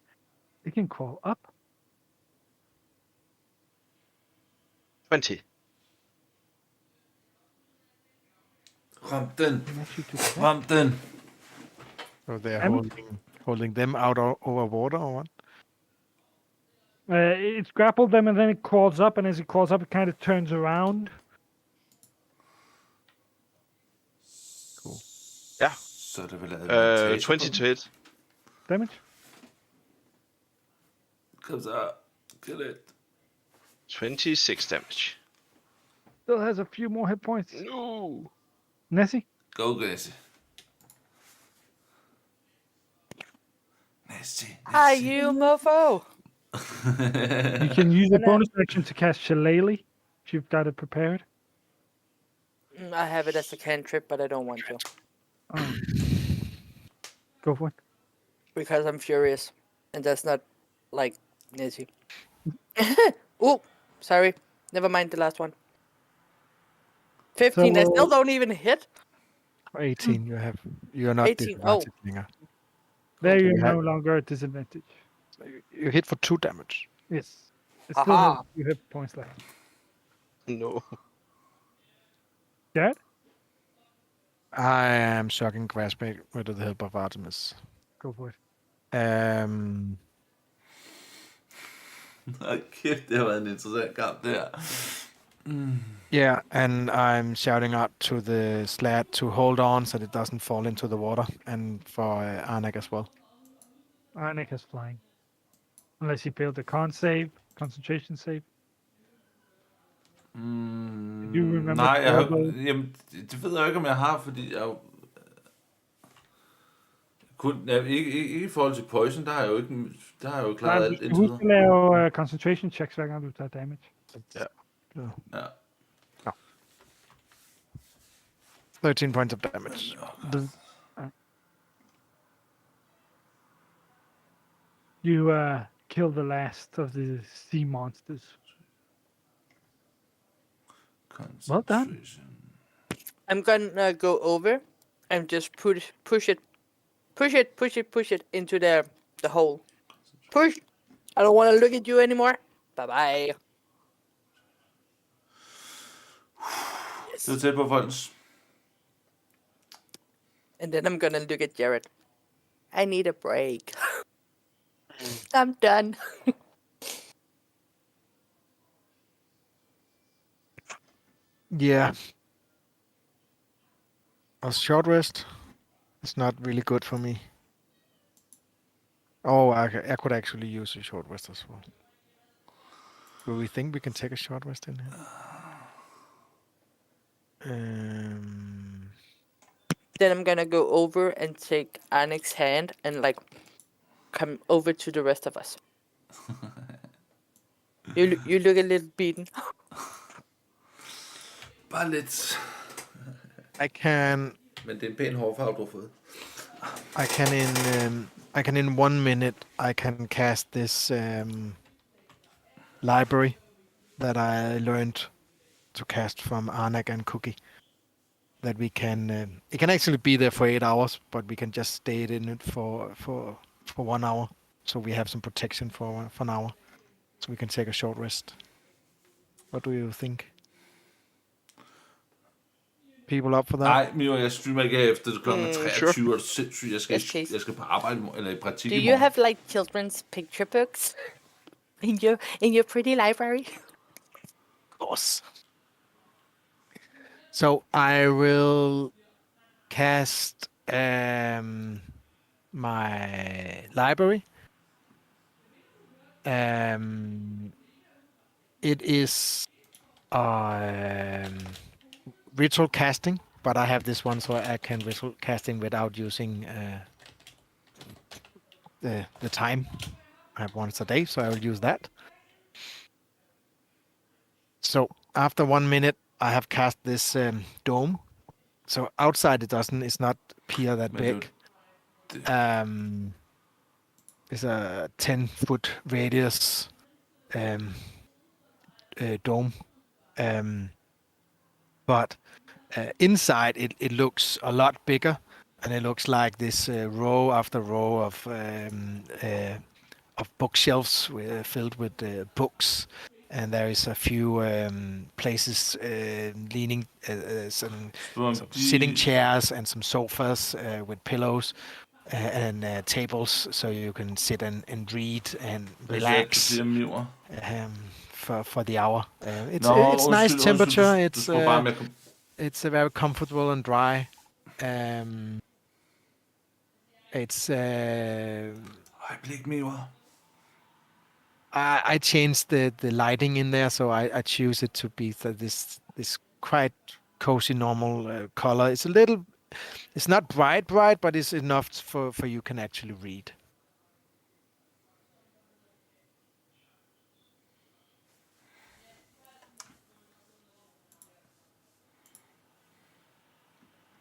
it can crawl up. 20. Ram den. Can actually do that. Ram den. So they're Um, holding them out over water or what? It's grappled them and then it crawls up, and as it crawls up, it kind of turns around. Ja. Så er det vel advantage 20 på to hit. Damage. Kom så. Kill it. 26 damage. Still has a few more hit points. No. Nessie? Go, Gracie. Nasty. Hi, you mofo! You can use a bonus action to cast Shillelagh if you've got it prepared. I have it as a cantrip, but I don't want to. Go for it. Because I'm furious. And that's not, like, easy. Oh, sorry. Never mind the last one. 15, I So- still don't even hit. 18, you're not 18, oh. disadvantaged longer. There Okay. you're no longer at disadvantage. So you hit for 2 damage. Yes. It still Aha. has a few hit points left. No. Dad? I am shocking grasping with the help of Artemis. Go for it. Kæft, det har været en interessant kamp, det her. Yeah, and I'm shouting out to the sled to hold on so that it doesn't fall into the water, and for Arnak as well. Arnak is flying. Unless he failed the con save, concentration save. Do you remember Nej, jeg har, Turbo? jamen, det ved jeg ikke, om jeg har, fordi jeg jo... Ikke i forhold til poison, der har jeg jo ikke, der har jeg jo klaret alt Du skal indtil huske videre. at lave concentration checks, hver gang du tager damage. Ja. 13 points of damage. You kill the last of the sea monsters. Well done. Concentration. I'm gonna go over and just push it into the hole. Push! I don't want to look at you anymore. Bye-bye. Det er tæt på folkens. And then I'm gonna look at Jared. I need a break. I'm done. Yeah. A short rest is not really good for me. Oh, I could actually use a short rest as well. Do we think we can take a short rest in here? Then I'm gonna go over and take Annick's hand and like come over to the rest of us. You look a little beaten. Bare lidt. I can Men det er en pæn hårfarve, du har fået. I can in 1 minute I can cast this library that I learned to cast from Arnak and Cookie. That we can it can actually be there for 8 hours, but we can just stay in it for 1 hour, so we have some protection for an hour, so we can take a short rest. What do you think? People up for that? Nej, Mio, jeg streamer ikke her efter kl. 23, sure. og sindssygt. Jeg skal på arbejde eller i praktik Do i you morgen. have like children's picture books in your pretty library? Of course. So I will cast my library. It is ritual casting, but I have this one so I can ritual casting without using the time. I have once a day, so I will use that. So after 1 minute, I have cast this dome. So outside it's not appear that Men big. It's a 10-foot radius dome. But inside it looks a lot bigger, and it looks like this row after row of bookshelves filled with books. And there is a few places leaning, some sitting chairs and some sofas with pillows and tables, so you can sit and read and relax for the hour. It's nice temperature. It's very comfortable and dry. It's Øjeblik, Mio. I changed the lighting in there, so I choose it to be this quite cozy normal color. It's not bright, but it's enough for you can actually read.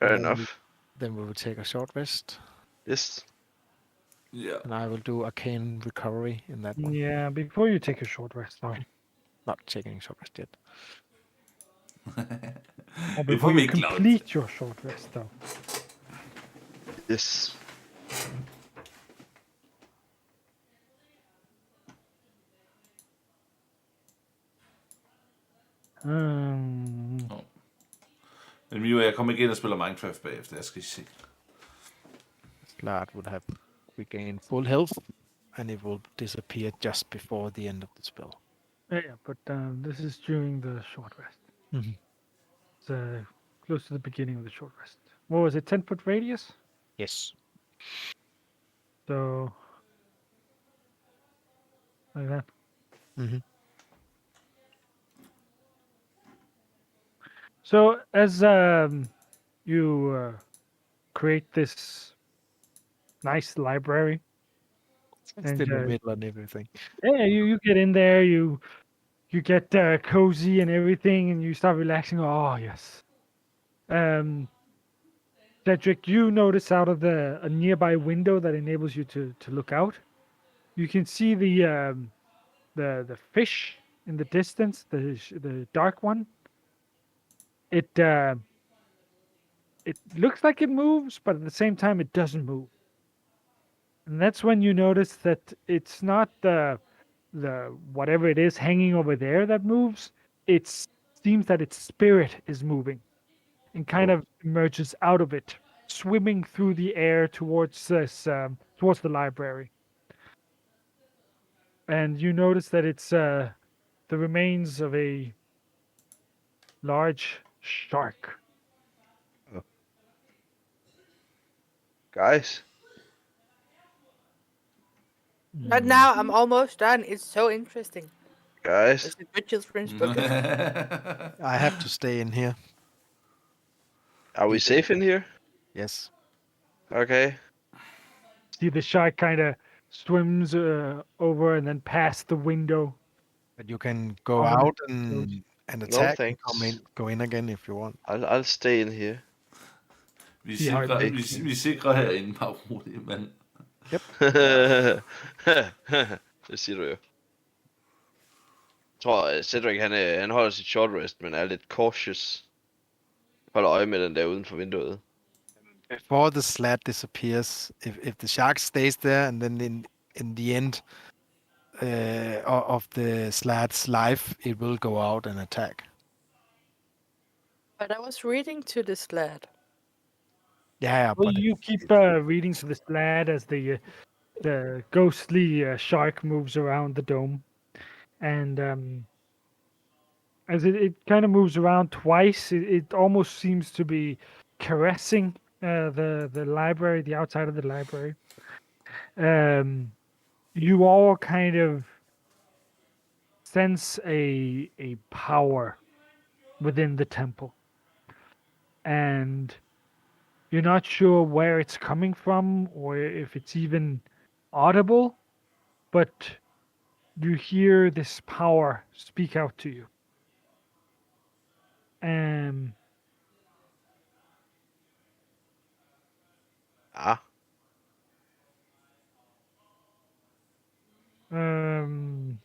Fair enough. Then we will take a short rest, Yes. Yeah. and I will do arcane recovery in that one. Yeah, before you take a short rest, though. Not taking a short rest yet. Or Det får before vi you ikke lov til. complete your short rest, though. Yes. Men Mio, jeg kommer ikke ind og spiller Minecraft bagefter. Jeg skal i seng. Slart would have regained full health, and it will disappear just before the end of the spell. Yeah, but this is during the short rest. Mm-hmm. It's close to the beginning of the short rest. What was it, 10-foot radius? Yes. So, like that. Mm-hmm. So, as you create this nice library, It's and in the middle and everything. yeah, you get in there, you get cozy and everything, and you start relaxing. Oh yes. Cedric, you notice out of a nearby window that enables you to look out. You can see the fish in the distance, the dark one. It looks like it moves, but at the same time it doesn't move. And that's when you notice that it's not the whatever it is hanging over there that moves. It seems that its spirit is moving and kind of emerges out of it, swimming through the air towards this towards the library. and you notice that it's the remains of a large shark. Guys, But now I'm almost done. It's so interesting. guys. It's a good children's book. I have to stay in here. Are we safe in here? Yes. Okay. See the shark kind of swims over and then past the window. But you can go On out the and No attack and thanks. go in again if you want. I'll stay in here. Vi De har sikrer, et- vi sikrer herinde, bare roligt, mand. Det siger du jo. Jeg tror, Cedric han holder sit short rest, men er lidt cautious. Holder øje med den der uden for vinduet. Before the slat disappears, if the shark stays there and then in the end of the slat's life, it will go out and attack. But I was reading to this lad. Yeah, Well, but you keep reading to this lad as the ghostly shark moves around the dome, and as it kind of moves around twice, it almost seems to be caressing the library, the outside of the library. You all kind of sense a power within the temple, and you're not sure where it's coming from or if it's even audible, but you hear this power speak out to you. Ah, Um,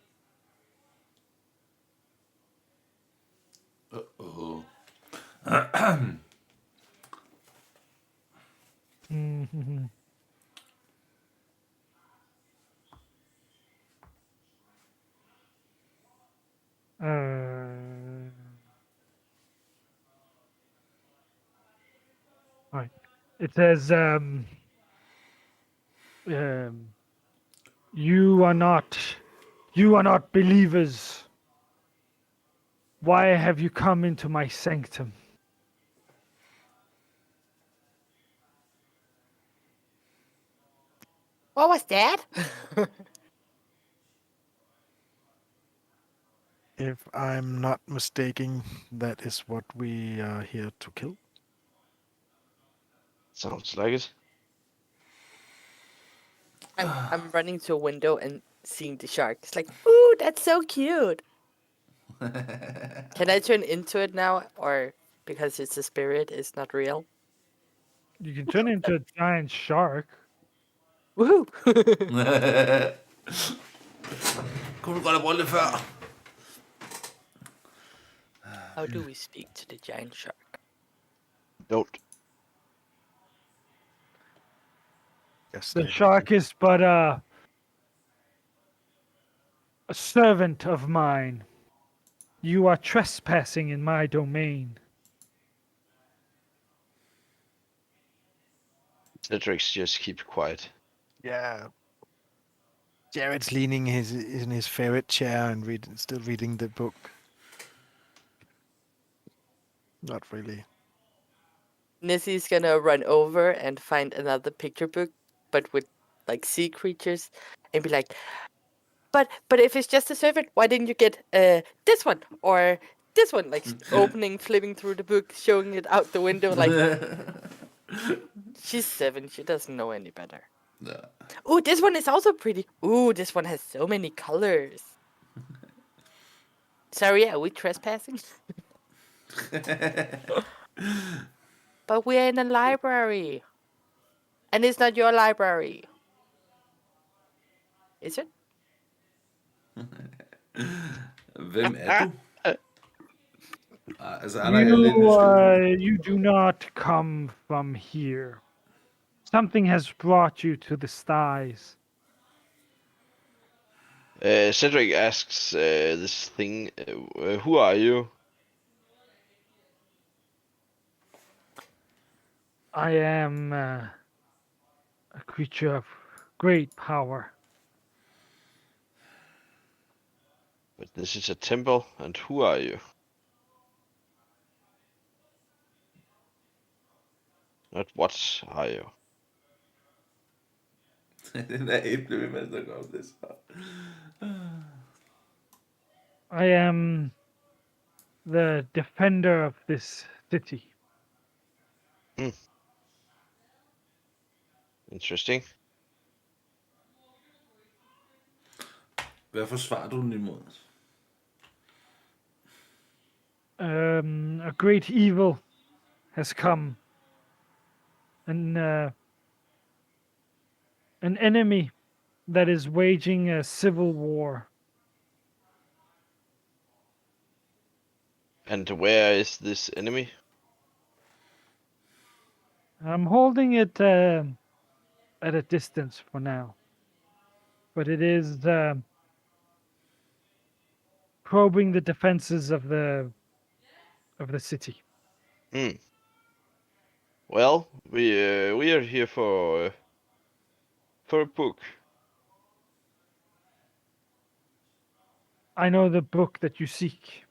Uh-oh. mhm. Right. It says, you are not believers. Why have you come into my sanctum? What was that? if I'm not mistaken, that is what we are here to kill. sounds like it. I'm running to a window and seeing the shark. It's like, ooh, that's so cute. Can I turn into it now, or because it's a spirit, it's not real? You can turn into a giant shark. Woohoo! Kunne du godt have brugt det før? How do we speak to the giant shark? Don't. Yes. The shark is but a servant of mine. You are trespassing in my domain. Cedric just keep quiet. Yeah. Jared's leaning in his favorite chair and still reading the book. Not really. Nissie's gonna run over and find another picture book, but with like sea creatures, and be like, but if it's just a servant, why didn't you get this one or this one? Like opening, flipping through the book, showing it out the window. Like she's 7, she doesn't know any better. Ja. Ooh, this one is also pretty. Ooh, this one has so many colors. Sorry, are we trespassing? But we're in a library. And it's not your library. Is it? Hvem er du? Altså, han er lidt You, nysgerrig. you do not come from here. Something has brought you to the skies. Cedric asks this thing, who are you? I am a creature of great power. But this is a temple, and who are you? Not what are you? Den er ikke blevet med, der går det så. I am the defender of this city. Interesting. Hvad forsvarer du den imod? A great evil has come, and an enemy that is waging a civil war. And where is this enemy? I'm holding it at a distance for now, but it is probing the defenses of the city. Well, we are here for a book. I know the book that you seek.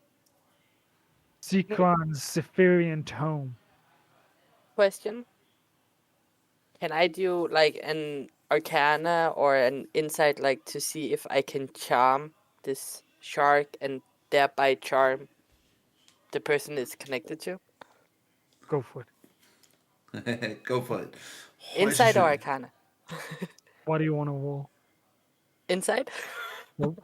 Zekron's Zephyrian Tome. Question. Can I do like an arcana or an insight, like to see if I can charm this shark and thereby charm the person it's connected to? Go for it. Go for it. Insight or arcana? What do you want to roll? Insight? Nope.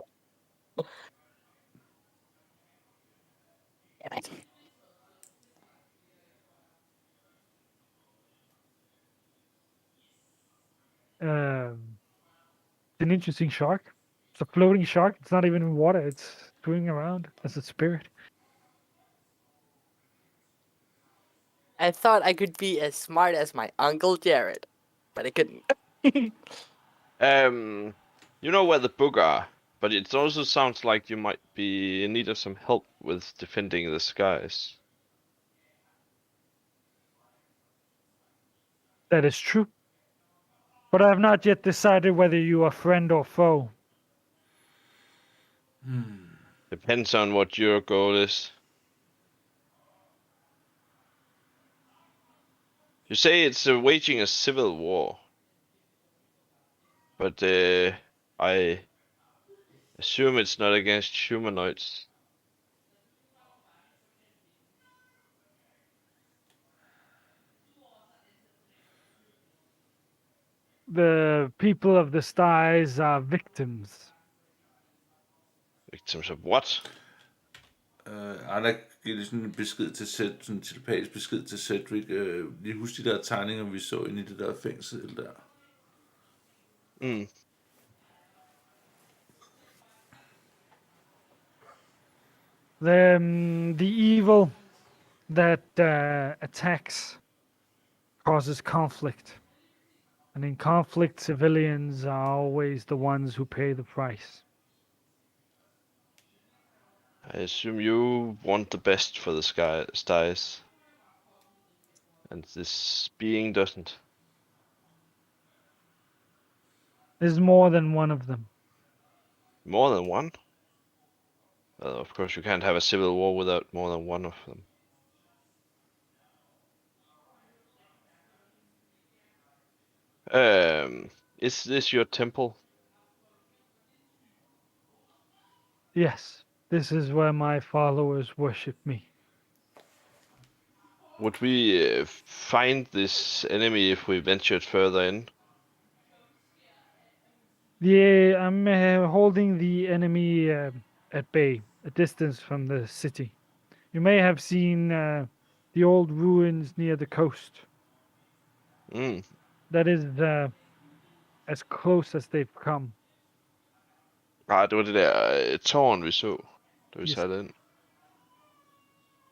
Damn it. It's an interesting shark. It's a floating shark. It's not even in water. It's swimming around as a spirit. I thought I could be as smart as my Uncle Jared, but I couldn't. You know where the book are, but it also sounds like you might be in need of some help with defending the skies. That is true. But I have not yet decided whether you are friend or foe. Depends on what your goal is. You say it's waging a civil war, but I assume it's not against humanoids. The people of the skies are victims. Victims of what? Anna giver lige sådan en besked til Cedric, sådan en telepatisk besked til Cedric. Lige husk de der tegninger, vi så inde i det der fængsel der. The evil that attacks causes conflict. And in conflict, civilians are always the ones who pay the price. I assume you want the best for the skies. And this being doesn't. There's more than one of them. More than one? Well, of course you can't have a civil war without more than one of them. Is this your temple? Yes, this is where my followers worship me. Would we find this enemy if we ventured further in? Yeah, I'm holding the enemy at bay, a distance from the city. You may have seen the old ruins near the coast. That is as close as they've come. Det var det der tårn, vi så, da vi Yes. sejlede ind.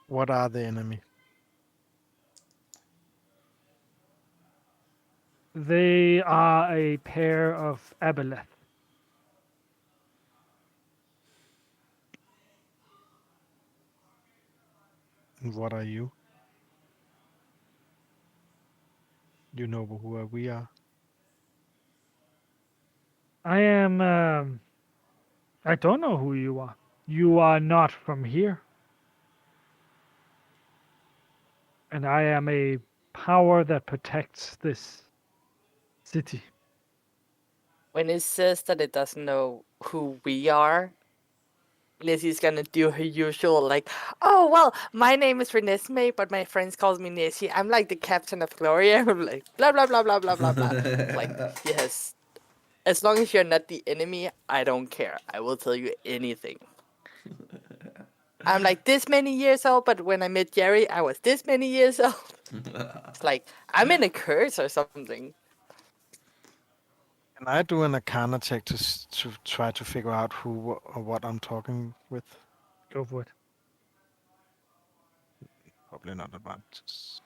What are the enemy? They are a pair of aboleth. And what are you? You know who we are. I am. I don't know who you are. You are not from here. And I am a power that protects this city. When it says that it doesn't know who we are, Nessie's gonna do her usual, like, oh, well, my name is Renesmee, but my friends calls me Nessie. I'm like the captain of Gloria. I'm like, blah, blah, blah, blah, blah, blah, blah. Like, yes, as long as you're not the enemy, I don't care. I will tell you anything. I'm like this many years old, but when I met Jerry, I was this many years old. It's like, I'm in a curse or something. Can I do an Arcana check to try to figure out who or what I'm talking with? Go for it. Probably not advantages.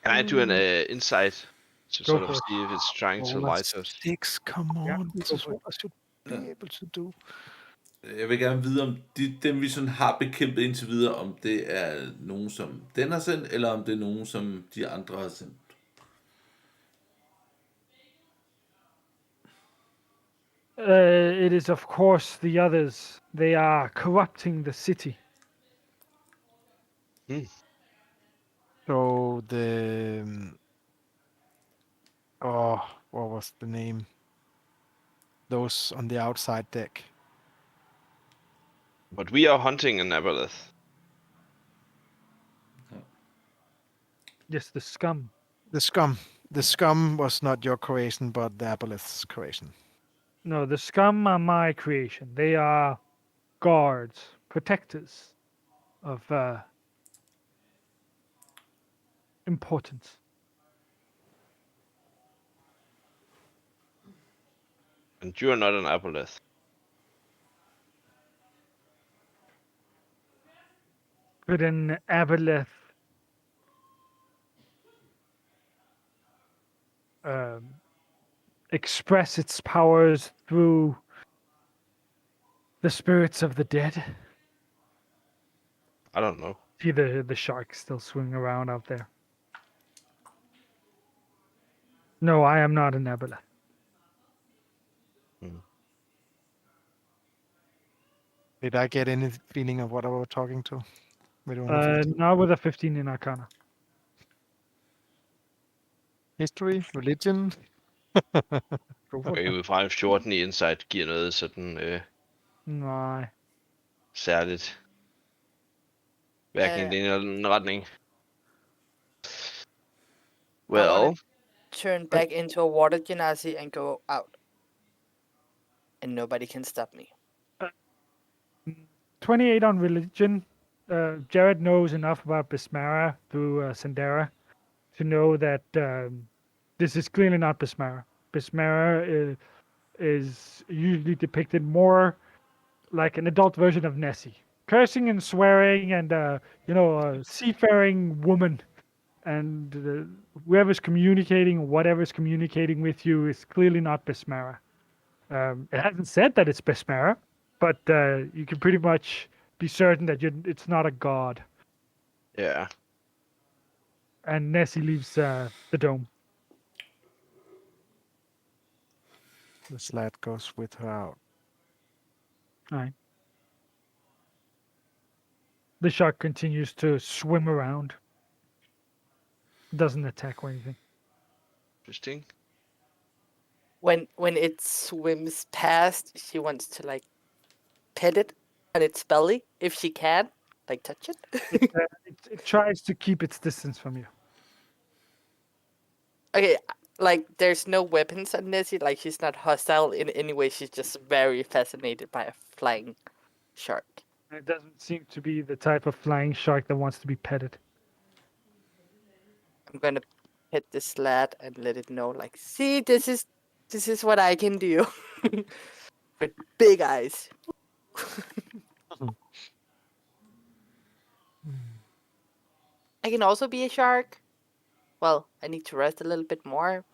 Can I do an insight to Go sort of for it. see if it's trying to Oh, lie to us? 6, come Yeah, on. This go is for it. what I should be able to do. Jeg vil gerne vide, om dem vi sådan har bekæmpet indtil videre, om det er nogen, som den har sendt, eller om det er nogen, som de andre har sendt. It is, of course, the others. They are corrupting the city. So the what was the name? Those on the outside deck. But we are hunting an aboleth. Yes, the scum. The scum. The scum was not your creation, but the aboleth's creation. No, the scum are my creation. They are guards, protectors of importance. And you are not an aboleth. But an aboleth express its powers through the spirits of the dead. I don't know. See the shark still swimming around out there. No, I am not an aboleth. Did I get any feeling of what I was talking to? With Not with a 15 in Arcana. history, religion. Go for Okay, it. vi får 14 i insight, giver noget sådan Nej. særligt. Hverken i den ene eller den anden retning. Well, Turn back into a water genasi and go out. And nobody can stop me. 28 on religion. Jared knows enough about Bismara through Sandera to know that this is clearly not Bismara. Bismara is usually depicted more like an adult version of Nessie, cursing and swearing, and a seafaring woman. And whoever's communicating, whatever's communicating with you, is clearly not Bismara. It hasn't said that it's Bismara, but you can pretty much be certain that it's not a god. yeah. And Nessie leaves the dome. The sled goes with her out. Right. The shark continues to swim around. Doesn't attack or anything. Interesting. When it swims past, she wants to like pet it on its belly if she can, like touch it. It tries to keep its distance from you. Okay, like there's no weapons on Nessie. Like she's not hostile in any way. She's just very fascinated by a flying shark. It doesn't seem to be the type of flying shark that wants to be petted. I'm gonna pet this lad and let it know, like, see, this is what I can do. With big eyes. I can also be a shark. Well, I need to rest a little bit more,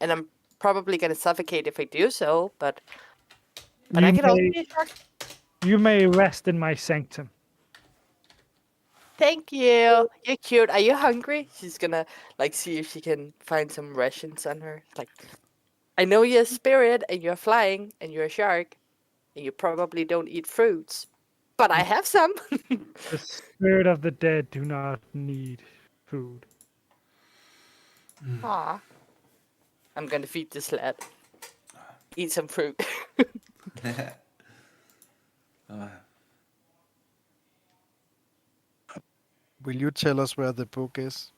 and I'm probably gonna suffocate if I do so, but I can also be a shark. You may rest in my sanctum. Thank you. You're cute. Are you hungry? She's gonna like see if she can find some rations on her. Like, I know you're a spirit and you're flying and you're a shark. And you probably don't eat fruits. But I have some. The spirit of the dead do not need food. Aw. I'm gonna feed this lad. Eat some fruit. Will you tell us where the book is?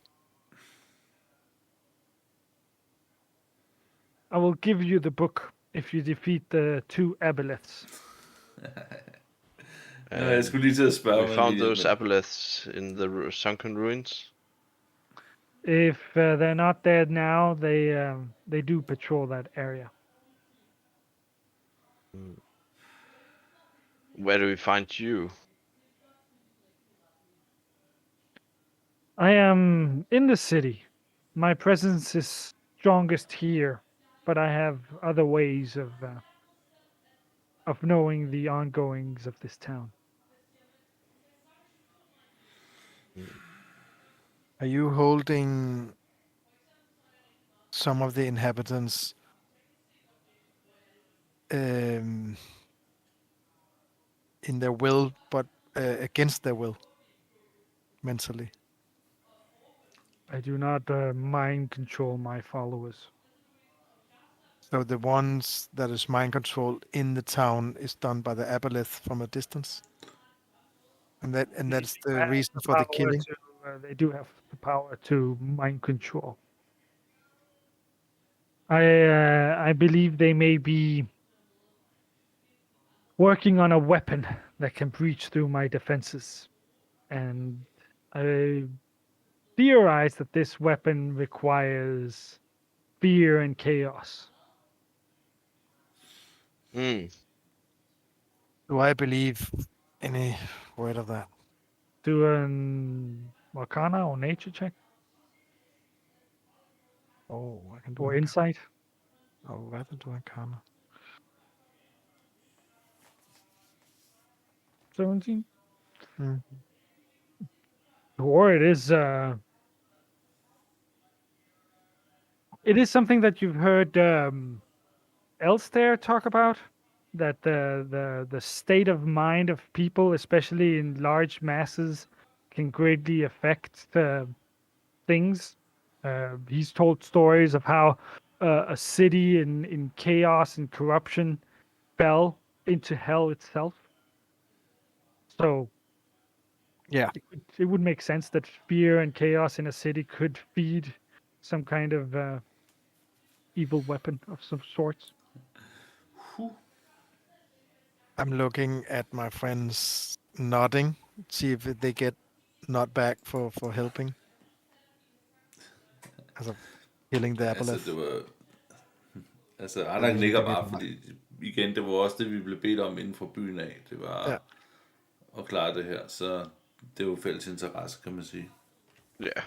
I will give you the book if you defeat the 2 aboleths. Nå, jeg skulle lige til at spørge, We om found I- those men- aboleths in the sunken ruins. If they're not dead now, they do patrol that area. Where do we find you? I am in the city. My presence is strongest here, but I have other ways of knowing the ongoings of this town. Are you holding some of the inhabitants in their will, but against their will, mentally? I do not mind control my followers. So the ones that is mind control in the town is done by the aboleth from a distance, and that's the have reason for the power killing. they do have the power to mind control. I believe they may be working on a weapon that can breach through my defenses, and I theorize that this weapon requires fear and chaos. Hmm. Do I believe any word of that? Do an Arcana or nature check Oh, I can do or Arcana. insight. I would rather do Arcana. 17. Hmm. Or it is something that you've heard Elstare talk about, that the state of mind of people, especially in large masses, can greatly affect things. He's told stories of how a city in chaos and corruption fell into hell itself. So Yeah. it would make sense that fear and chaos in a city could feed some kind of evil weapon of some sorts. I'm looking at my friends nodding, see if they get nod back for helping. Altså, killing the Altså, aboleth. det var... Altså, Det Anak er nikker det, vi bare, har. fordi igen, det var også det, vi blev bedt om inden for byen af. Det var Ja. at klare det her, så det er jo fælles interesse, kan man sige. Yeah.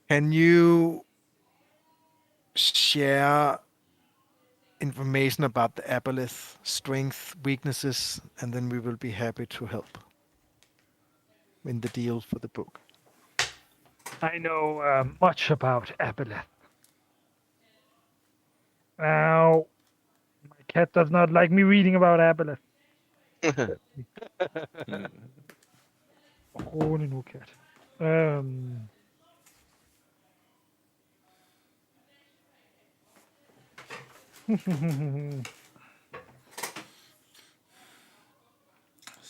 Can you share information about the aboleth, strength, weaknesses, and then we will be happy to help in the deal for the book. I know much about Aboleth. Now, my cat does not like me reading about Aboleth. Rolig nu, kat.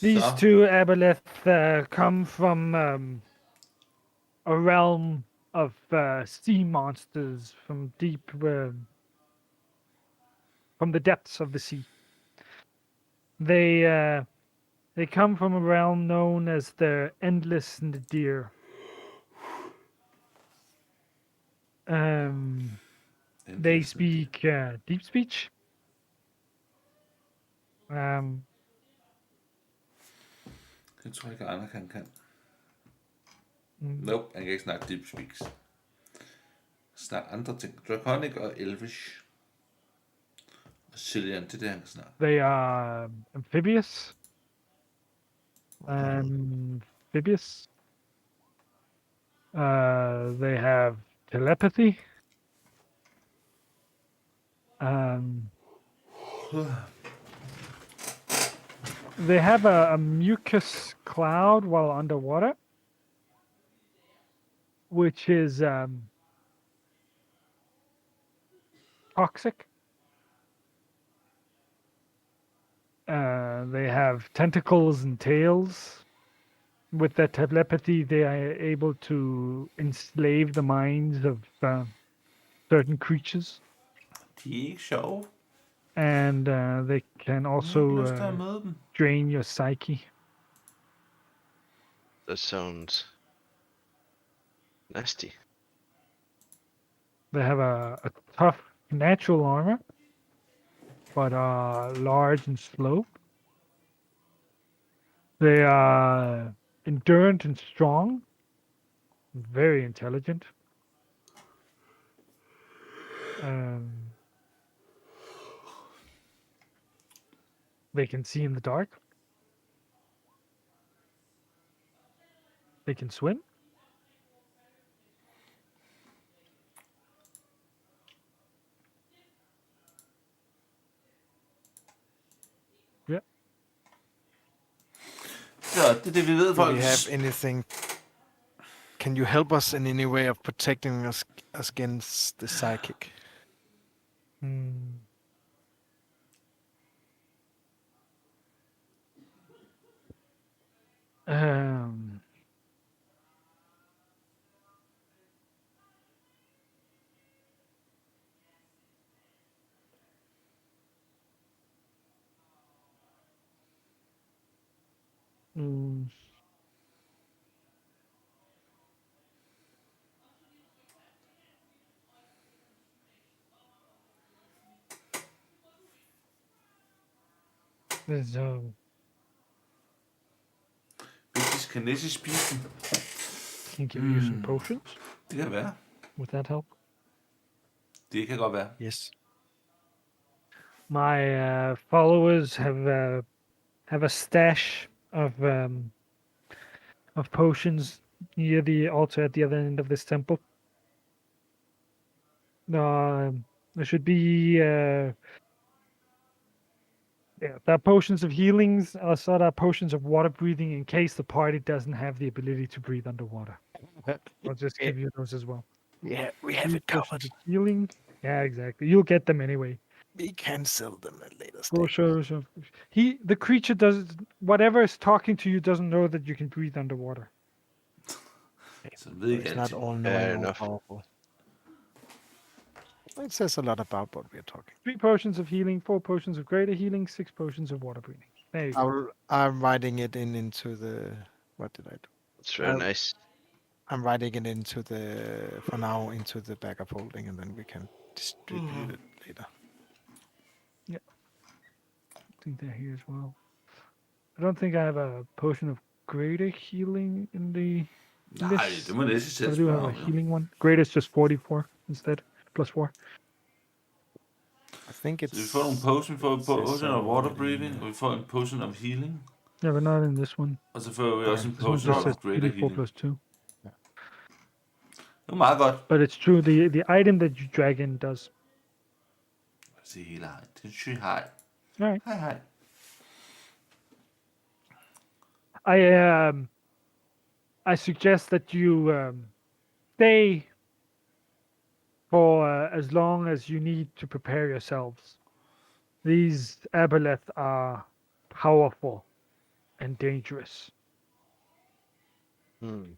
These Så, 2 Aboleth come from a realm of sea monsters from deep, from the depths of the sea. They come from a realm known as the Endless Nadir. They speak deep speech. Det tror jeg ikke, Anak han kan. mm, Nope, han kan ikke snakke deep speaks. Snak andre ting. Draconic og Elvish. Og Cillian, det er det, han kan snakke. They are amphibious. Amphibious. They have telepathy. They have a mucus cloud while underwater, which is toxic. They have tentacles and tails. With their telepathy, they are able to enslave the minds of certain creatures, De er ikke sjove. and they can Jeg har also ikke lyst til at møde dem. drain your psyche. That sounds nasty. They have a tough natural armor, but are large and slow. They are endurant and strong, very intelligent. They can see in the dark. They can swim. Så det er det, vi ved, Do we folk. have anything? Can you help us in any way of protecting us against the psychic? Hmm. Um, mm, there's Hvis de skal næse spise dem. can give you some potions. Det kan være. Would that help? Det kan godt være. Yes. My followers have a stash of potions near the altar at the other end of this temple. There should be there are potions of healings. Also, there are potions of water breathing in case the party doesn't have the ability to breathe underwater. I'll just give you those as well. Yeah, we have Three it potions covered. of healing. Yeah, exactly. You'll get them anyway. We can sell them at later Four stage. shows of the creature does whatever is talking to you doesn't know that you can breathe underwater. Så ved ikke It's not altid. all Fair knowing, all enough. powerful. It says a lot about what we are talking. 3 potions of healing, 4 potions of greater healing, 6 potions of water breathing. There you go. I'm writing it into the. What did I do? It's very nice. I'm writing it into the for now into the backup holding, and then we can distribute it later. I think they're here as well. I don't think I have a potion of greater healing in the Nej, list. det må næste selv But I do have spørge a om. Jo. healing one. Greater is just 44 instead, plus 4. I think it's. Så vi får nogle potion of water breathing, og vi får en potion of healing. Yeah, but not in this one. Og så får vi også en This one potion just of says greater 44 healing. plus 2. Det er meget godt. But it's true, the item that you drag in does. Se hele hej. Det er sygt hej. Alright. Hej hej. I suggest that you stay for as long as you need to prepare yourselves. These aboleth are powerful and dangerous. Hmm.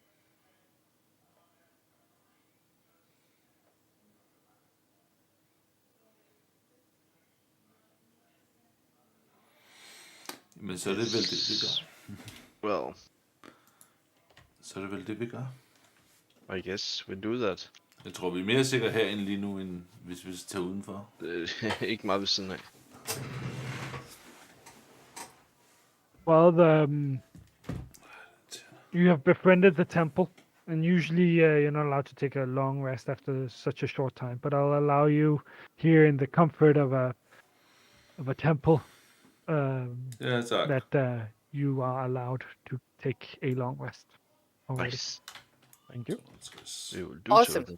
Men så er det vel det, vi gør. Well, Så er det vel det, vi gør. I guess we do that. Jeg tror, vi er mere sikre herinde lige nu, end hvis vi tager udenfor. Ikke meget ved siden af. Well, you have befriended the temple, and usually you're not allowed to take a long rest after such a short time. But I'll allow you here in the comfort of a temple Ja, tak. that you are allowed to take a long rest. Already. Nice. Thank you. We will do Awesome. so.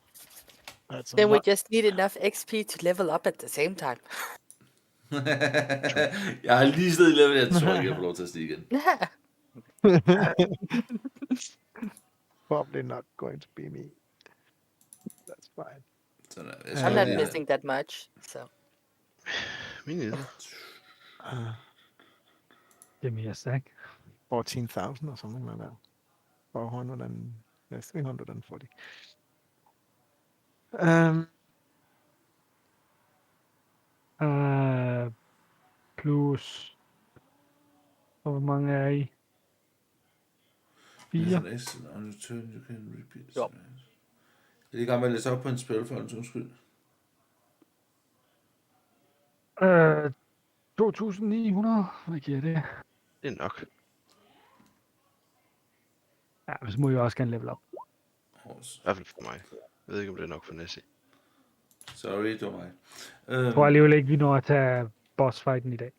That's a Then we lot. just need enough XP to level up at the same time. Jeg har lige stedet i level, jeg tror ikke, jeg får lov til at stige igen. Probably not going to be me. That's fine. Sådan der. Jeg I'm skal not lige- missing that much, so. Me neither. Give me a sec. 14,000 or something like that. 340. Plus... Hvor mange er I? 4. On your turn, you can repeat. Jo. Jeg er i gang med at læse op på en spil for en undskyld. 2.900. Hvad giver det? Det er nok. Ja, men så må jeg også gerne level op. I hvert fald for mig. Jeg ved ikke, om det er nok for Nessie. Sorry, det var mig. Jeg tror alligevel ikke, vi når at tage bossfighten i dag.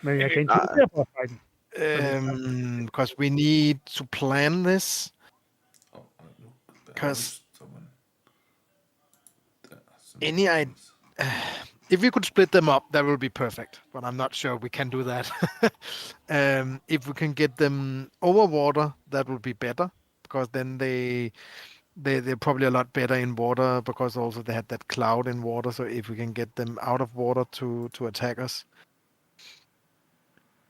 Men jeg kan introducere bossfighten. Because we need to plan this. Because if we could split them up, that would be perfect. But I'm not sure we can do that. If we can get them over water, that would be better. Because then they're probably a lot better in water. Because also they had that cloud in water. So if we can get them out of water to attack us.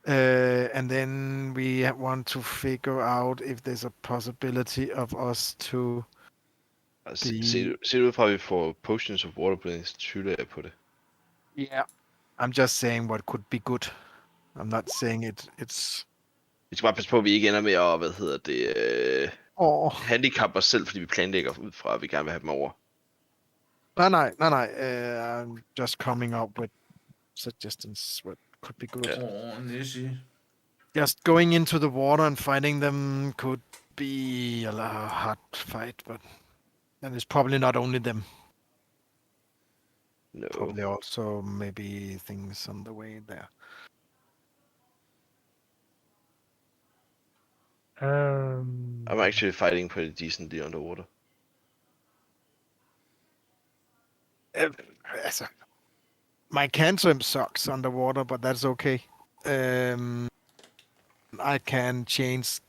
And then we want to figure out if there's a possibility of us to... Se det ud fra, at vi får potions of water breathing, så tvivler jeg på det. Yeah, I'm just saying what could be good. I'm not saying it's... Vi skal bare passe på, at vi ikke ender med at, handicap os selv, fordi vi planlægger ud fra, at vi gerne vil have dem over. Nej. I'm just coming up with suggestions what could be good. Nessie. Just going into the water and fighting them could be a hard fight, but and it's probably not only them. No. Probably also maybe things on the way there. I'm actually fighting pretty decently underwater. My cantrip sucks underwater, but that's okay. I can change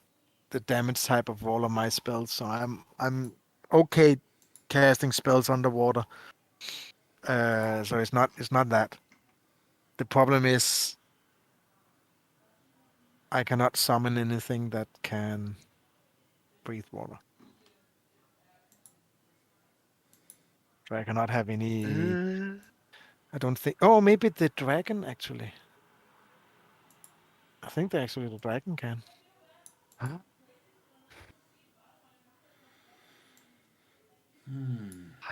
the damage type of all of my spells, so I'm okay casting spells underwater. So it's not that. The problem is I cannot summon anything that can breathe water. So I cannot have any. I don't think. Oh, maybe the dragon actually. I think actually the dragon can.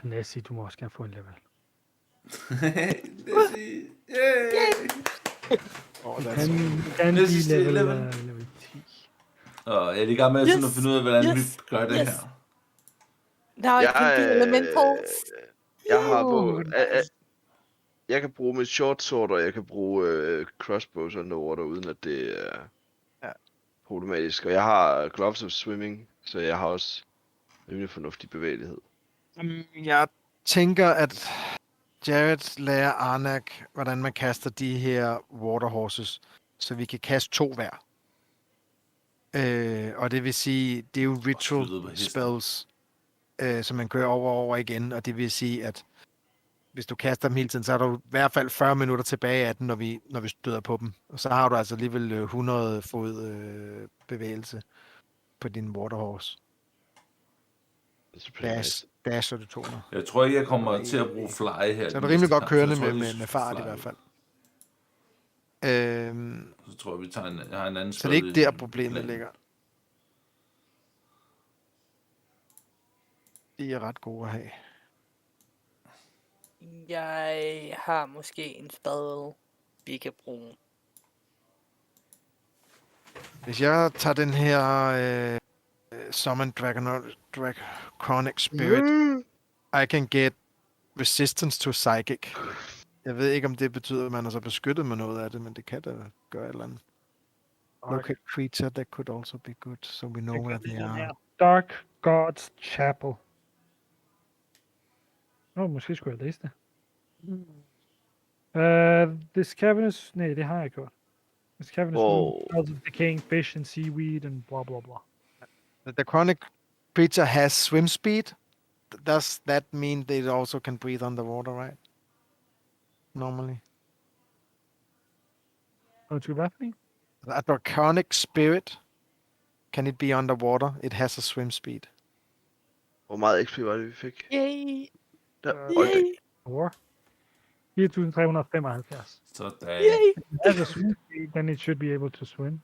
Nessie, du må også gerne få en level. Nessie! Yay! Oh, Du that's kan Nessie blive still level 10. Og jeg er i gang med sådan at finde ud af, hvordan vi gør det Yes. her. Now I can do elementals. Jeg har på... Jeg kan bruge mit short sword, og jeg kan bruge crossbows underwater, uden at det er problematisk. Og jeg har gloves of swimming, så jeg har også rimelig fornuftig bevægelighed. Jeg tænker, at Jared lærer Arnak, hvordan man kaster de her water horses, så vi kan kaste 2 hver. Og det vil sige, det er jo skyde på ritual hesten. spells, som man kører over igen, og det vil sige, at hvis du kaster dem hele tiden, så er du i hvert fald 40 minutter tilbage af den, når vi støder på dem. Og så har du altså alligevel 100 fod bevægelse på din waterhorse. Dash er det 200. Jeg tror ikke, jeg kommer til at bruge fly her. Så er det rimelig godt kørende Så jeg tror, med fart i fly. hvert fald. Så tror jeg, vi tager jeg har en anden Så det er ikke der, problemet ligger. De er ret gode at have. Jeg har måske en spade, vi kan bruge. Hvis jeg tager den her Summon Draconic Spirit, I can get resistance to psychic. Jeg ved ikke, om det betyder, at man er så beskyttet med noget af det, men det kan da gøre et eller andet. Locate creature, that could also be good, so we know where they are. Dark Gods Chapel. Måske skulle jeg læse det. This cavernous... Nej, det har jeg gjort. This cavernous room smells of decaying fish and seaweed and blah, blah, blah. The chronic creature has swim speed. Does that mean they also can breathe underwater, right? Normally. Undskyld, hvad for en? A draconic spirit, can it be underwater? It has a swim speed. Hvor meget XP var det, vi fik? Yay! Der. Yay! Or 4.375. Sådan. Yay! As a swim speed, then it should be able to swim.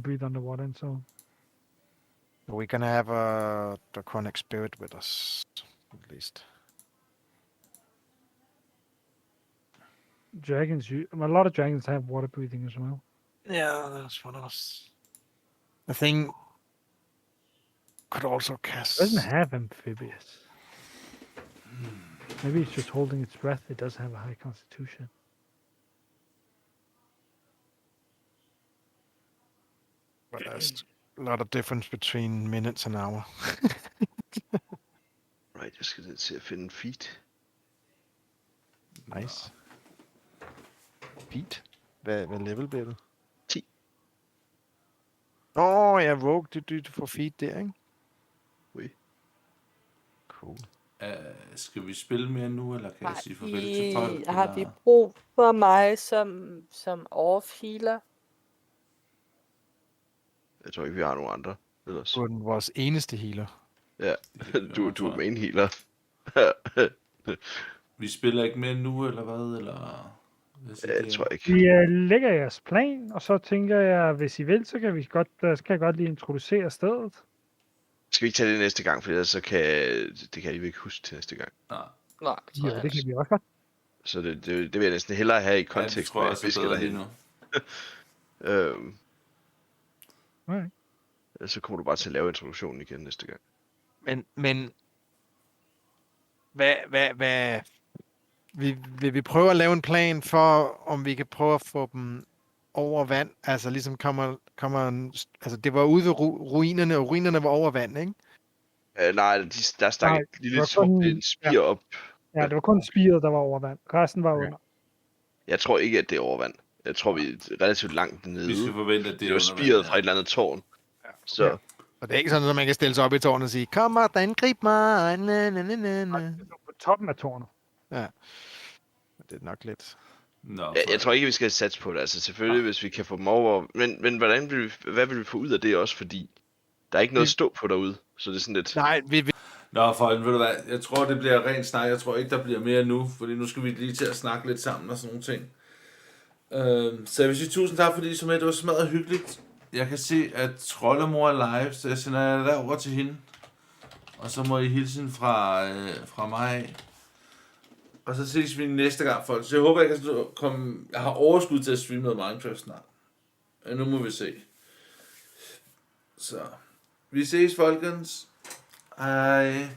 Breathe underwater and so. We're gonna have a draconic spirit with us, at least. Dragons, a lot of dragons have water breathing as well. Yeah, that's one of us. The thing could also cast. It doesn't have amphibious. Maybe it's just holding its breath. It does have a high constitution. But there's a lot of difference between minutes and hour. Right, jeg skal til at finde en feed. Nice. Pete, hvad level bliver du? 10. Ja, Rogue, du får feed der, ikke? Oui. Cool. Skal vi spille mere nu, eller kan jeg sige farvel til folk? Har vi eller? brug for mig som off-healer? Jeg tror ikke, vi har nogen andre. Ellers. Du er vores eneste healer. Ja, du er main healer. Vi spiller ikke mere nu, eller hvad? Eller... Jeg tror ikke. Vi lægger jeres plan, og så tænker jeg, hvis I vil, så kan vi godt, skal jeg godt lige introducere stedet. Skal vi ikke tage det næste gang, for ellers så kan det kan I ikke huske til næste gang. Nej. Nej. Jo, det kan vi også godt. Så det vil jeg næsten hellere have i Ja, det kontekst tror jeg med, også at vi skal er bedre lige derhen. nu. Okay. Så kommer du bare til at lave introduktionen igen næste gang. Men hvad vil vi prøve at lave en plan for, om vi kan prøve at få dem over vand? Altså ligesom altså det var ude ved ruinerne, og ruinerne var over vand, ikke? Nej, der stak et lille en spir op. Ja, det var kun spiret, der var over vand. Resten var under. Jeg tror ikke, at det er over vand. Jeg tror, vi er relativt langt nede. Vi skal forvente, at det var spiret fra et eller andet tårn. Så. Ja. Og det er ikke sådan, at man kan stille sig op i tårnet og sige, kom og angrib mig. På toppen af tårnet. Ja. Det er nok lidt. Nå, jeg tror ikke, vi skal satse på det. Altså selvfølgelig, hvis vi kan få dem over. Men hvad vil vi få ud af det også? Fordi der er ikke noget at stå på derude. Så det er sådan lidt... Nej, Nå, for ved du hvad? Jeg tror, det bliver rent snak. Jeg tror ikke, der bliver mere nu. Fordi nu skal vi lige til at snakke lidt sammen og sådan nogle ting. Så jeg vil sige tusind tak, fordi I så med. Det var smadret hyggeligt. Jeg kan se, at Troldemor er live, så jeg sender jer derover til hende. Og så må I hilse hende fra mig af. Og så ses vi næste gang, folk. Så jeg håber, jeg kan komme... Jeg har overskud til at streame noget Minecraft snart. Men nu må vi se. Så vi ses, folkens. Hej.